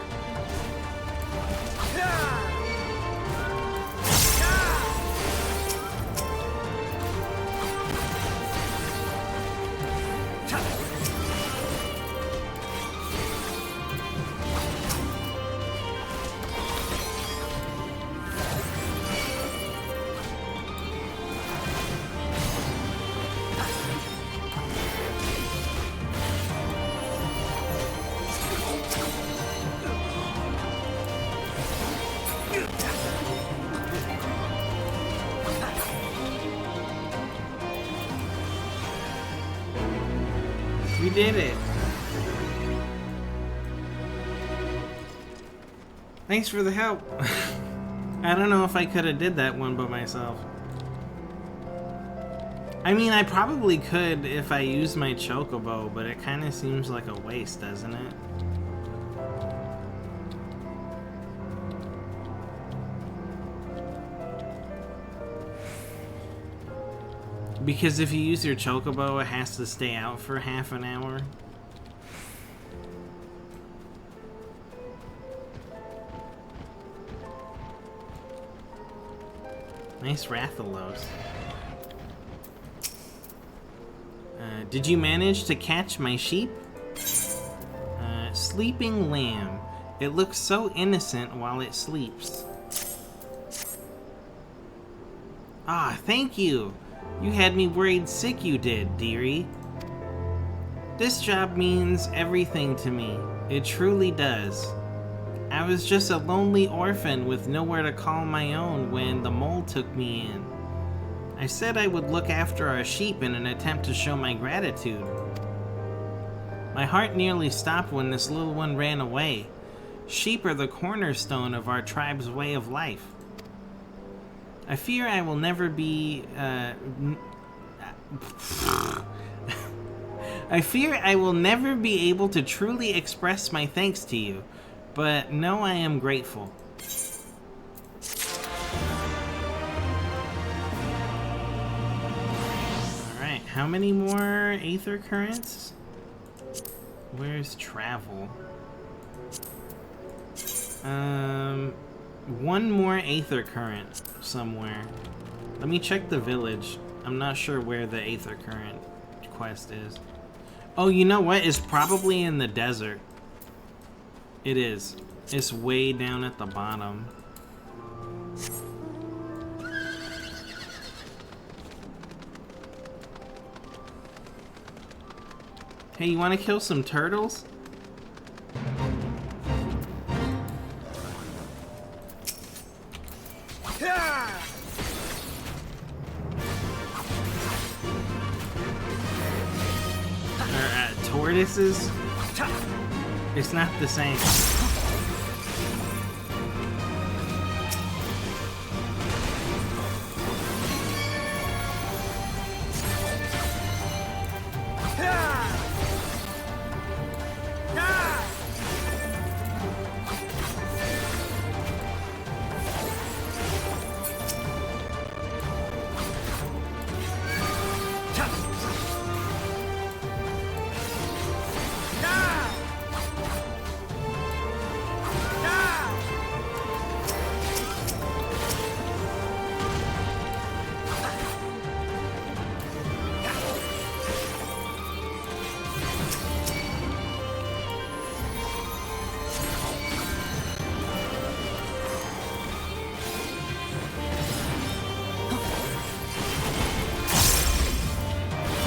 We did it. Thanks for the help. I don't know if I could have did that one by myself. I mean, I probably could if I used my chocobo, but it kind of seems like a waste, doesn't it? Because if you use your chocobo, it has to stay out for half an hour. Nice Rathalos. Did you manage to catch my sheep? Sleeping lamb. It looks so innocent while it sleeps. Ah, thank you! You had me worried sick, you did, dearie. This job means everything to me. It truly does. I was just a lonely orphan with nowhere to call my own when the mole took me in. I said I would look after our sheep in an attempt to show my gratitude. My heart nearly stopped when this little one ran away. Sheep are the cornerstone of our tribe's way of life. I fear I will never be, I fear I will never be able to truly express my thanks to you, but know I am grateful. Alright, how many more Aether Currents? Where's travel? One more Aether Current somewhere. Let me check the village. I'm not sure where the Aether Current quest is. Oh, you know what? It's probably in the desert. It is. It's way down at the bottom. Hey, you want to kill some turtles? Tortoises? It's not the same.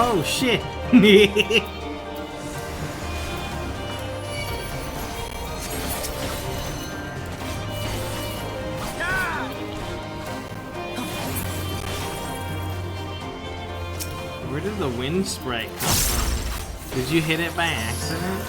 Oh shit! Where did the wind sprite come from? Did you hit it by accident?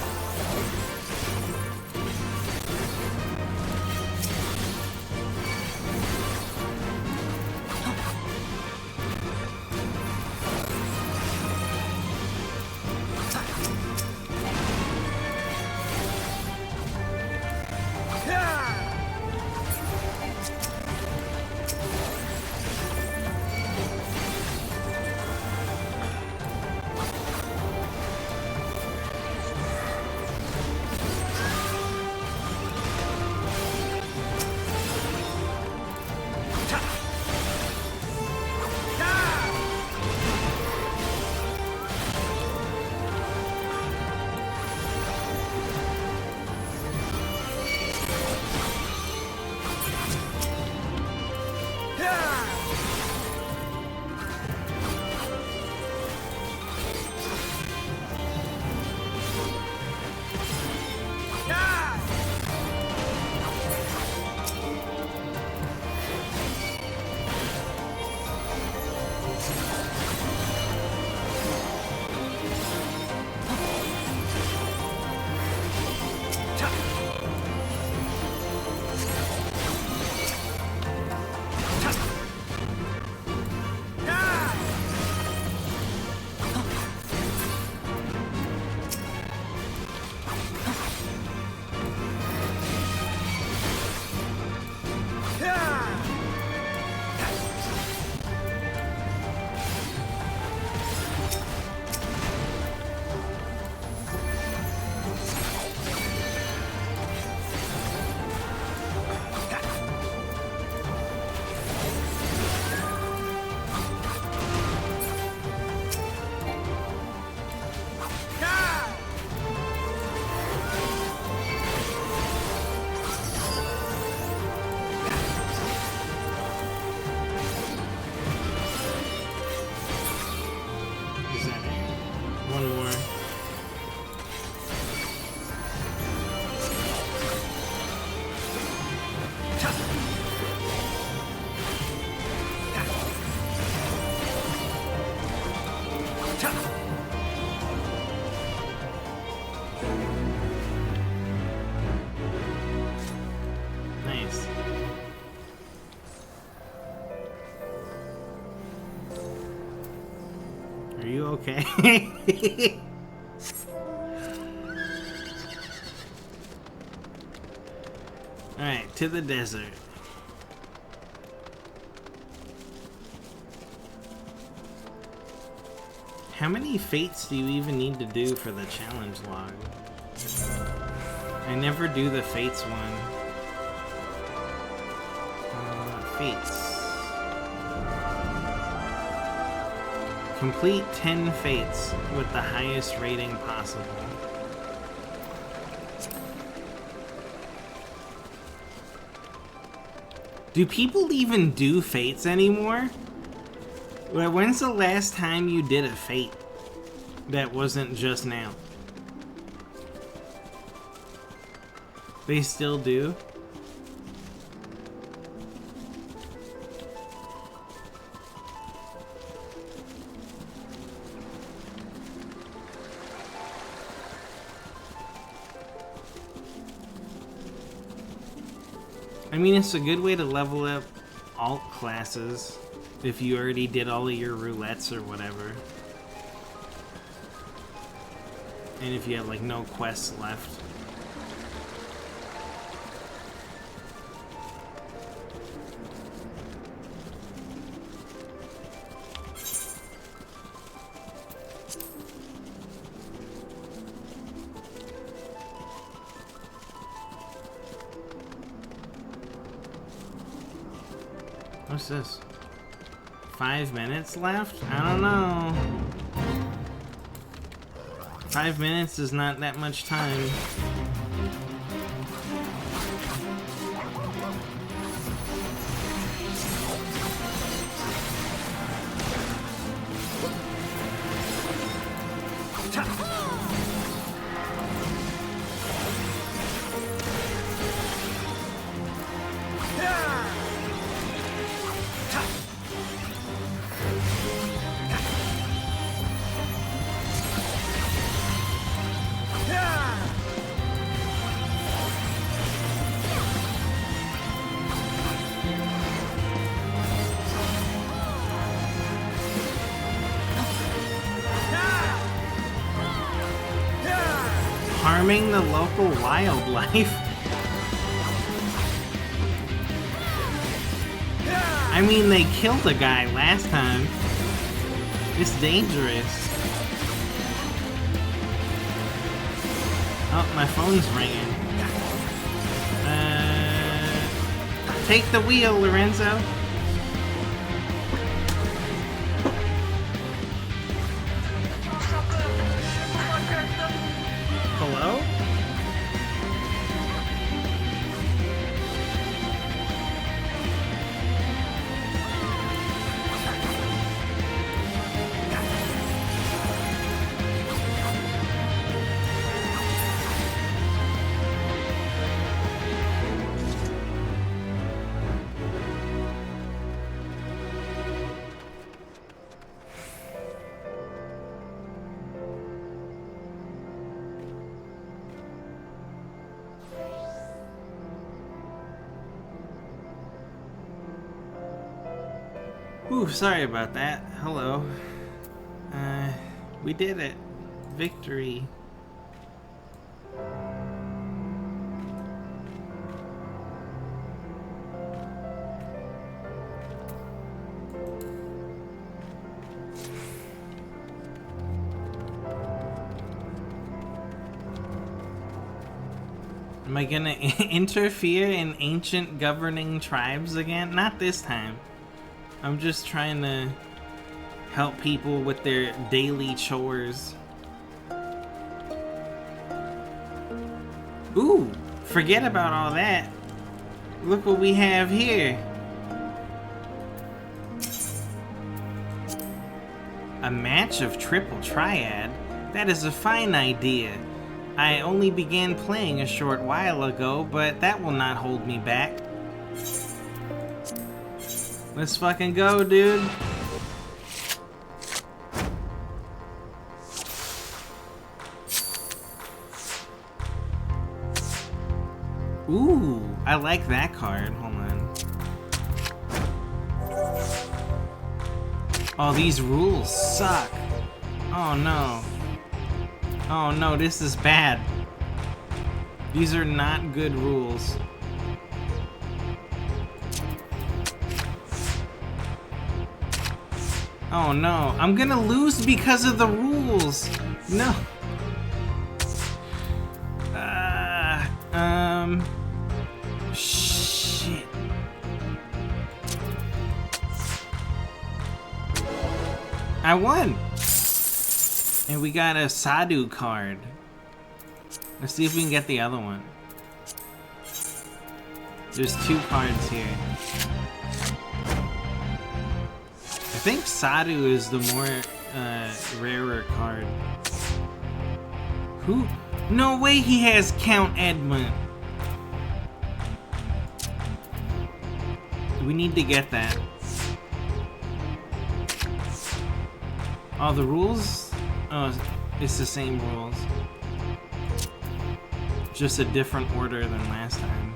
Nice. Are you okay? Alright, to the desert. How many fates do you even need to do for the challenge log? I never do the fates one. Fates. Complete 10 fates with the highest rating possible. Do people even do fates anymore? When's the last time you did a fate that wasn't just now? They still do? I mean, it's a good way to level up alt classes if you already did all of your roulettes or whatever. And if you have like no quests left. What's this? 5 minutes left? I don't know. 5 minutes is not that much time. Harming the local wildlife. I mean, they killed a guy last time. It's dangerous. Oh, my phone's ringing. Take the wheel, Lorenzo. Hello? Ooh, sorry about that. Hello. We did it. Victory. Am I gonna interfere in ancient governing tribes again? Not this time. I'm just trying to help people with their daily chores. Ooh, forget about all that. Look what we have here. A match of Triple Triad? That is a fine idea. I only began playing a short while ago, but that will not hold me back. Let's fucking go, dude. I like that card. Hold on. Oh, these rules suck. Oh no. Oh no, this is bad. These are not good rules. Oh no, I'm gonna lose because of the rules. No. Shit. I won. And we got a Sadhu card. Let's see if we can get the other one. There's 2 cards here. I think Sadhu is the more rarer card. Who? No way he has Count Edmund. We need to get that. Oh, the rules? Oh, it's the same rules. Just a different order than last time.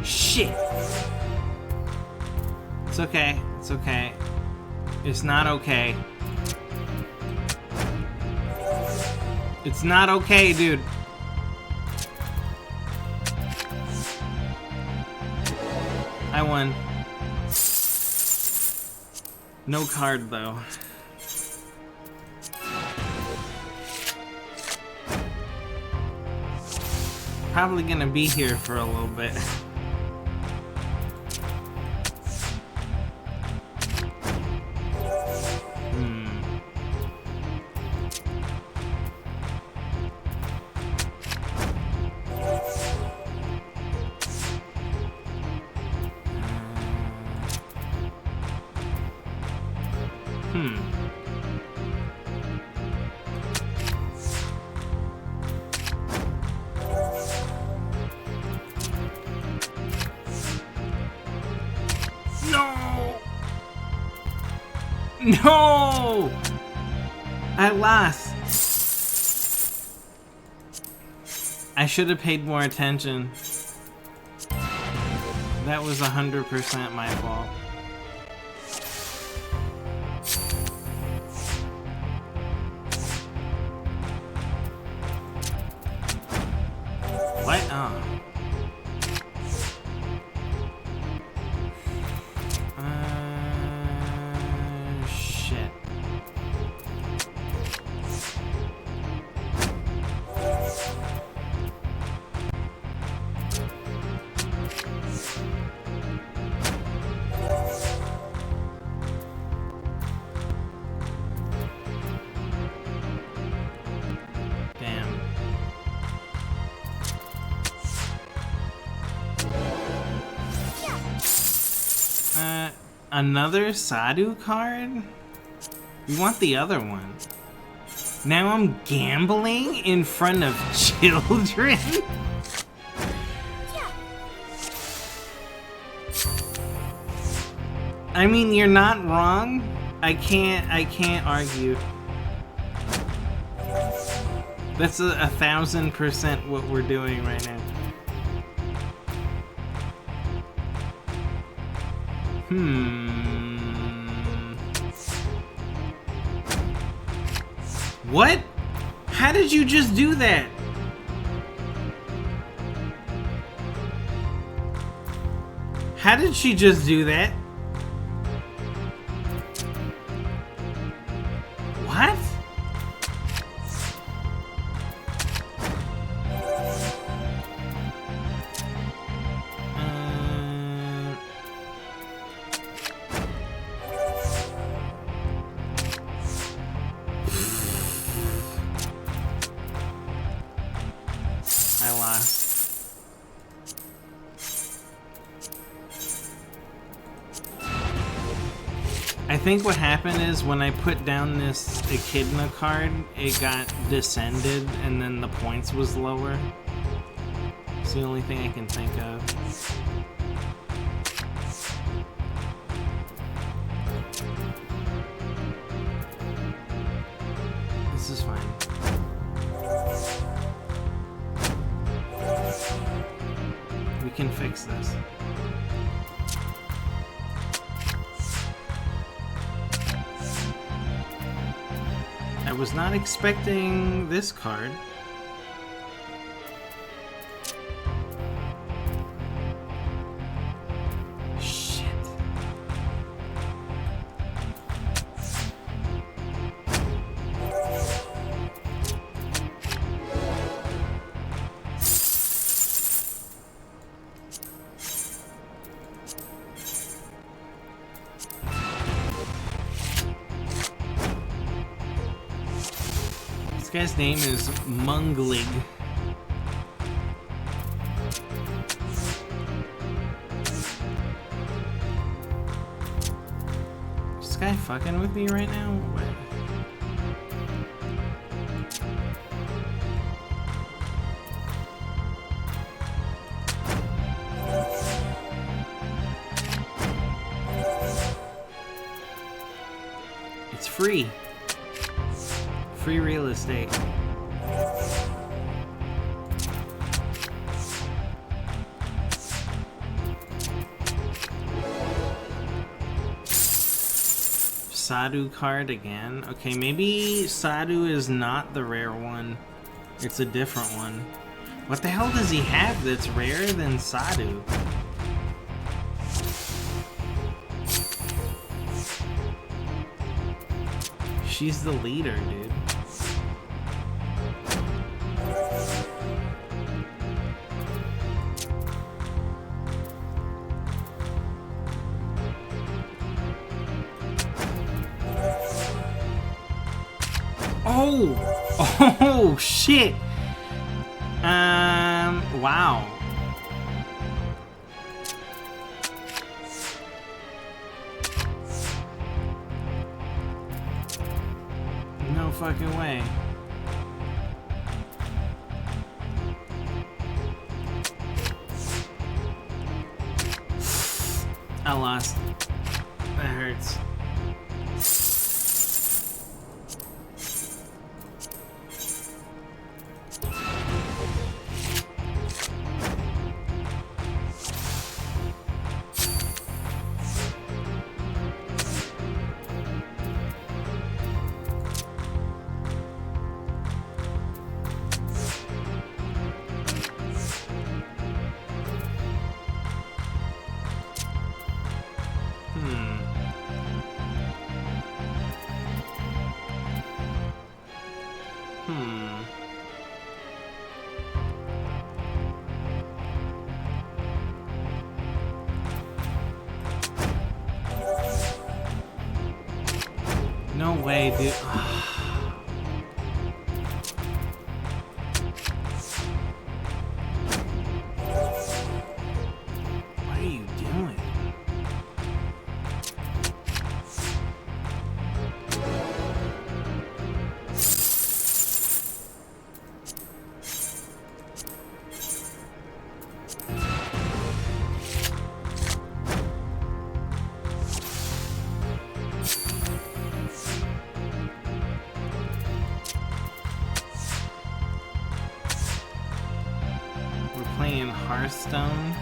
Shit! It's okay. It's okay. It's not okay. It's not okay, dude. I won. No card, though. Probably gonna be here for a little bit. No! I lost. I should have paid more attention. That was 100% my fault. What? Oh. Shit. Damn. Another Sadhu card? We want the other one. Now I'm gambling in front of children? I mean, you're not wrong. I can't argue. That's 1,000% what we're doing right now. What? How did you just do that? How did she just do that? What? I lost. I think what happened is when I put down this Echidna card, it got descended and then the points was lower. It's the only thing I can think of. This is fine. We can fix this. I was not expecting this card. Shit. This guy's name is Munglig. Is this guy fucking with me right now? What? It's free. Free real estate. Sadhu card again. Okay, maybe Sadhu is not the rare one. It's a different one. What the hell does he have that's rarer than Sadhu? She's the leader, dude. Oh, shit. Wow. No fucking way. I lost. That hurts. No way, dude. What are you doing? Playing Hearthstone.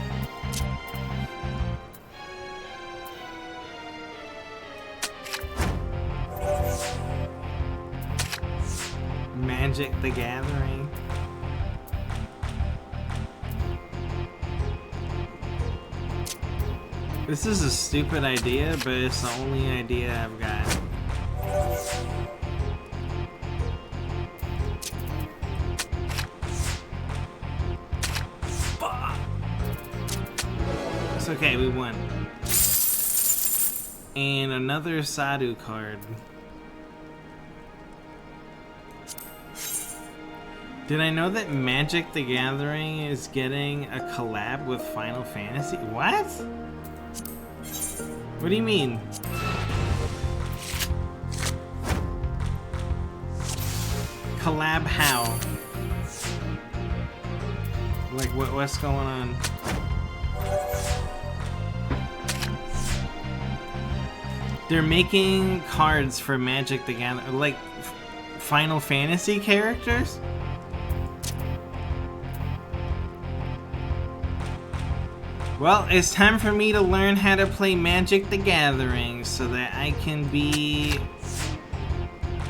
Magic the Gathering. This is a stupid idea, but it's the only idea I've got. It's okay, we won. And another Sadhu card. Did I know that Magic the Gathering is getting a collab with Final Fantasy? What? What do you mean? Collab how? Like what's going on? They're making cards for Magic the Gathering, like Final Fantasy characters? Well, it's time for me to learn how to play Magic the Gathering so that I can be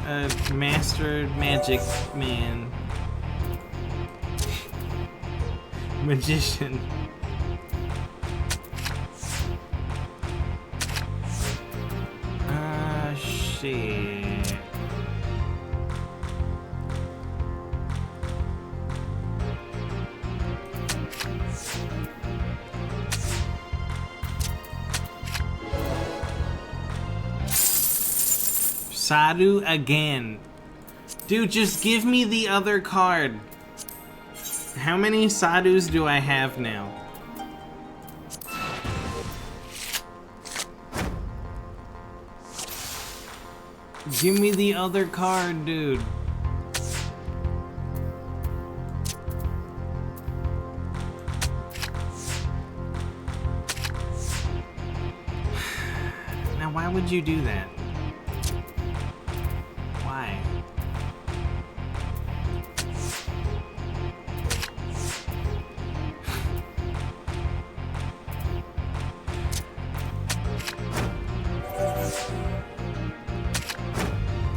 a master magic man. Magician. Shit. Sadhu again. Dude, just give me the other card. How many Sadhus do I have now? Give me the other card, dude. Now, why would you do that? Why?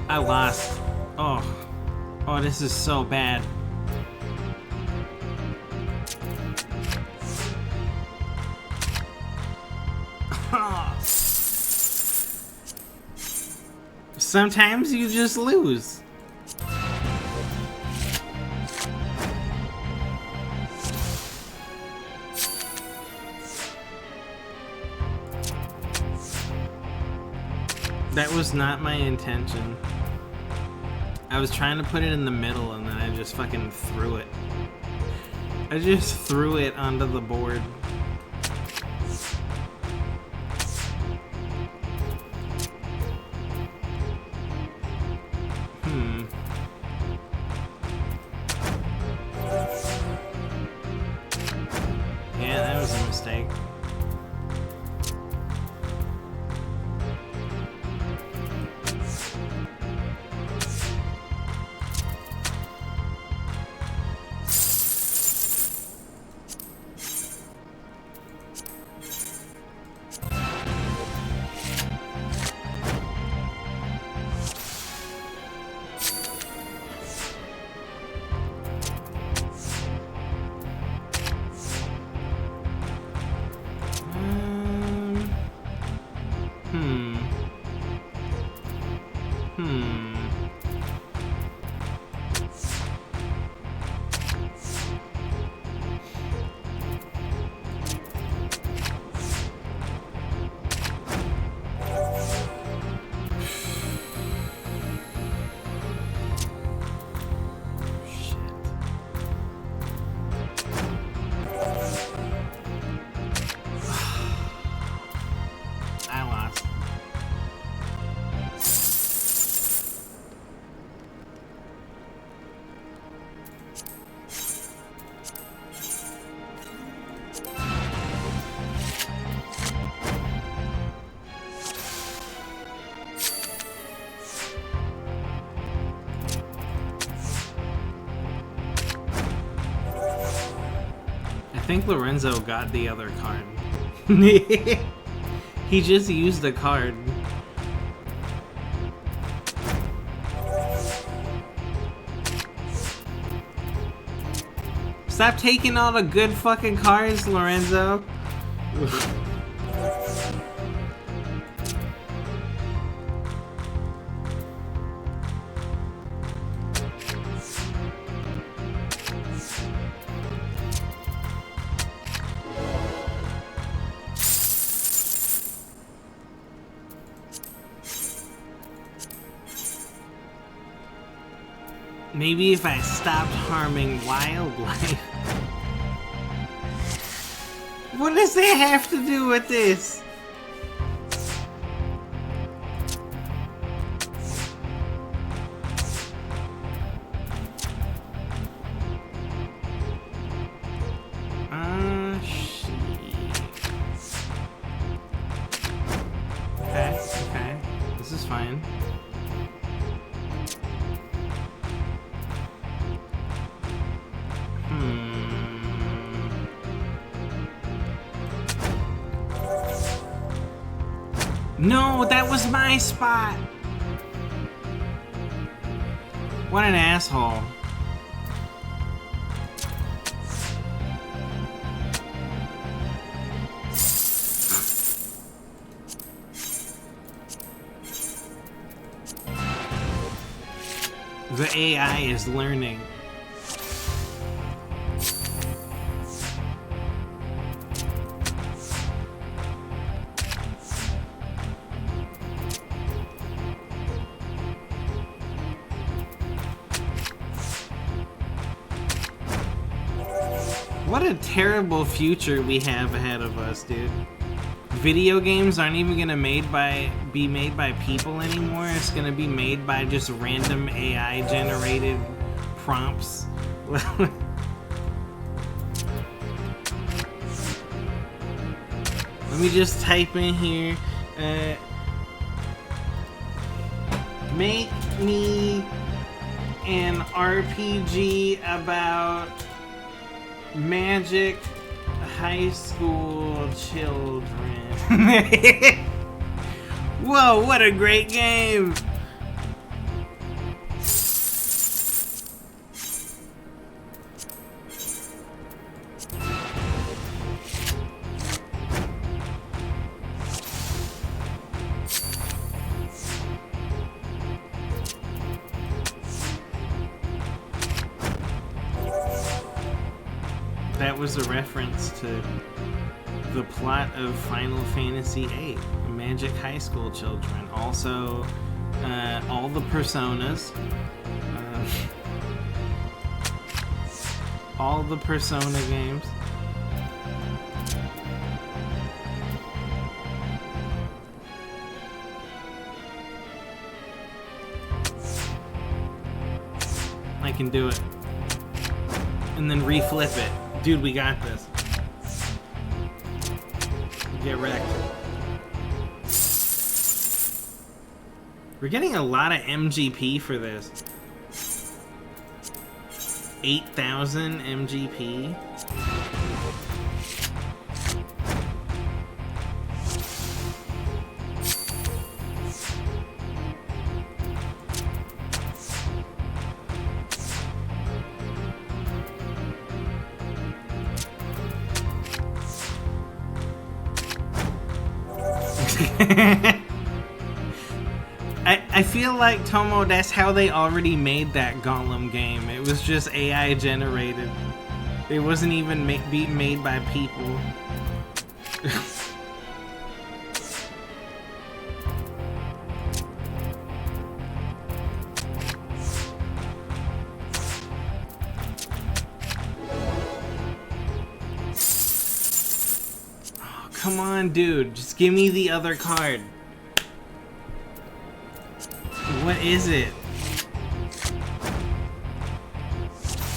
I lost. Oh. Oh, this is so bad. Sometimes you just lose. That was not my intention. I was trying to put it in the middle and then I just fucking threw it. I just threw it onto the board. Yeah, that was a mistake. I think Lorenzo got the other card. He just used the card. Stop taking all the good fucking cards, Lorenzo. Maybe if I stopped harming wildlife. What does that have to do with this? Shit. Okay. This is fine. No, that was my spot! What an asshole. The AI is learning. What a terrible future we have ahead of us, dude. Video games aren't even gonna be made by people anymore. It's gonna be made by just random AI generated prompts. Let me just type in here. Make me an RPG about magic high school children. Whoa, what a great game! That was a reference to the plot of Final Fantasy Xiv, Magic High School Children. Also, all the Personas. All the Persona games. I can do it. And then reflip it. Dude, we got this. Get wrecked. We're getting a lot of MGP for this. 8,000 MGP. I feel like, Tomo, that's how they already made that Gollum game. It was just AI generated. It wasn't even being made by people. Oh, come on, dude. Just give me the other card. What is it?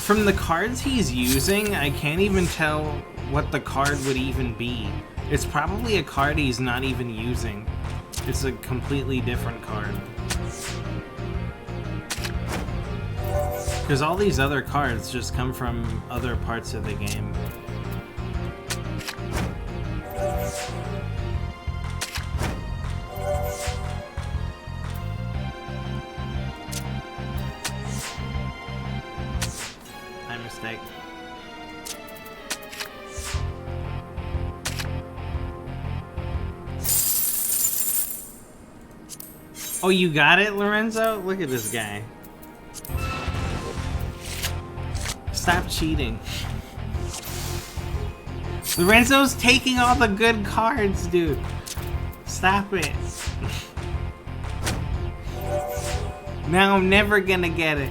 From the cards he's using, I can't even tell what the card would even be. It's probably a card he's not even using. It's a completely different card. Because all these other cards just come from other parts of the game. Oh, you got it, Lorenzo? Look at this guy. Stop cheating. Lorenzo's taking all the good cards, dude. Stop it. Now I'm never gonna get it.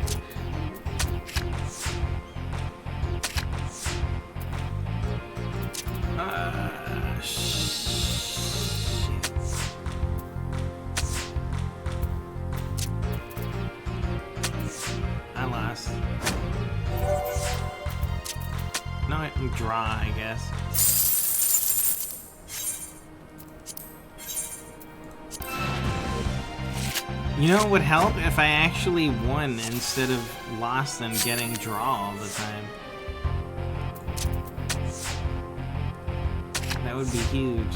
Draw, I guess. You know what would help? If I actually won instead of lost and getting draw all the time. That would be huge.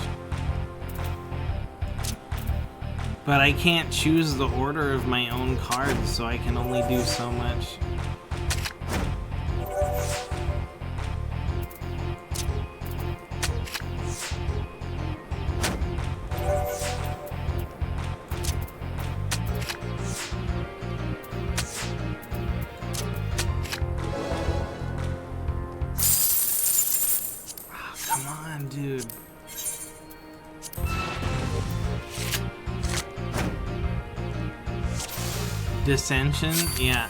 But I can't choose the order of my own cards, so I can only do so much. Oh, come on, dude. Dissension, yeah.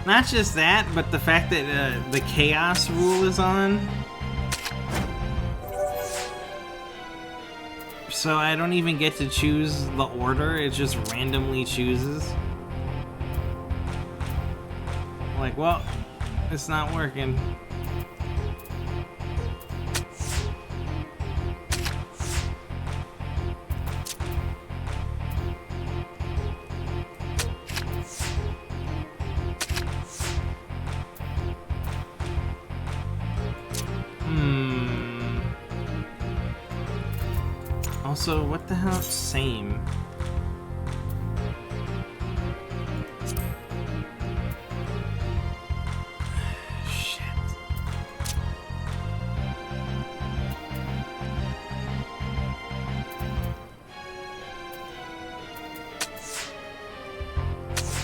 Not just that, but the fact that the chaos rule is on. So I don't even get to choose the order, it just randomly chooses. Like, well, it's not working. Also, what the hell? Same. Shit.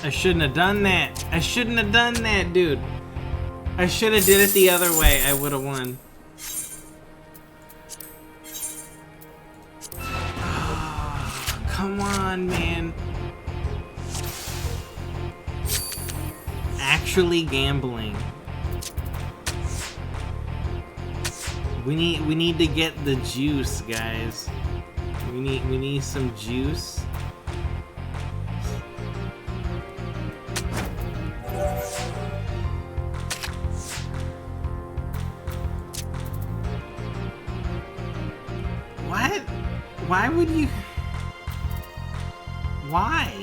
I shouldn't have done that. I shouldn't have done that, dude. I should have did it the other way. I would have won. Come on, man. Actually gambling. We need to get the juice, guys. We need some juice. What? Why would you? Why?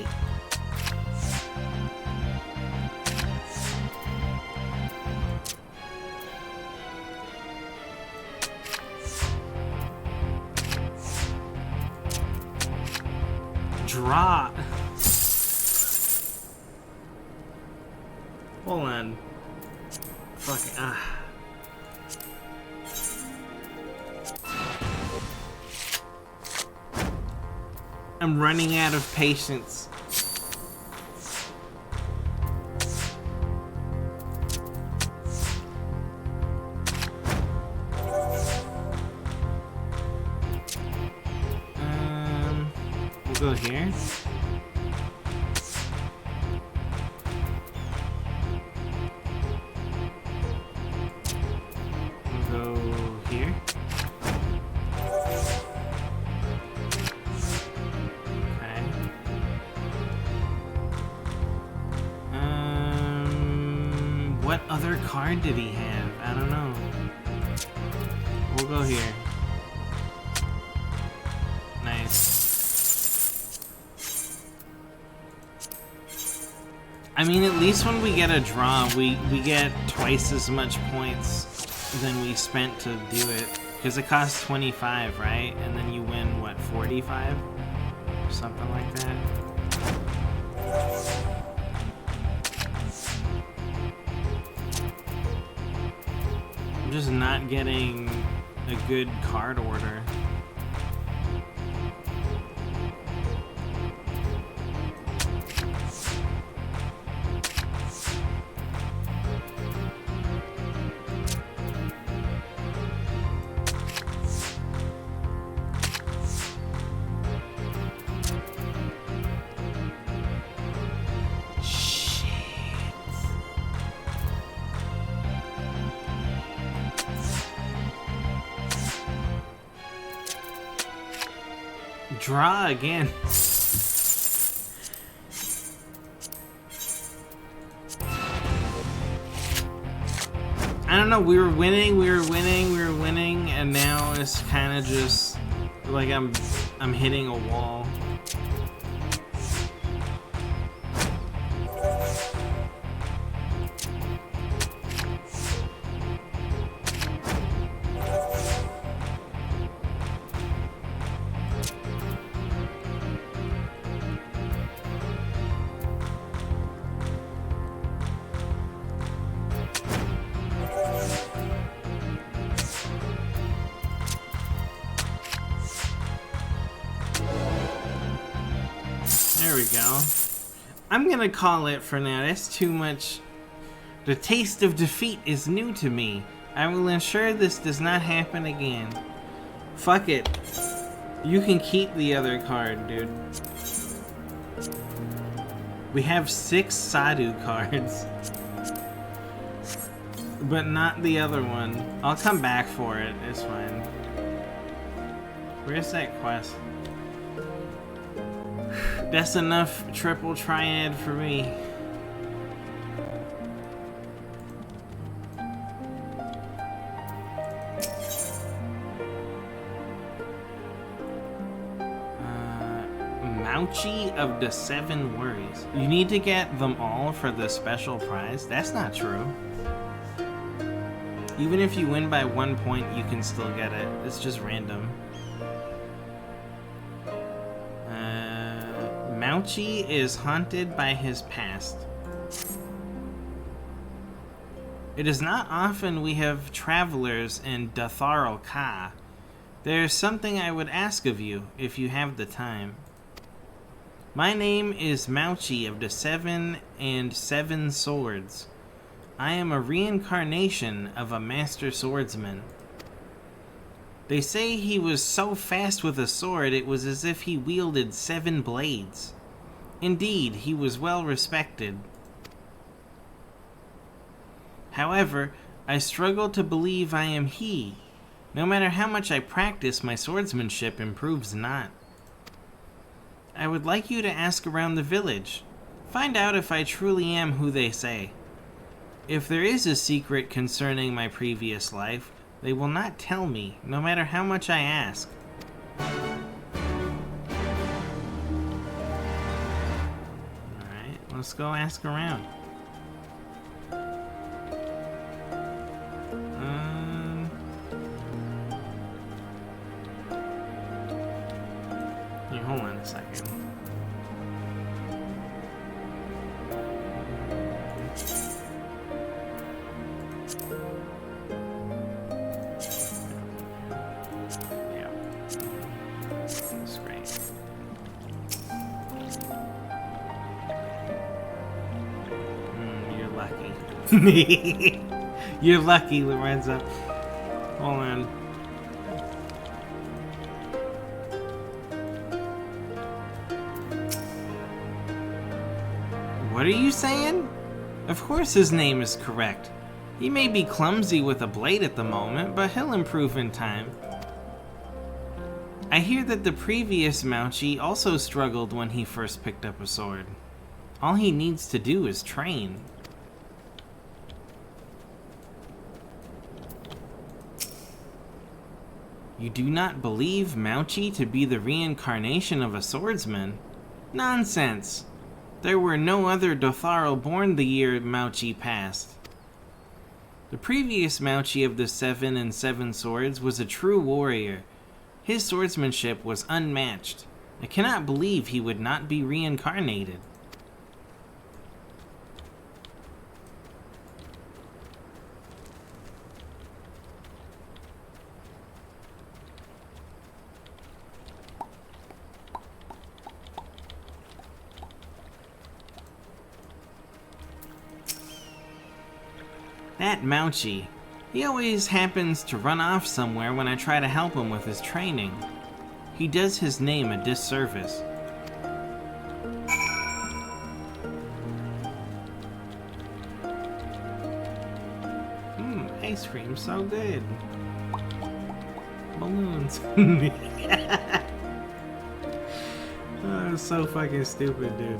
Draw. Hold on. Fuck it. I'm running out of patience. We'll go here. We'll go here. What other card did he have? I don't know. We'll go here. Nice. I mean, at least when we get a draw, we get twice as much points than we spent to do it. Because it costs 25, right? And then you win, what, 45? Something like that. Just not getting a good card order. Draw again. I don't know, we were winning, and now it's kind of just like I'm hitting a wall. we go. I'm gonna call it for now. That's too much. The taste of defeat is new to me. I will ensure this does not happen again. Fuck it. You can keep the other card, dude. We have 6 Sadhu cards. But not the other one. I'll come back for it. It's fine. Where's that quest? That's enough triple triad for me. Mouchi of the 7 Worries. You need to get them all for the special prize? That's not true. Even if you win by 1 point, you can still get it. It's just random. Mouchi is haunted by his past. It is not often we have travelers in Datharl Ka. There's something I would ask of you, if you have the time. My name is Mouchi of the 7 and 7 Swords. I am a reincarnation of a master swordsman. They say he was so fast with a sword it was as if he wielded 7 blades. Indeed, he was well respected. However, I struggle to believe I am he. No matter how much I practice, my swordsmanship improves not. I would like you to ask around the village. Find out if I truly am who they say. If there is a secret concerning my previous life, they will not tell me, no matter how much I ask. Alright, let's go ask around. Here, hold on a second. You're lucky, Lorenzo. Hold on. What are you saying? Of course his name is correct. He may be clumsy with a blade at the moment, but he'll improve in time. I hear that the previous Mouchi also struggled when he first picked up a sword. All he needs to do is train. You do not believe Mouchi to be the reincarnation of a swordsman? Nonsense! There were no other Dotharl born the year Mouchi passed. The previous Mouchi of the 7 and 7 Swords was a true warrior. His swordsmanship was unmatched. I cannot believe he would not be reincarnated. That Mouchi. He always happens to run off somewhere when I try to help him with his training. He does his name a disservice. Ice cream, so good. Balloons. Oh, so fucking stupid, dude.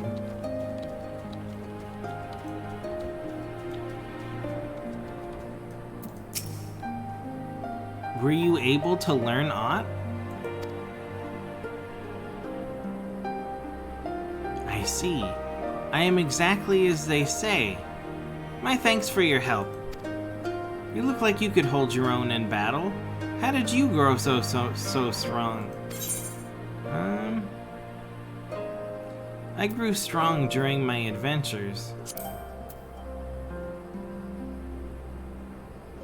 Were you able to learn aught? I see. I am exactly as they say. My thanks for your help. You look like you could hold your own in battle. How did you grow so strong? I grew strong during my adventures.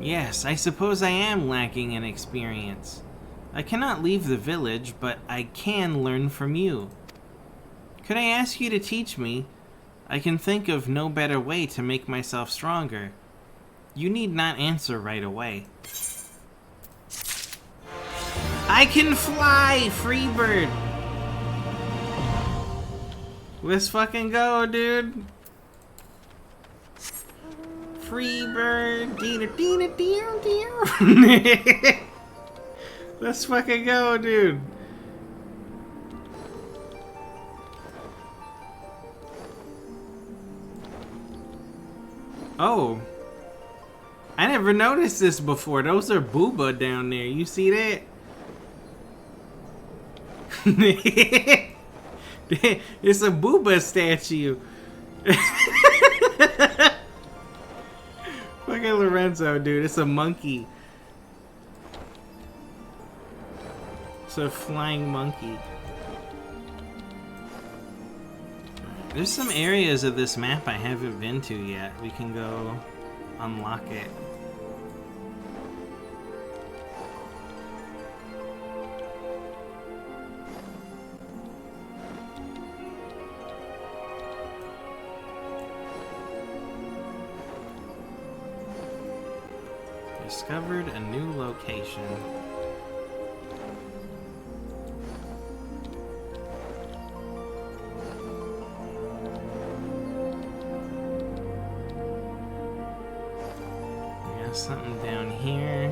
Yes, I suppose I am lacking in experience. I cannot leave the village, but I can learn from you. Could I ask you to teach me? I can think of no better way to make myself stronger. You need not answer right away. I can fly! Freebird! Let's fucking go, dude! Freebird! Let's fucking go, dude! Oh. I never noticed this before. Those are booba down there. You see that? It's a booba statue. Fucking Lorenzo, dude. It's a monkey. It's a flying monkey. There's some areas of this map I haven't been to yet. We can go unlock it. Discovered a new location. We got something down here.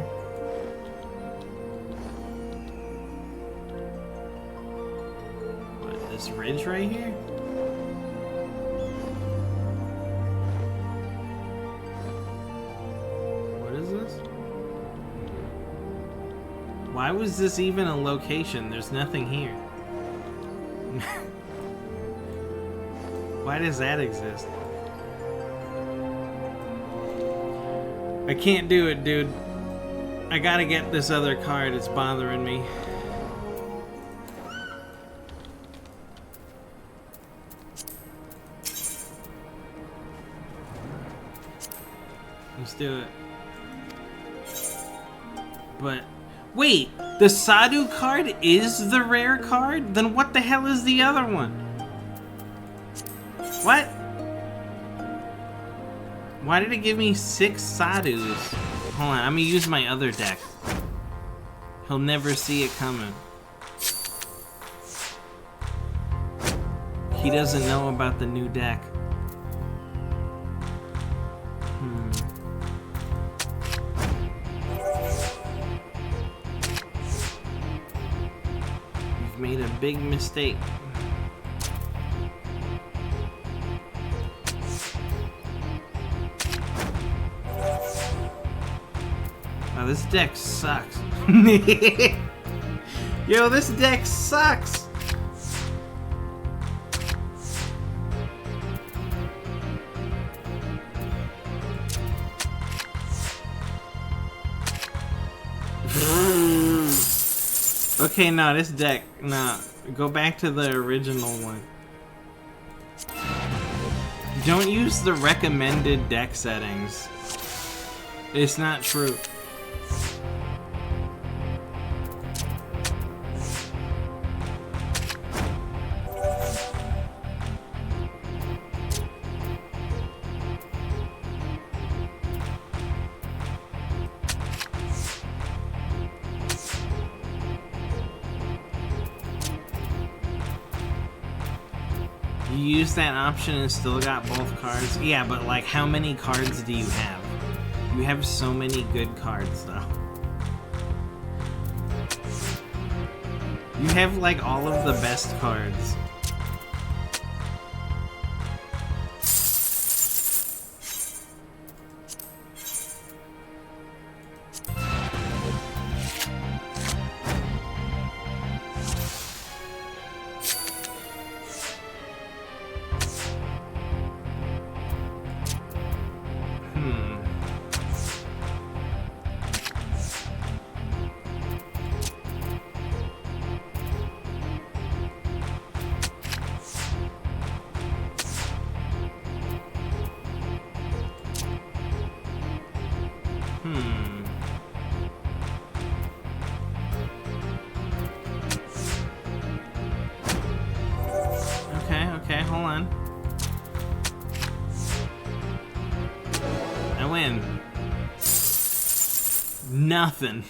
What, this ridge right here? Why was this even a location? There's nothing here. Why does that exist? I can't do it, dude. I gotta get this other card. It's bothering me. Let's do it. But... wait, the Sadhu card is the rare card? Then what the hell is the other one? What? Why did it give me 6 Sadhus? Hold on, I'm gonna use my other deck. He'll never see it coming. He doesn't know about the new deck. Made a big mistake. Oh, this deck sucks. Yo, this deck sucks. Okay, no, this deck, no. Go back to the original one. Don't use the recommended deck settings. It's not true. You use that option and still got both cards? Yeah, but like, how many cards do you have? You have so many good cards, though. You have like all of the best cards. Nothing.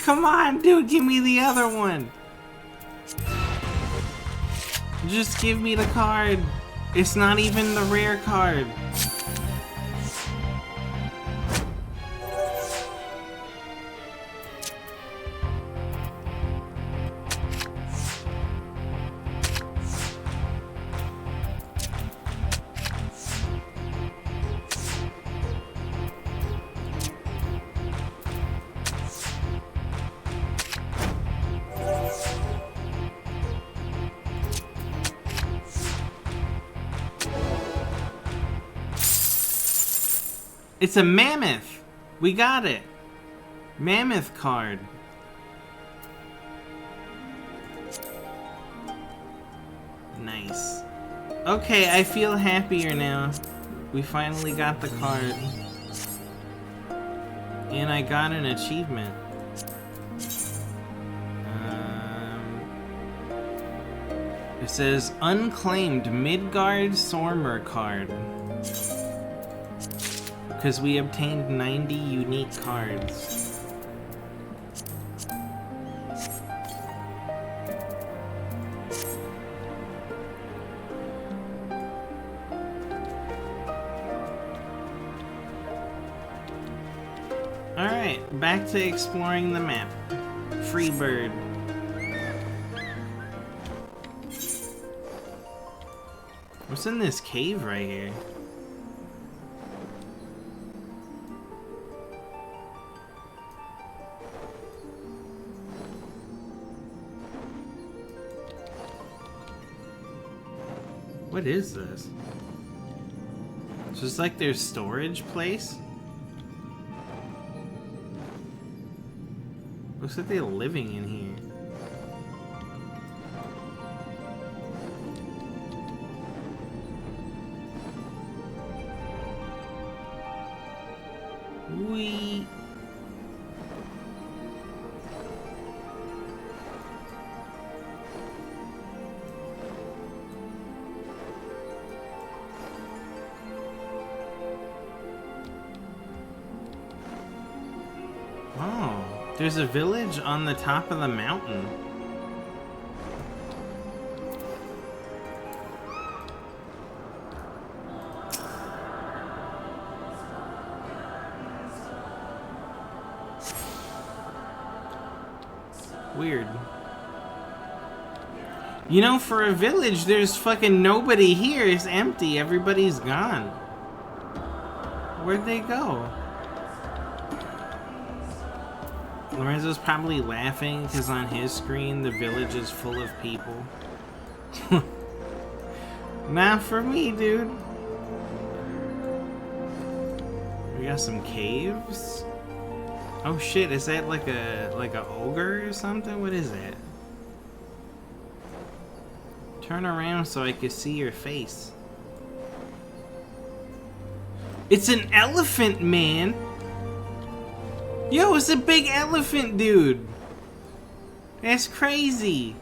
Come on, dude, give me the other one. Just give me the card. It's not even the rare card. It's a mammoth. We got it. Mammoth card. Nice. Okay, I feel happier now. We finally got the card. And I got an achievement. It says unclaimed Midgard Sormer card. Because we obtained 90 unique cards. Alright, back to exploring the map. Freebird. What's in this cave right here? What is this? It's just like their storage place? Looks like they're living in here. We... Oh, there's a village on the top of the mountain. Weird. You know, for a village, there's fucking nobody here. It's empty. Everybody's gone. Where'd they go? Lorenzo's probably laughing because on his screen the village is full of people. Not for me, dude. We got some caves. Oh shit, is that like a ogre or something? What is that? Turn around so I can see your face. It's an elephant, man! Yo, it's a big elephant, dude! That's crazy!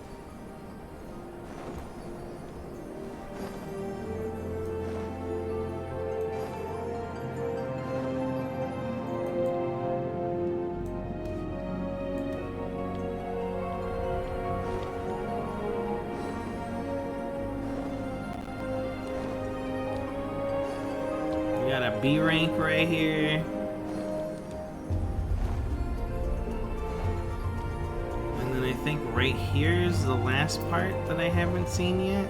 We got a B rank right here. I think right here is the last part that I haven't seen yet.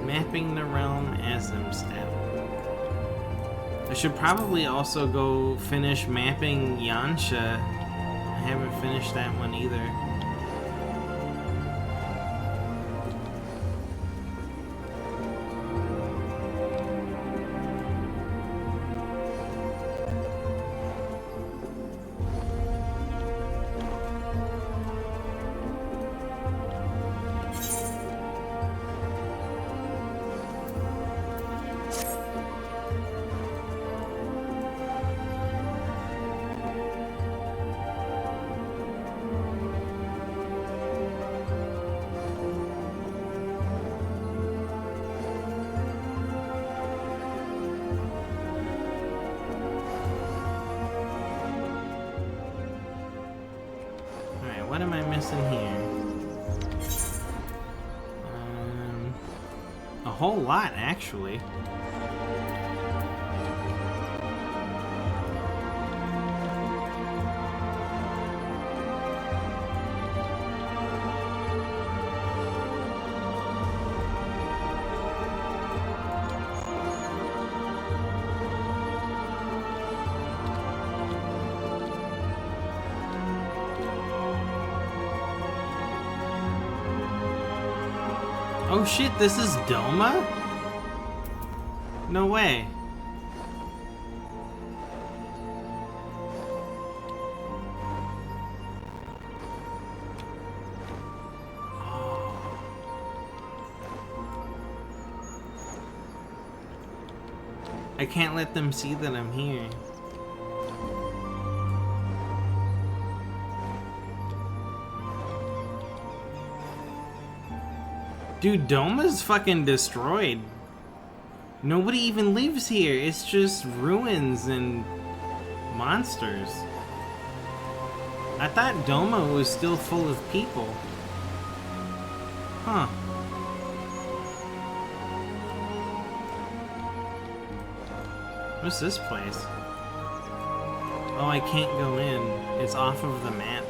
Mapping the realm as them step. I should probably also go finish mapping Yansha. I haven't finished that one either. what am I missing here? A whole lot, actually. Oh shit, this is Doma? No way. I can't let them see that I'm here. Dude, Doma's fucking destroyed. Nobody even lives here. It's just ruins and monsters. I thought Doma was still full of people. Huh. What's this place? Oh, I can't go in. It's off of the map.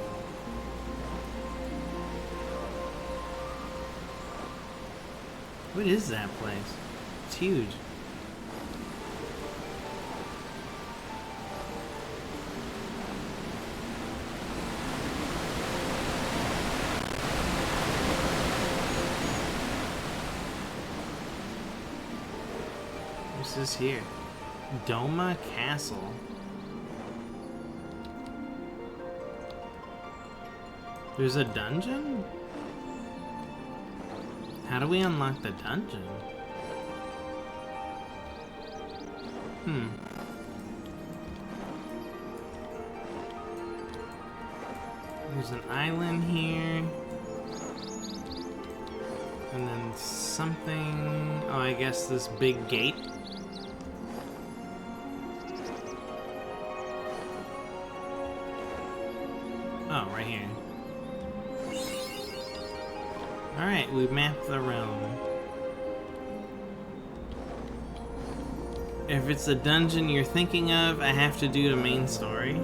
What is that place? It's huge. What's this here? Doma Castle. There's a dungeon? How do we unlock the dungeon? There's an island here. And then something... Oh, I guess this big gate. Oh, right here. Alright, we mapped the realm. If it's a dungeon you're thinking of, I have to do the main story.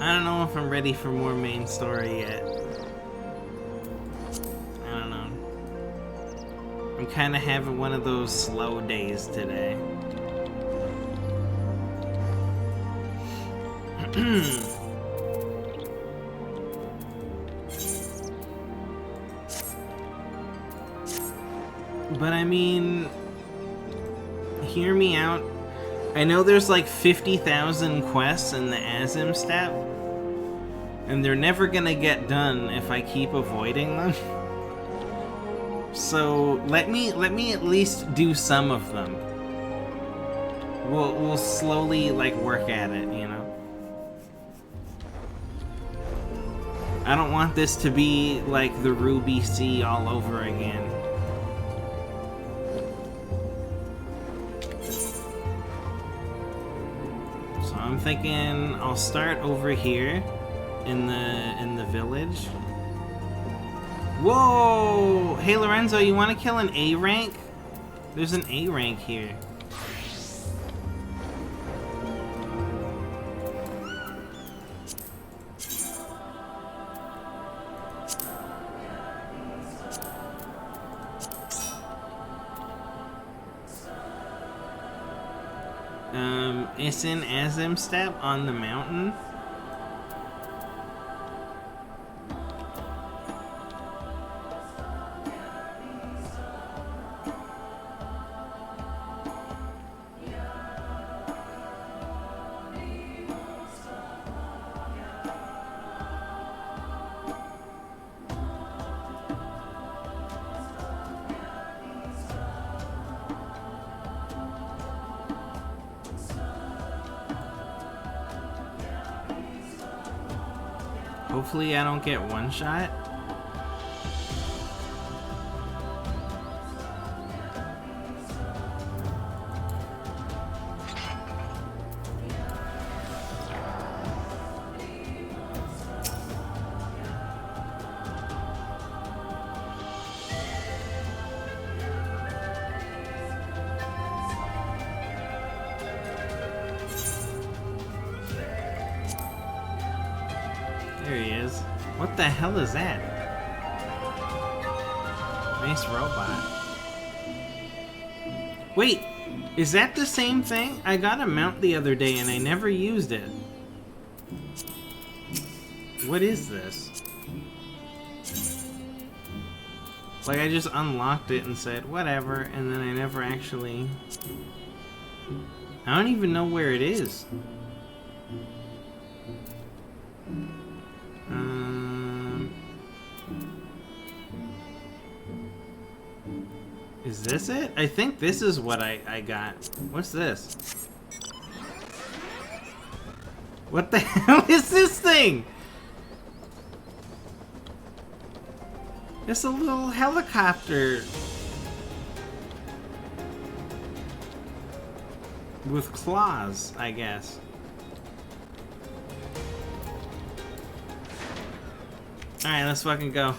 I don't know if I'm ready for more main story yet. I don't know. I'm kind of having one of those slow days today. But I mean, hear me out. I know there's like 50,000 quests in the Azim step, and they're never gonna get done if I keep avoiding them. So let me at least do some of them. We'll slowly like work at it, you know. I don't want this to be like the Ruby Sea all over again. I'm thinking I'll start over here in the village. Whoa! Hey Lorenzo, you want to kill an A rank? There's an A rank here. It's in Azim Step on the mountain. Hopefully I don't get one shot. There he is. What the hell is that? Nice robot. Wait, is that the same thing? I got a mount the other day and I never used it. What is this? Like, I just unlocked it and said, whatever, and then I never actually... I don't even know where it is. Is this it? I think this is what I got. What's this? What the hell is this thing? It's a little helicopter with claws, I guess. Alright, let's fucking go.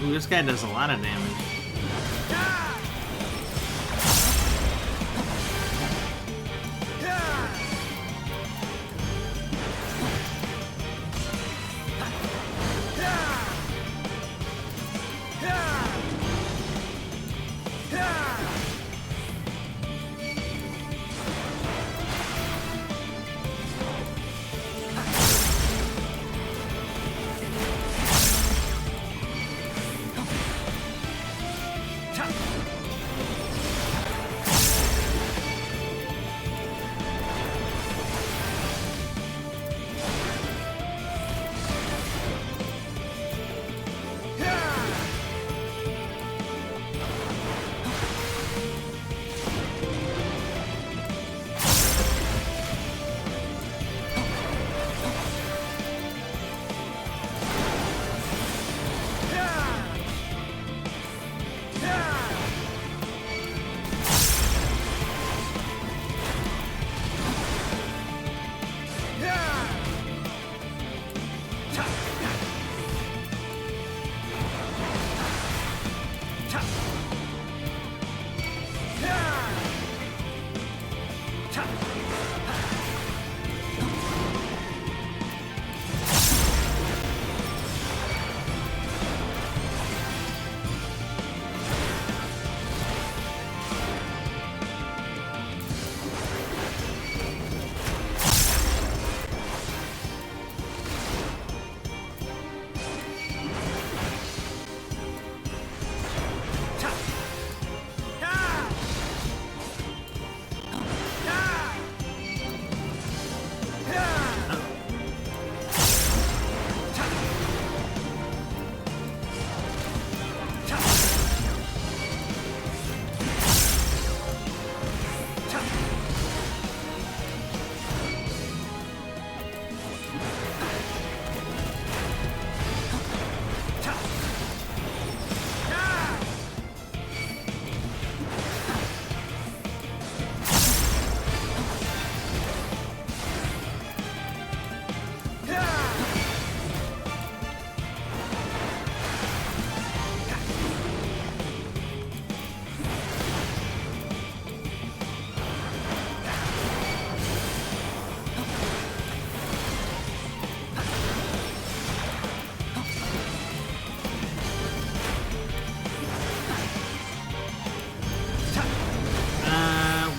Ooh, this guy does a lot of damage.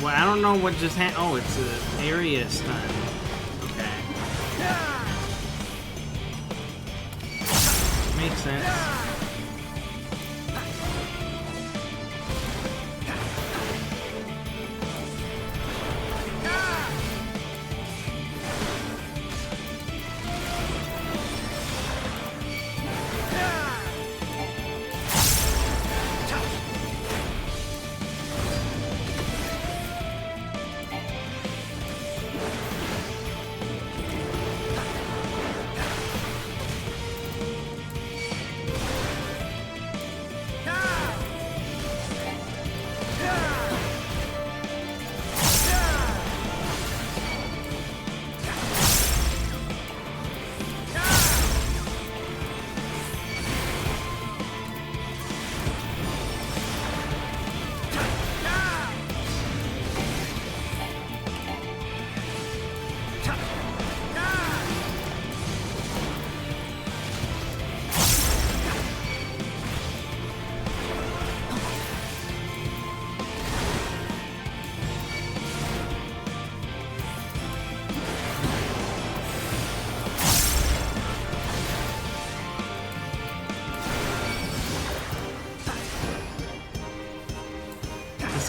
I don't know what just happened. Oh, it's an area stun. Okay. Makes sense.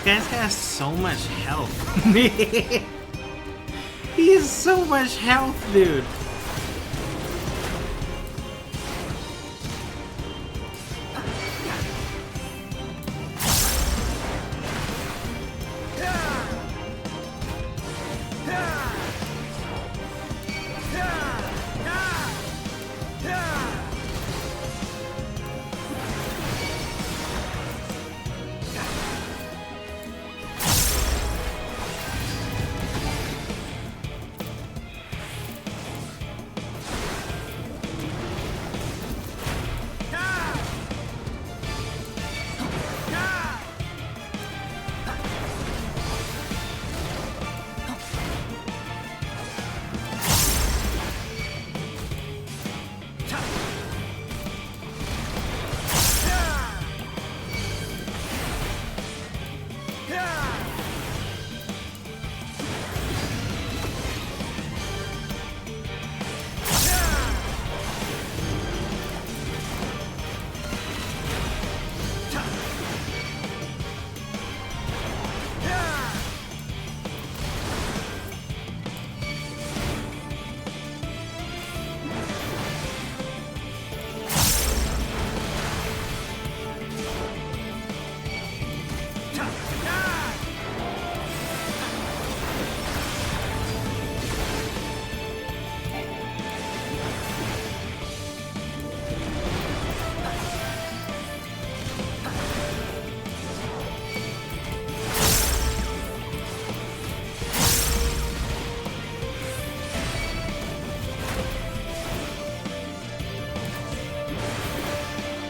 guy's got so much health. He has so much health, dude.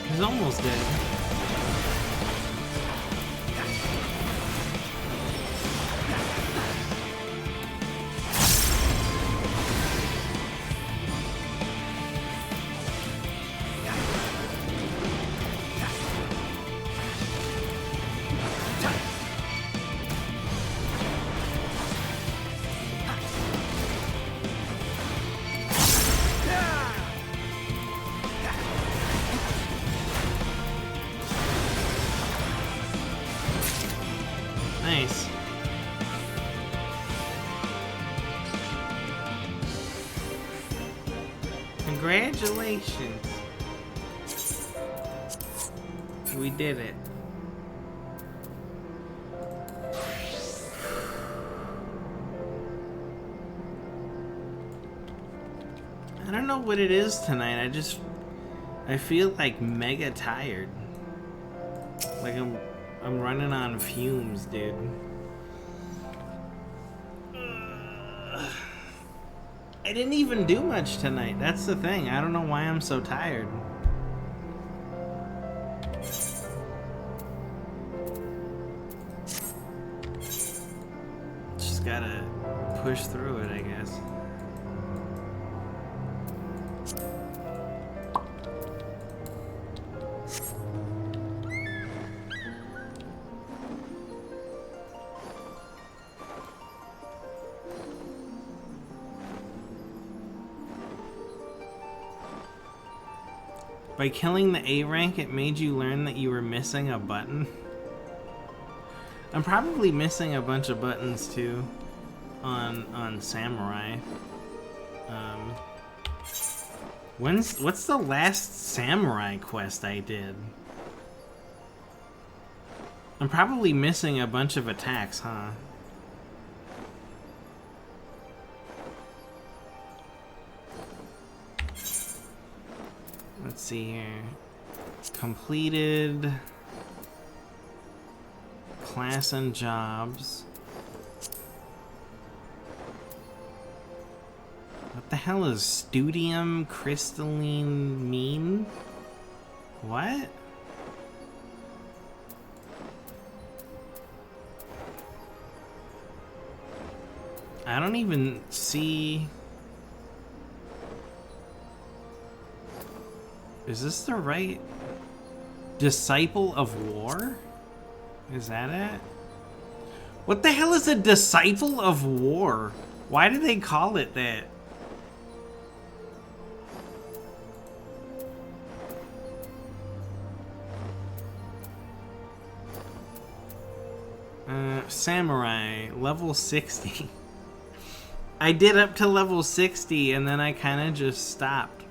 He's almost dead. Nice. Congratulations. We did it. I don't know what it is tonight. I feel like mega tired. Like I'm running on fumes, dude. I didn't even do much tonight. That's the thing. I don't know why I'm so tired. Just gotta push through it, I guess. By killing the A rank, it made you learn that you were missing a button. I'm probably missing a bunch of buttons too on Samurai. What's the last Samurai quest I did? I'm probably missing a bunch of attacks, huh? Let's see here. Completed. Class and jobs. What the hell is studium crystalline mean? What? I don't even see... Is this the right... Disciple of War? Is that it? What the hell is a Disciple of War? Why do they call it that? Samurai, level 60. I did up to level 60 and then I kind of just stopped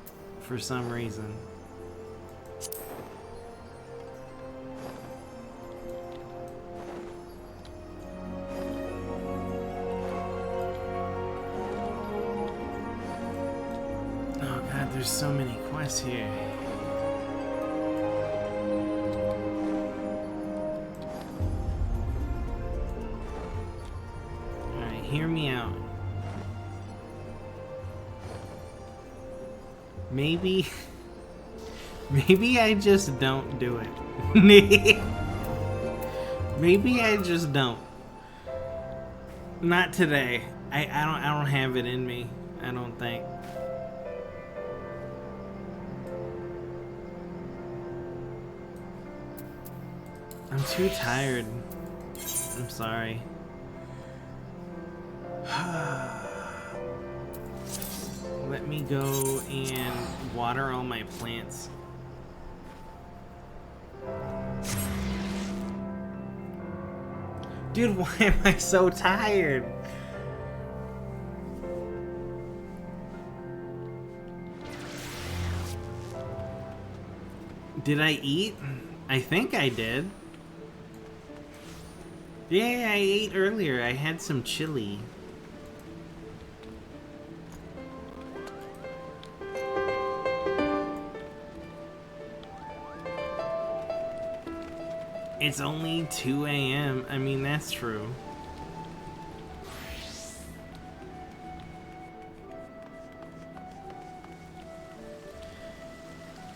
for some reason. Oh god, there's so many quests here. Alright, hear me out. Maybe I just don't do it. Maybe I just don't. Not today. I don't have it in me. I don't think. I'm too tired. I'm sorry. Let me go and water all my plants. Dude, why am I so tired? Did I eat? I think I did. Yeah, I ate earlier. I had some chili. It's only 2 a.m. I mean, that's true.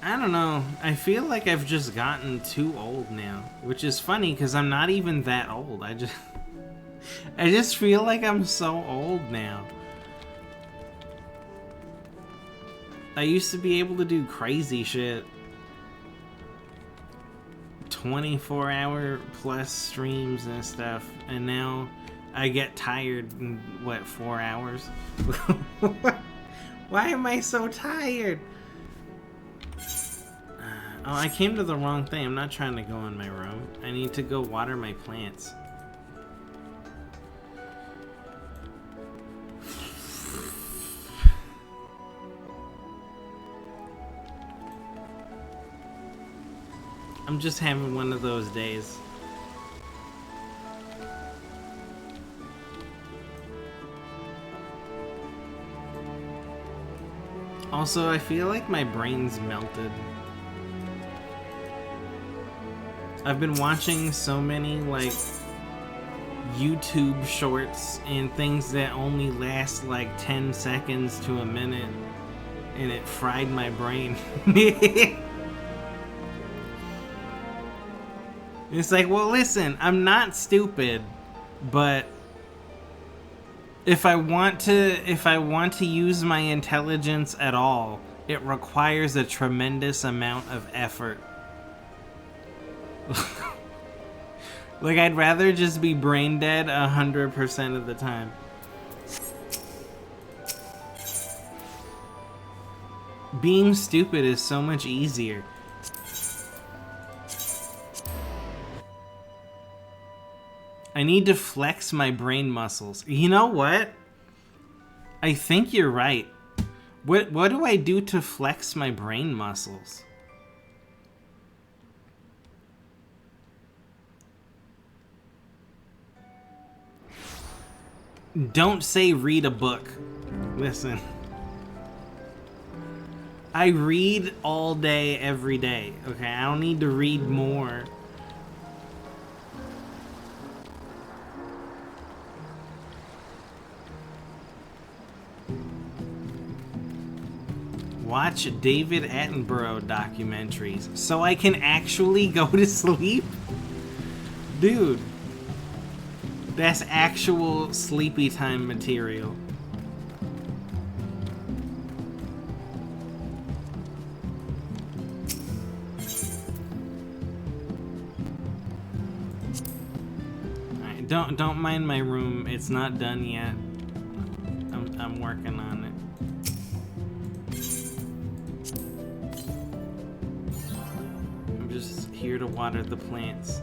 I don't know. I feel like I've just gotten too old now, which is funny because I'm not even that old. I just feel like I'm so old now. I used to be able to do crazy shit. 24-hour plus streams and stuff, and now I get tired in, what, 4 hours? Why am I so tired? Oh, I came to the wrong thing. I'm not trying to go in my room. I need to go water my plants. I'm just having one of those days. Also, I feel like my brain's melted. I've been watching so many, like, YouTube shorts and things that only last, like, 10 seconds to a minute, and it fried my brain. It's like, well, listen, I'm not stupid, but if I want to use my intelligence at all, it requires a tremendous amount of effort. Like, I'd rather just be brain dead 100% of the time. Being stupid is so much easier. I need to flex my brain muscles. You know what? I think you're right. What do I do to flex my brain muscles? Don't say read a book. Listen. I read all day, every day. Okay, I don't need to read more. Watch David Attenborough documentaries so I can actually go to sleep? Dude, that's actual sleepy time material. Alright, don't mind my room. It's not done yet. I'm working on it. Here to water the plants.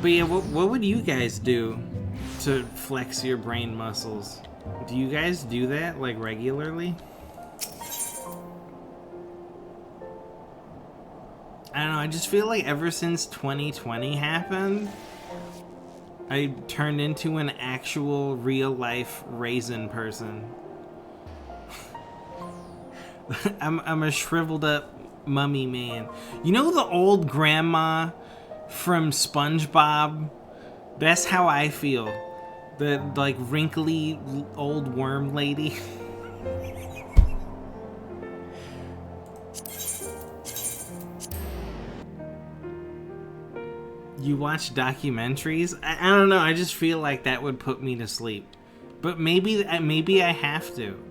But yeah, what would you guys do to flex your brain muscles? Do you guys do that, like, regularly? I don't know, I just feel like ever since 2020 happened, I turned into an actual real-life raisin person. I'm a shriveled up mummy man. You know the old grandma from SpongeBob? That's how I feel. The, like, wrinkly old worm lady. You watch documentaries? I don't know, I just feel like that would put me to sleep. But maybe I have to.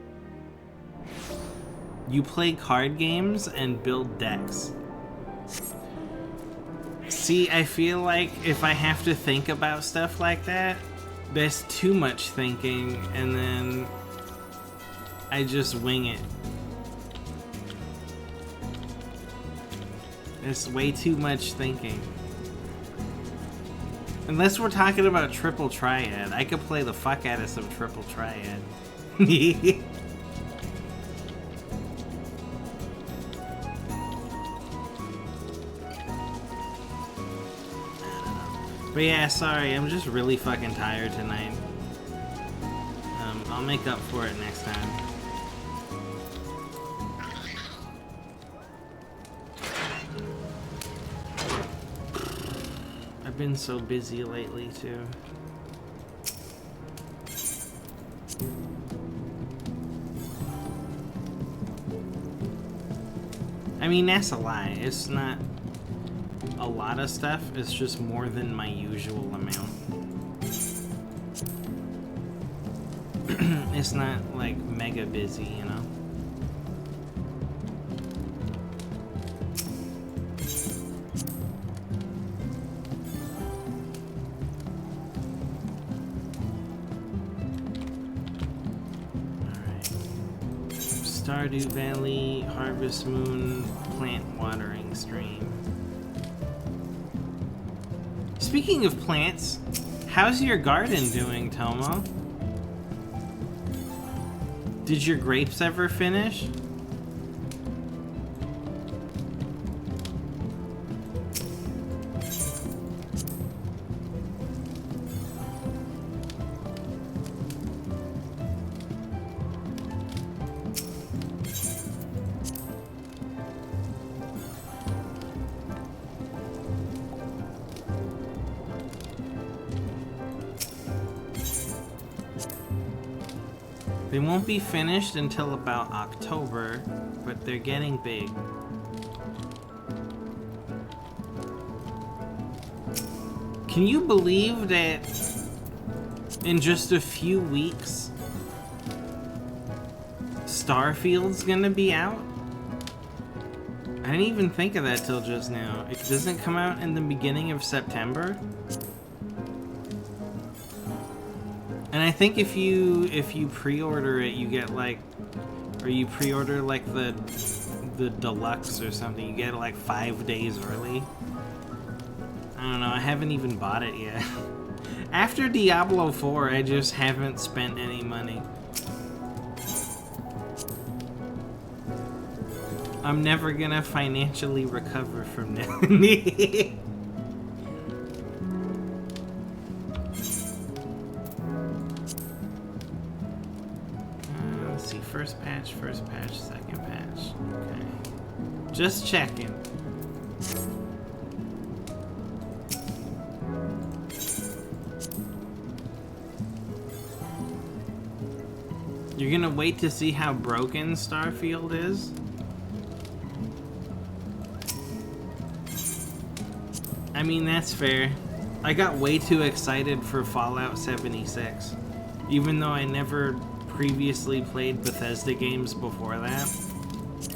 You play card games and build decks. See, I feel like if I have to think about stuff like that, that's too much thinking, and then I just wing it. It's way too much thinking. Unless we're talking about Triple Triad, I could play the fuck out of some Triple Triad. But yeah, sorry, I'm just really fucking tired tonight. I'll make up for it next time. I've been so busy lately, too. I mean, that's a lie. It's not a lot of stuff, it's just more than my usual amount. It's not like mega busy, you know? Alright. Stardew Valley, Harvest Moon, plant watering stream. Speaking of plants, how's your garden doing, Tomo? Did your grapes ever finish? They won't be finished until about October, but they're getting big. Can you believe that in just a few weeks, Starfield's gonna be out? I didn't even think of that till just now. It doesn't come out in the beginning of September? And I think if you pre-order it, you get like, or you pre-order like the deluxe or something, you get it like 5 days early. I don't know, I haven't even bought it yet. After Diablo 4, I just haven't spent any money. I'm never gonna financially recover from that. Let's see, first patch, second patch. Okay. Just checking. You're gonna wait to see how broken Starfield is? I mean, that's fair. I got way too excited for Fallout 76. Even though I never previously played Bethesda games before that.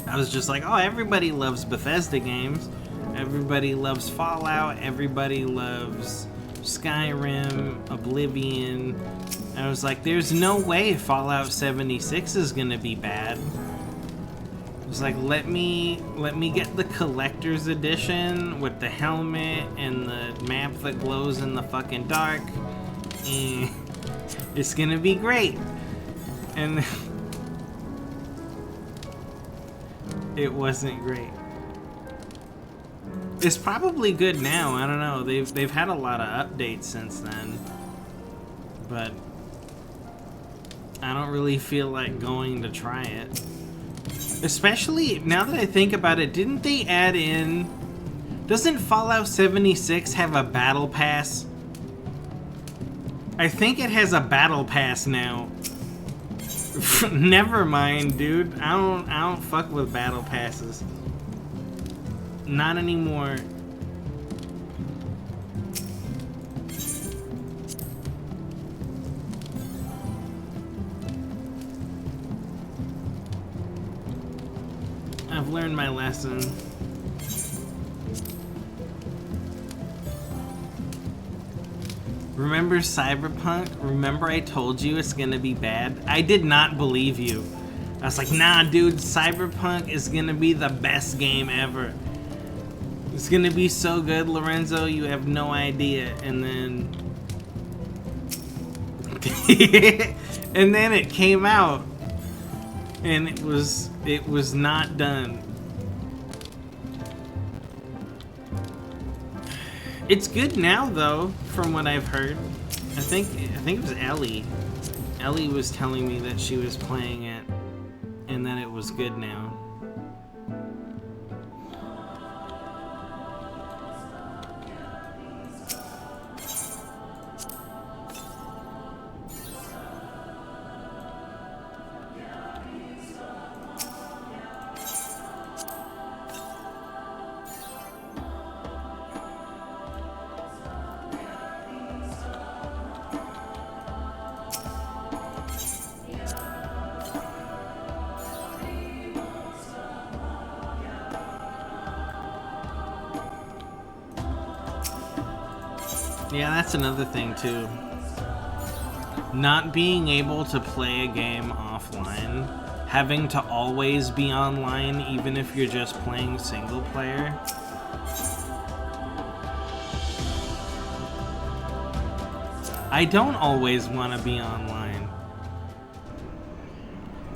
I was just like, oh, everybody loves Bethesda games. Everybody loves Fallout. Everybody loves Skyrim, Oblivion. I was like, there's no way Fallout 76 is gonna be bad. was like, let me get the collector's edition with the helmet and the map that glows in the fucking dark, and it's gonna be great. And it wasn't great. It's probably good now. I don't know. They've had a lot of updates since then, but I don't really feel like going to try it. Especially now that I think about it, didn't they add in... Doesn't Fallout 76 have a battle pass? I think it has a battle pass now. Never mind, dude. I don't fuck with battle passes. Not anymore. I've learned my lesson. Remember Cyberpunk? Remember I told you it's gonna be bad? I did not believe you. I was like, nah, dude, Cyberpunk is gonna be the best game ever. It's gonna be so good, Lorenzo, you have no idea. And then... and then it came out. And it was not done. It's good now, though, from what I've heard. I think it was Ellie. Ellie was telling me that she was playing it, and that it was good now. Yeah, that's another thing too. Not being able to play a game offline, having to always be online even if you're just playing single player. I don't always want to be online.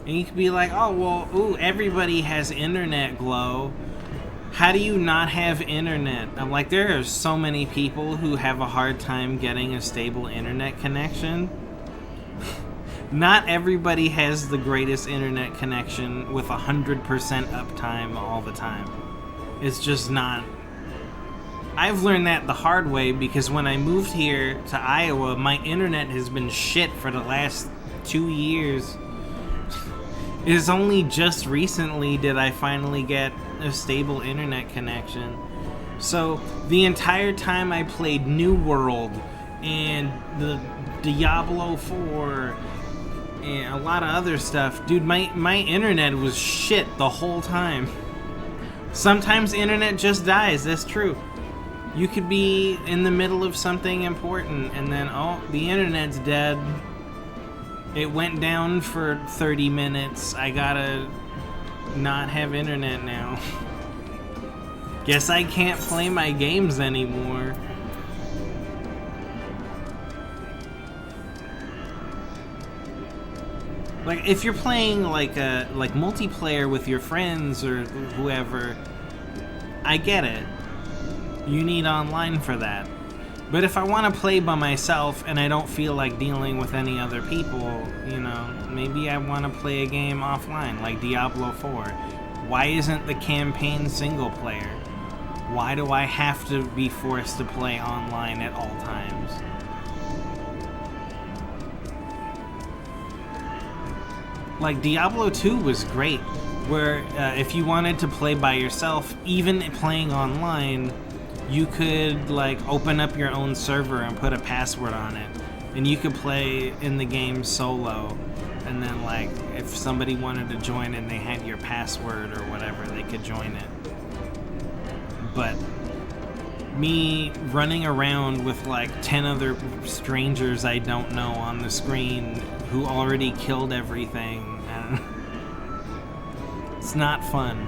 And you could be like, oh, well, ooh, everybody has internet glow. How do you not have internet? I'm like, there are so many people who have a hard time getting a stable internet connection. Not everybody has the greatest internet connection with 100% uptime all the time. It's just not. I've learned that the hard way because when I moved here to Iowa, my internet has been shit for the last 2 years. It's only just recently did I finally get a stable internet connection. So the entire time I played New World and the Diablo 4 and a lot of other stuff, dude, my internet was shit the whole time. Sometimes internet just dies, that's true. You could be in the middle of something important and then, oh, the internet's dead. It went down for 30 minutes. I gotta not have internet now. Guess I can't play my games anymore. Like, if you're playing like multiplayer with your friends or whoever, I get it. You need online for that. But if I want to play by myself and I don't feel like dealing with any other people, you know, maybe I want to play a game offline, like Diablo 4. Why isn't the campaign single player? Why do I have to be forced to play online at all times? Like, Diablo 2 was great, where if you wanted to play by yourself, even playing online, you could like open up your own server and put a password on it, and you could play in the game solo, and then like if somebody wanted to join and they had your password or whatever, they could join it. But me running around with like 10 other strangers I don't know on the screen who already killed everything, It's not fun.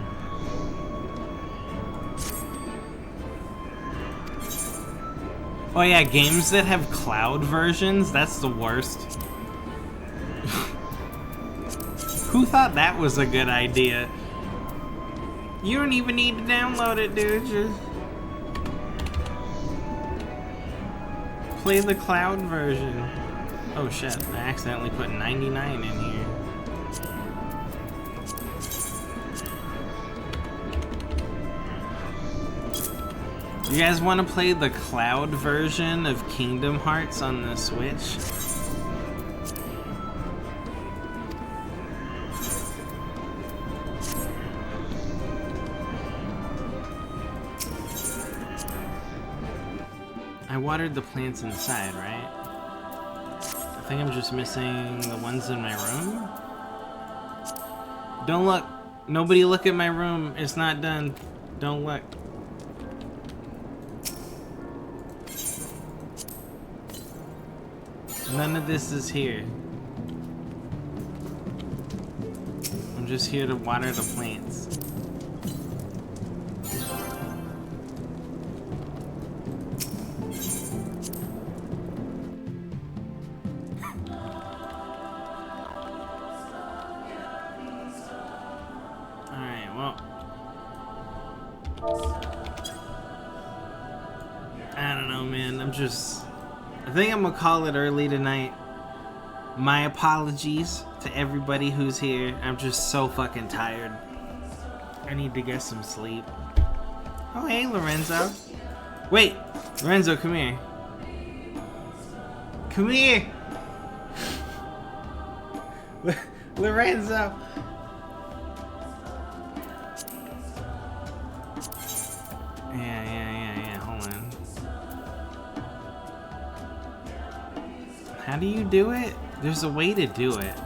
Oh yeah, games that have cloud versions, that's the worst. Who thought that was a good idea? You don't even need to download it, dude. Just play the cloud version. Oh shit, I accidentally put 99 in here. You guys want to play the cloud version of Kingdom Hearts on the Switch? I watered the plants inside, right? I think I'm just missing the ones in my room. Don't look. Nobody look at my room. It's not done. Don't look. None of this is here. I'm just here to water the plants. Alright, well. I don't know, man. I think I'm gonna call it early tonight. My apologies to everybody who's here. I'm just so fucking tired. I need to get some sleep. Oh, hey, Lorenzo. Wait, Lorenzo, come here. Come here. Lorenzo. Yeah, hold on. How do you do it? There's a way to do it. I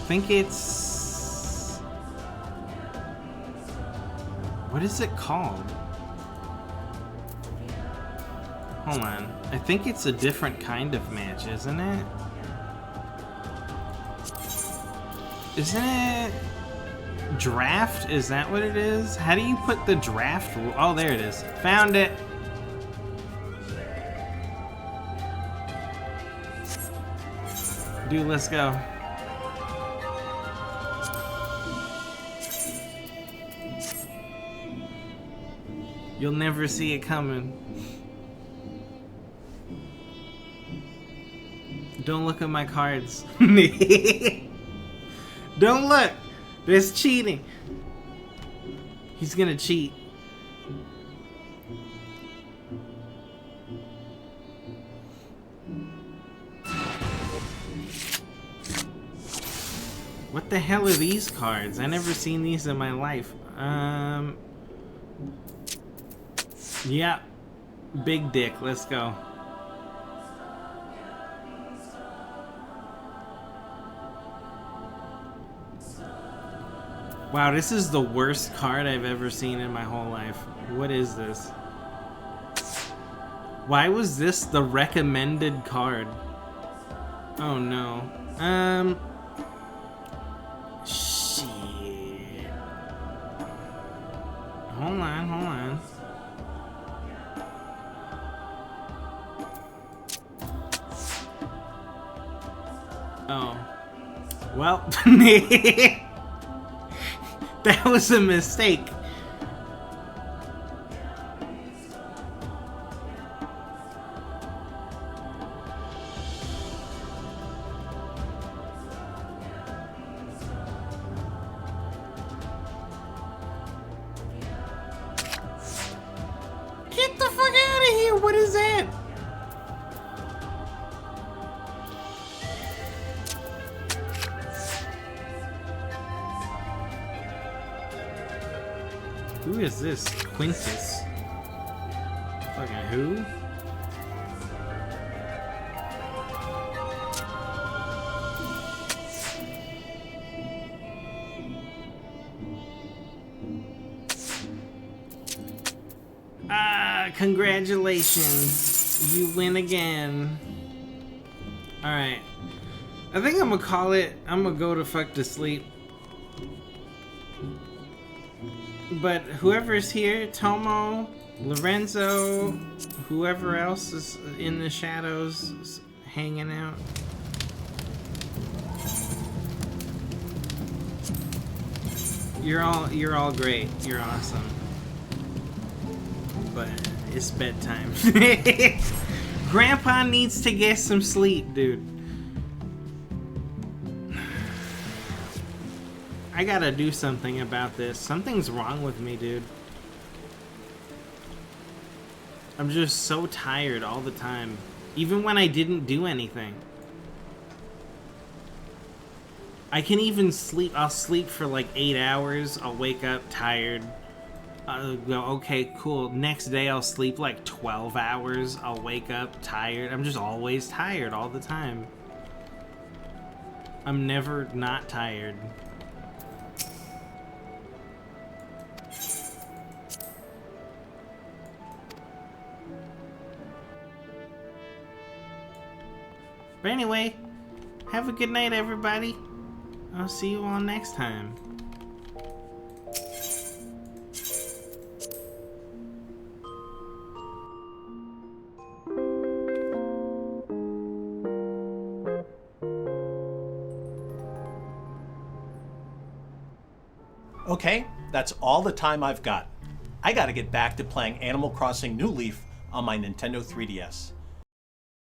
think it's... What is it called? Hold on. I think it's a different kind of match, isn't it? Isn't it... Draft? Is that what it is? How do you put the draft rule? Oh, there it is. Found it. Dude, let's go. You'll never see it coming. Don't look at my cards. Don't look. There's cheating. He's gonna cheat. What the hell are these cards? I never seen these in my life. Yeah. Big dick, let's go. Wow, this is the worst card I've ever seen in my whole life. What is this? Why was this the recommended card? Oh no. Shit. Hold on. Oh. Well, that was a mistake. Get the fuck out of here! What is that? Who is this? Quintus? Fucking who? Ah, congratulations. You win again. Alright. I think I'm gonna call it. I'm gonna go to fuck to sleep. But whoever's here, Tomo, Lorenzo, whoever else is in the shadows hanging out. You're all great. You're awesome. But it's bedtime. Grandpa needs to get some sleep, dude. I gotta do something about this. Something's wrong with me, dude. I'm just so tired all the time. Even when I didn't do anything. I can even sleep. I'll sleep for like 8 hours. I'll wake up tired. I'll go, okay, cool. Next day I'll sleep like 12 hours. I'll wake up tired. I'm just always tired all the time. I'm never not tired. But anyway, have a good night, everybody. I'll see you all next time. Okay, that's all the time I've got. I gotta get back to playing Animal Crossing New Leaf on my Nintendo 3DS.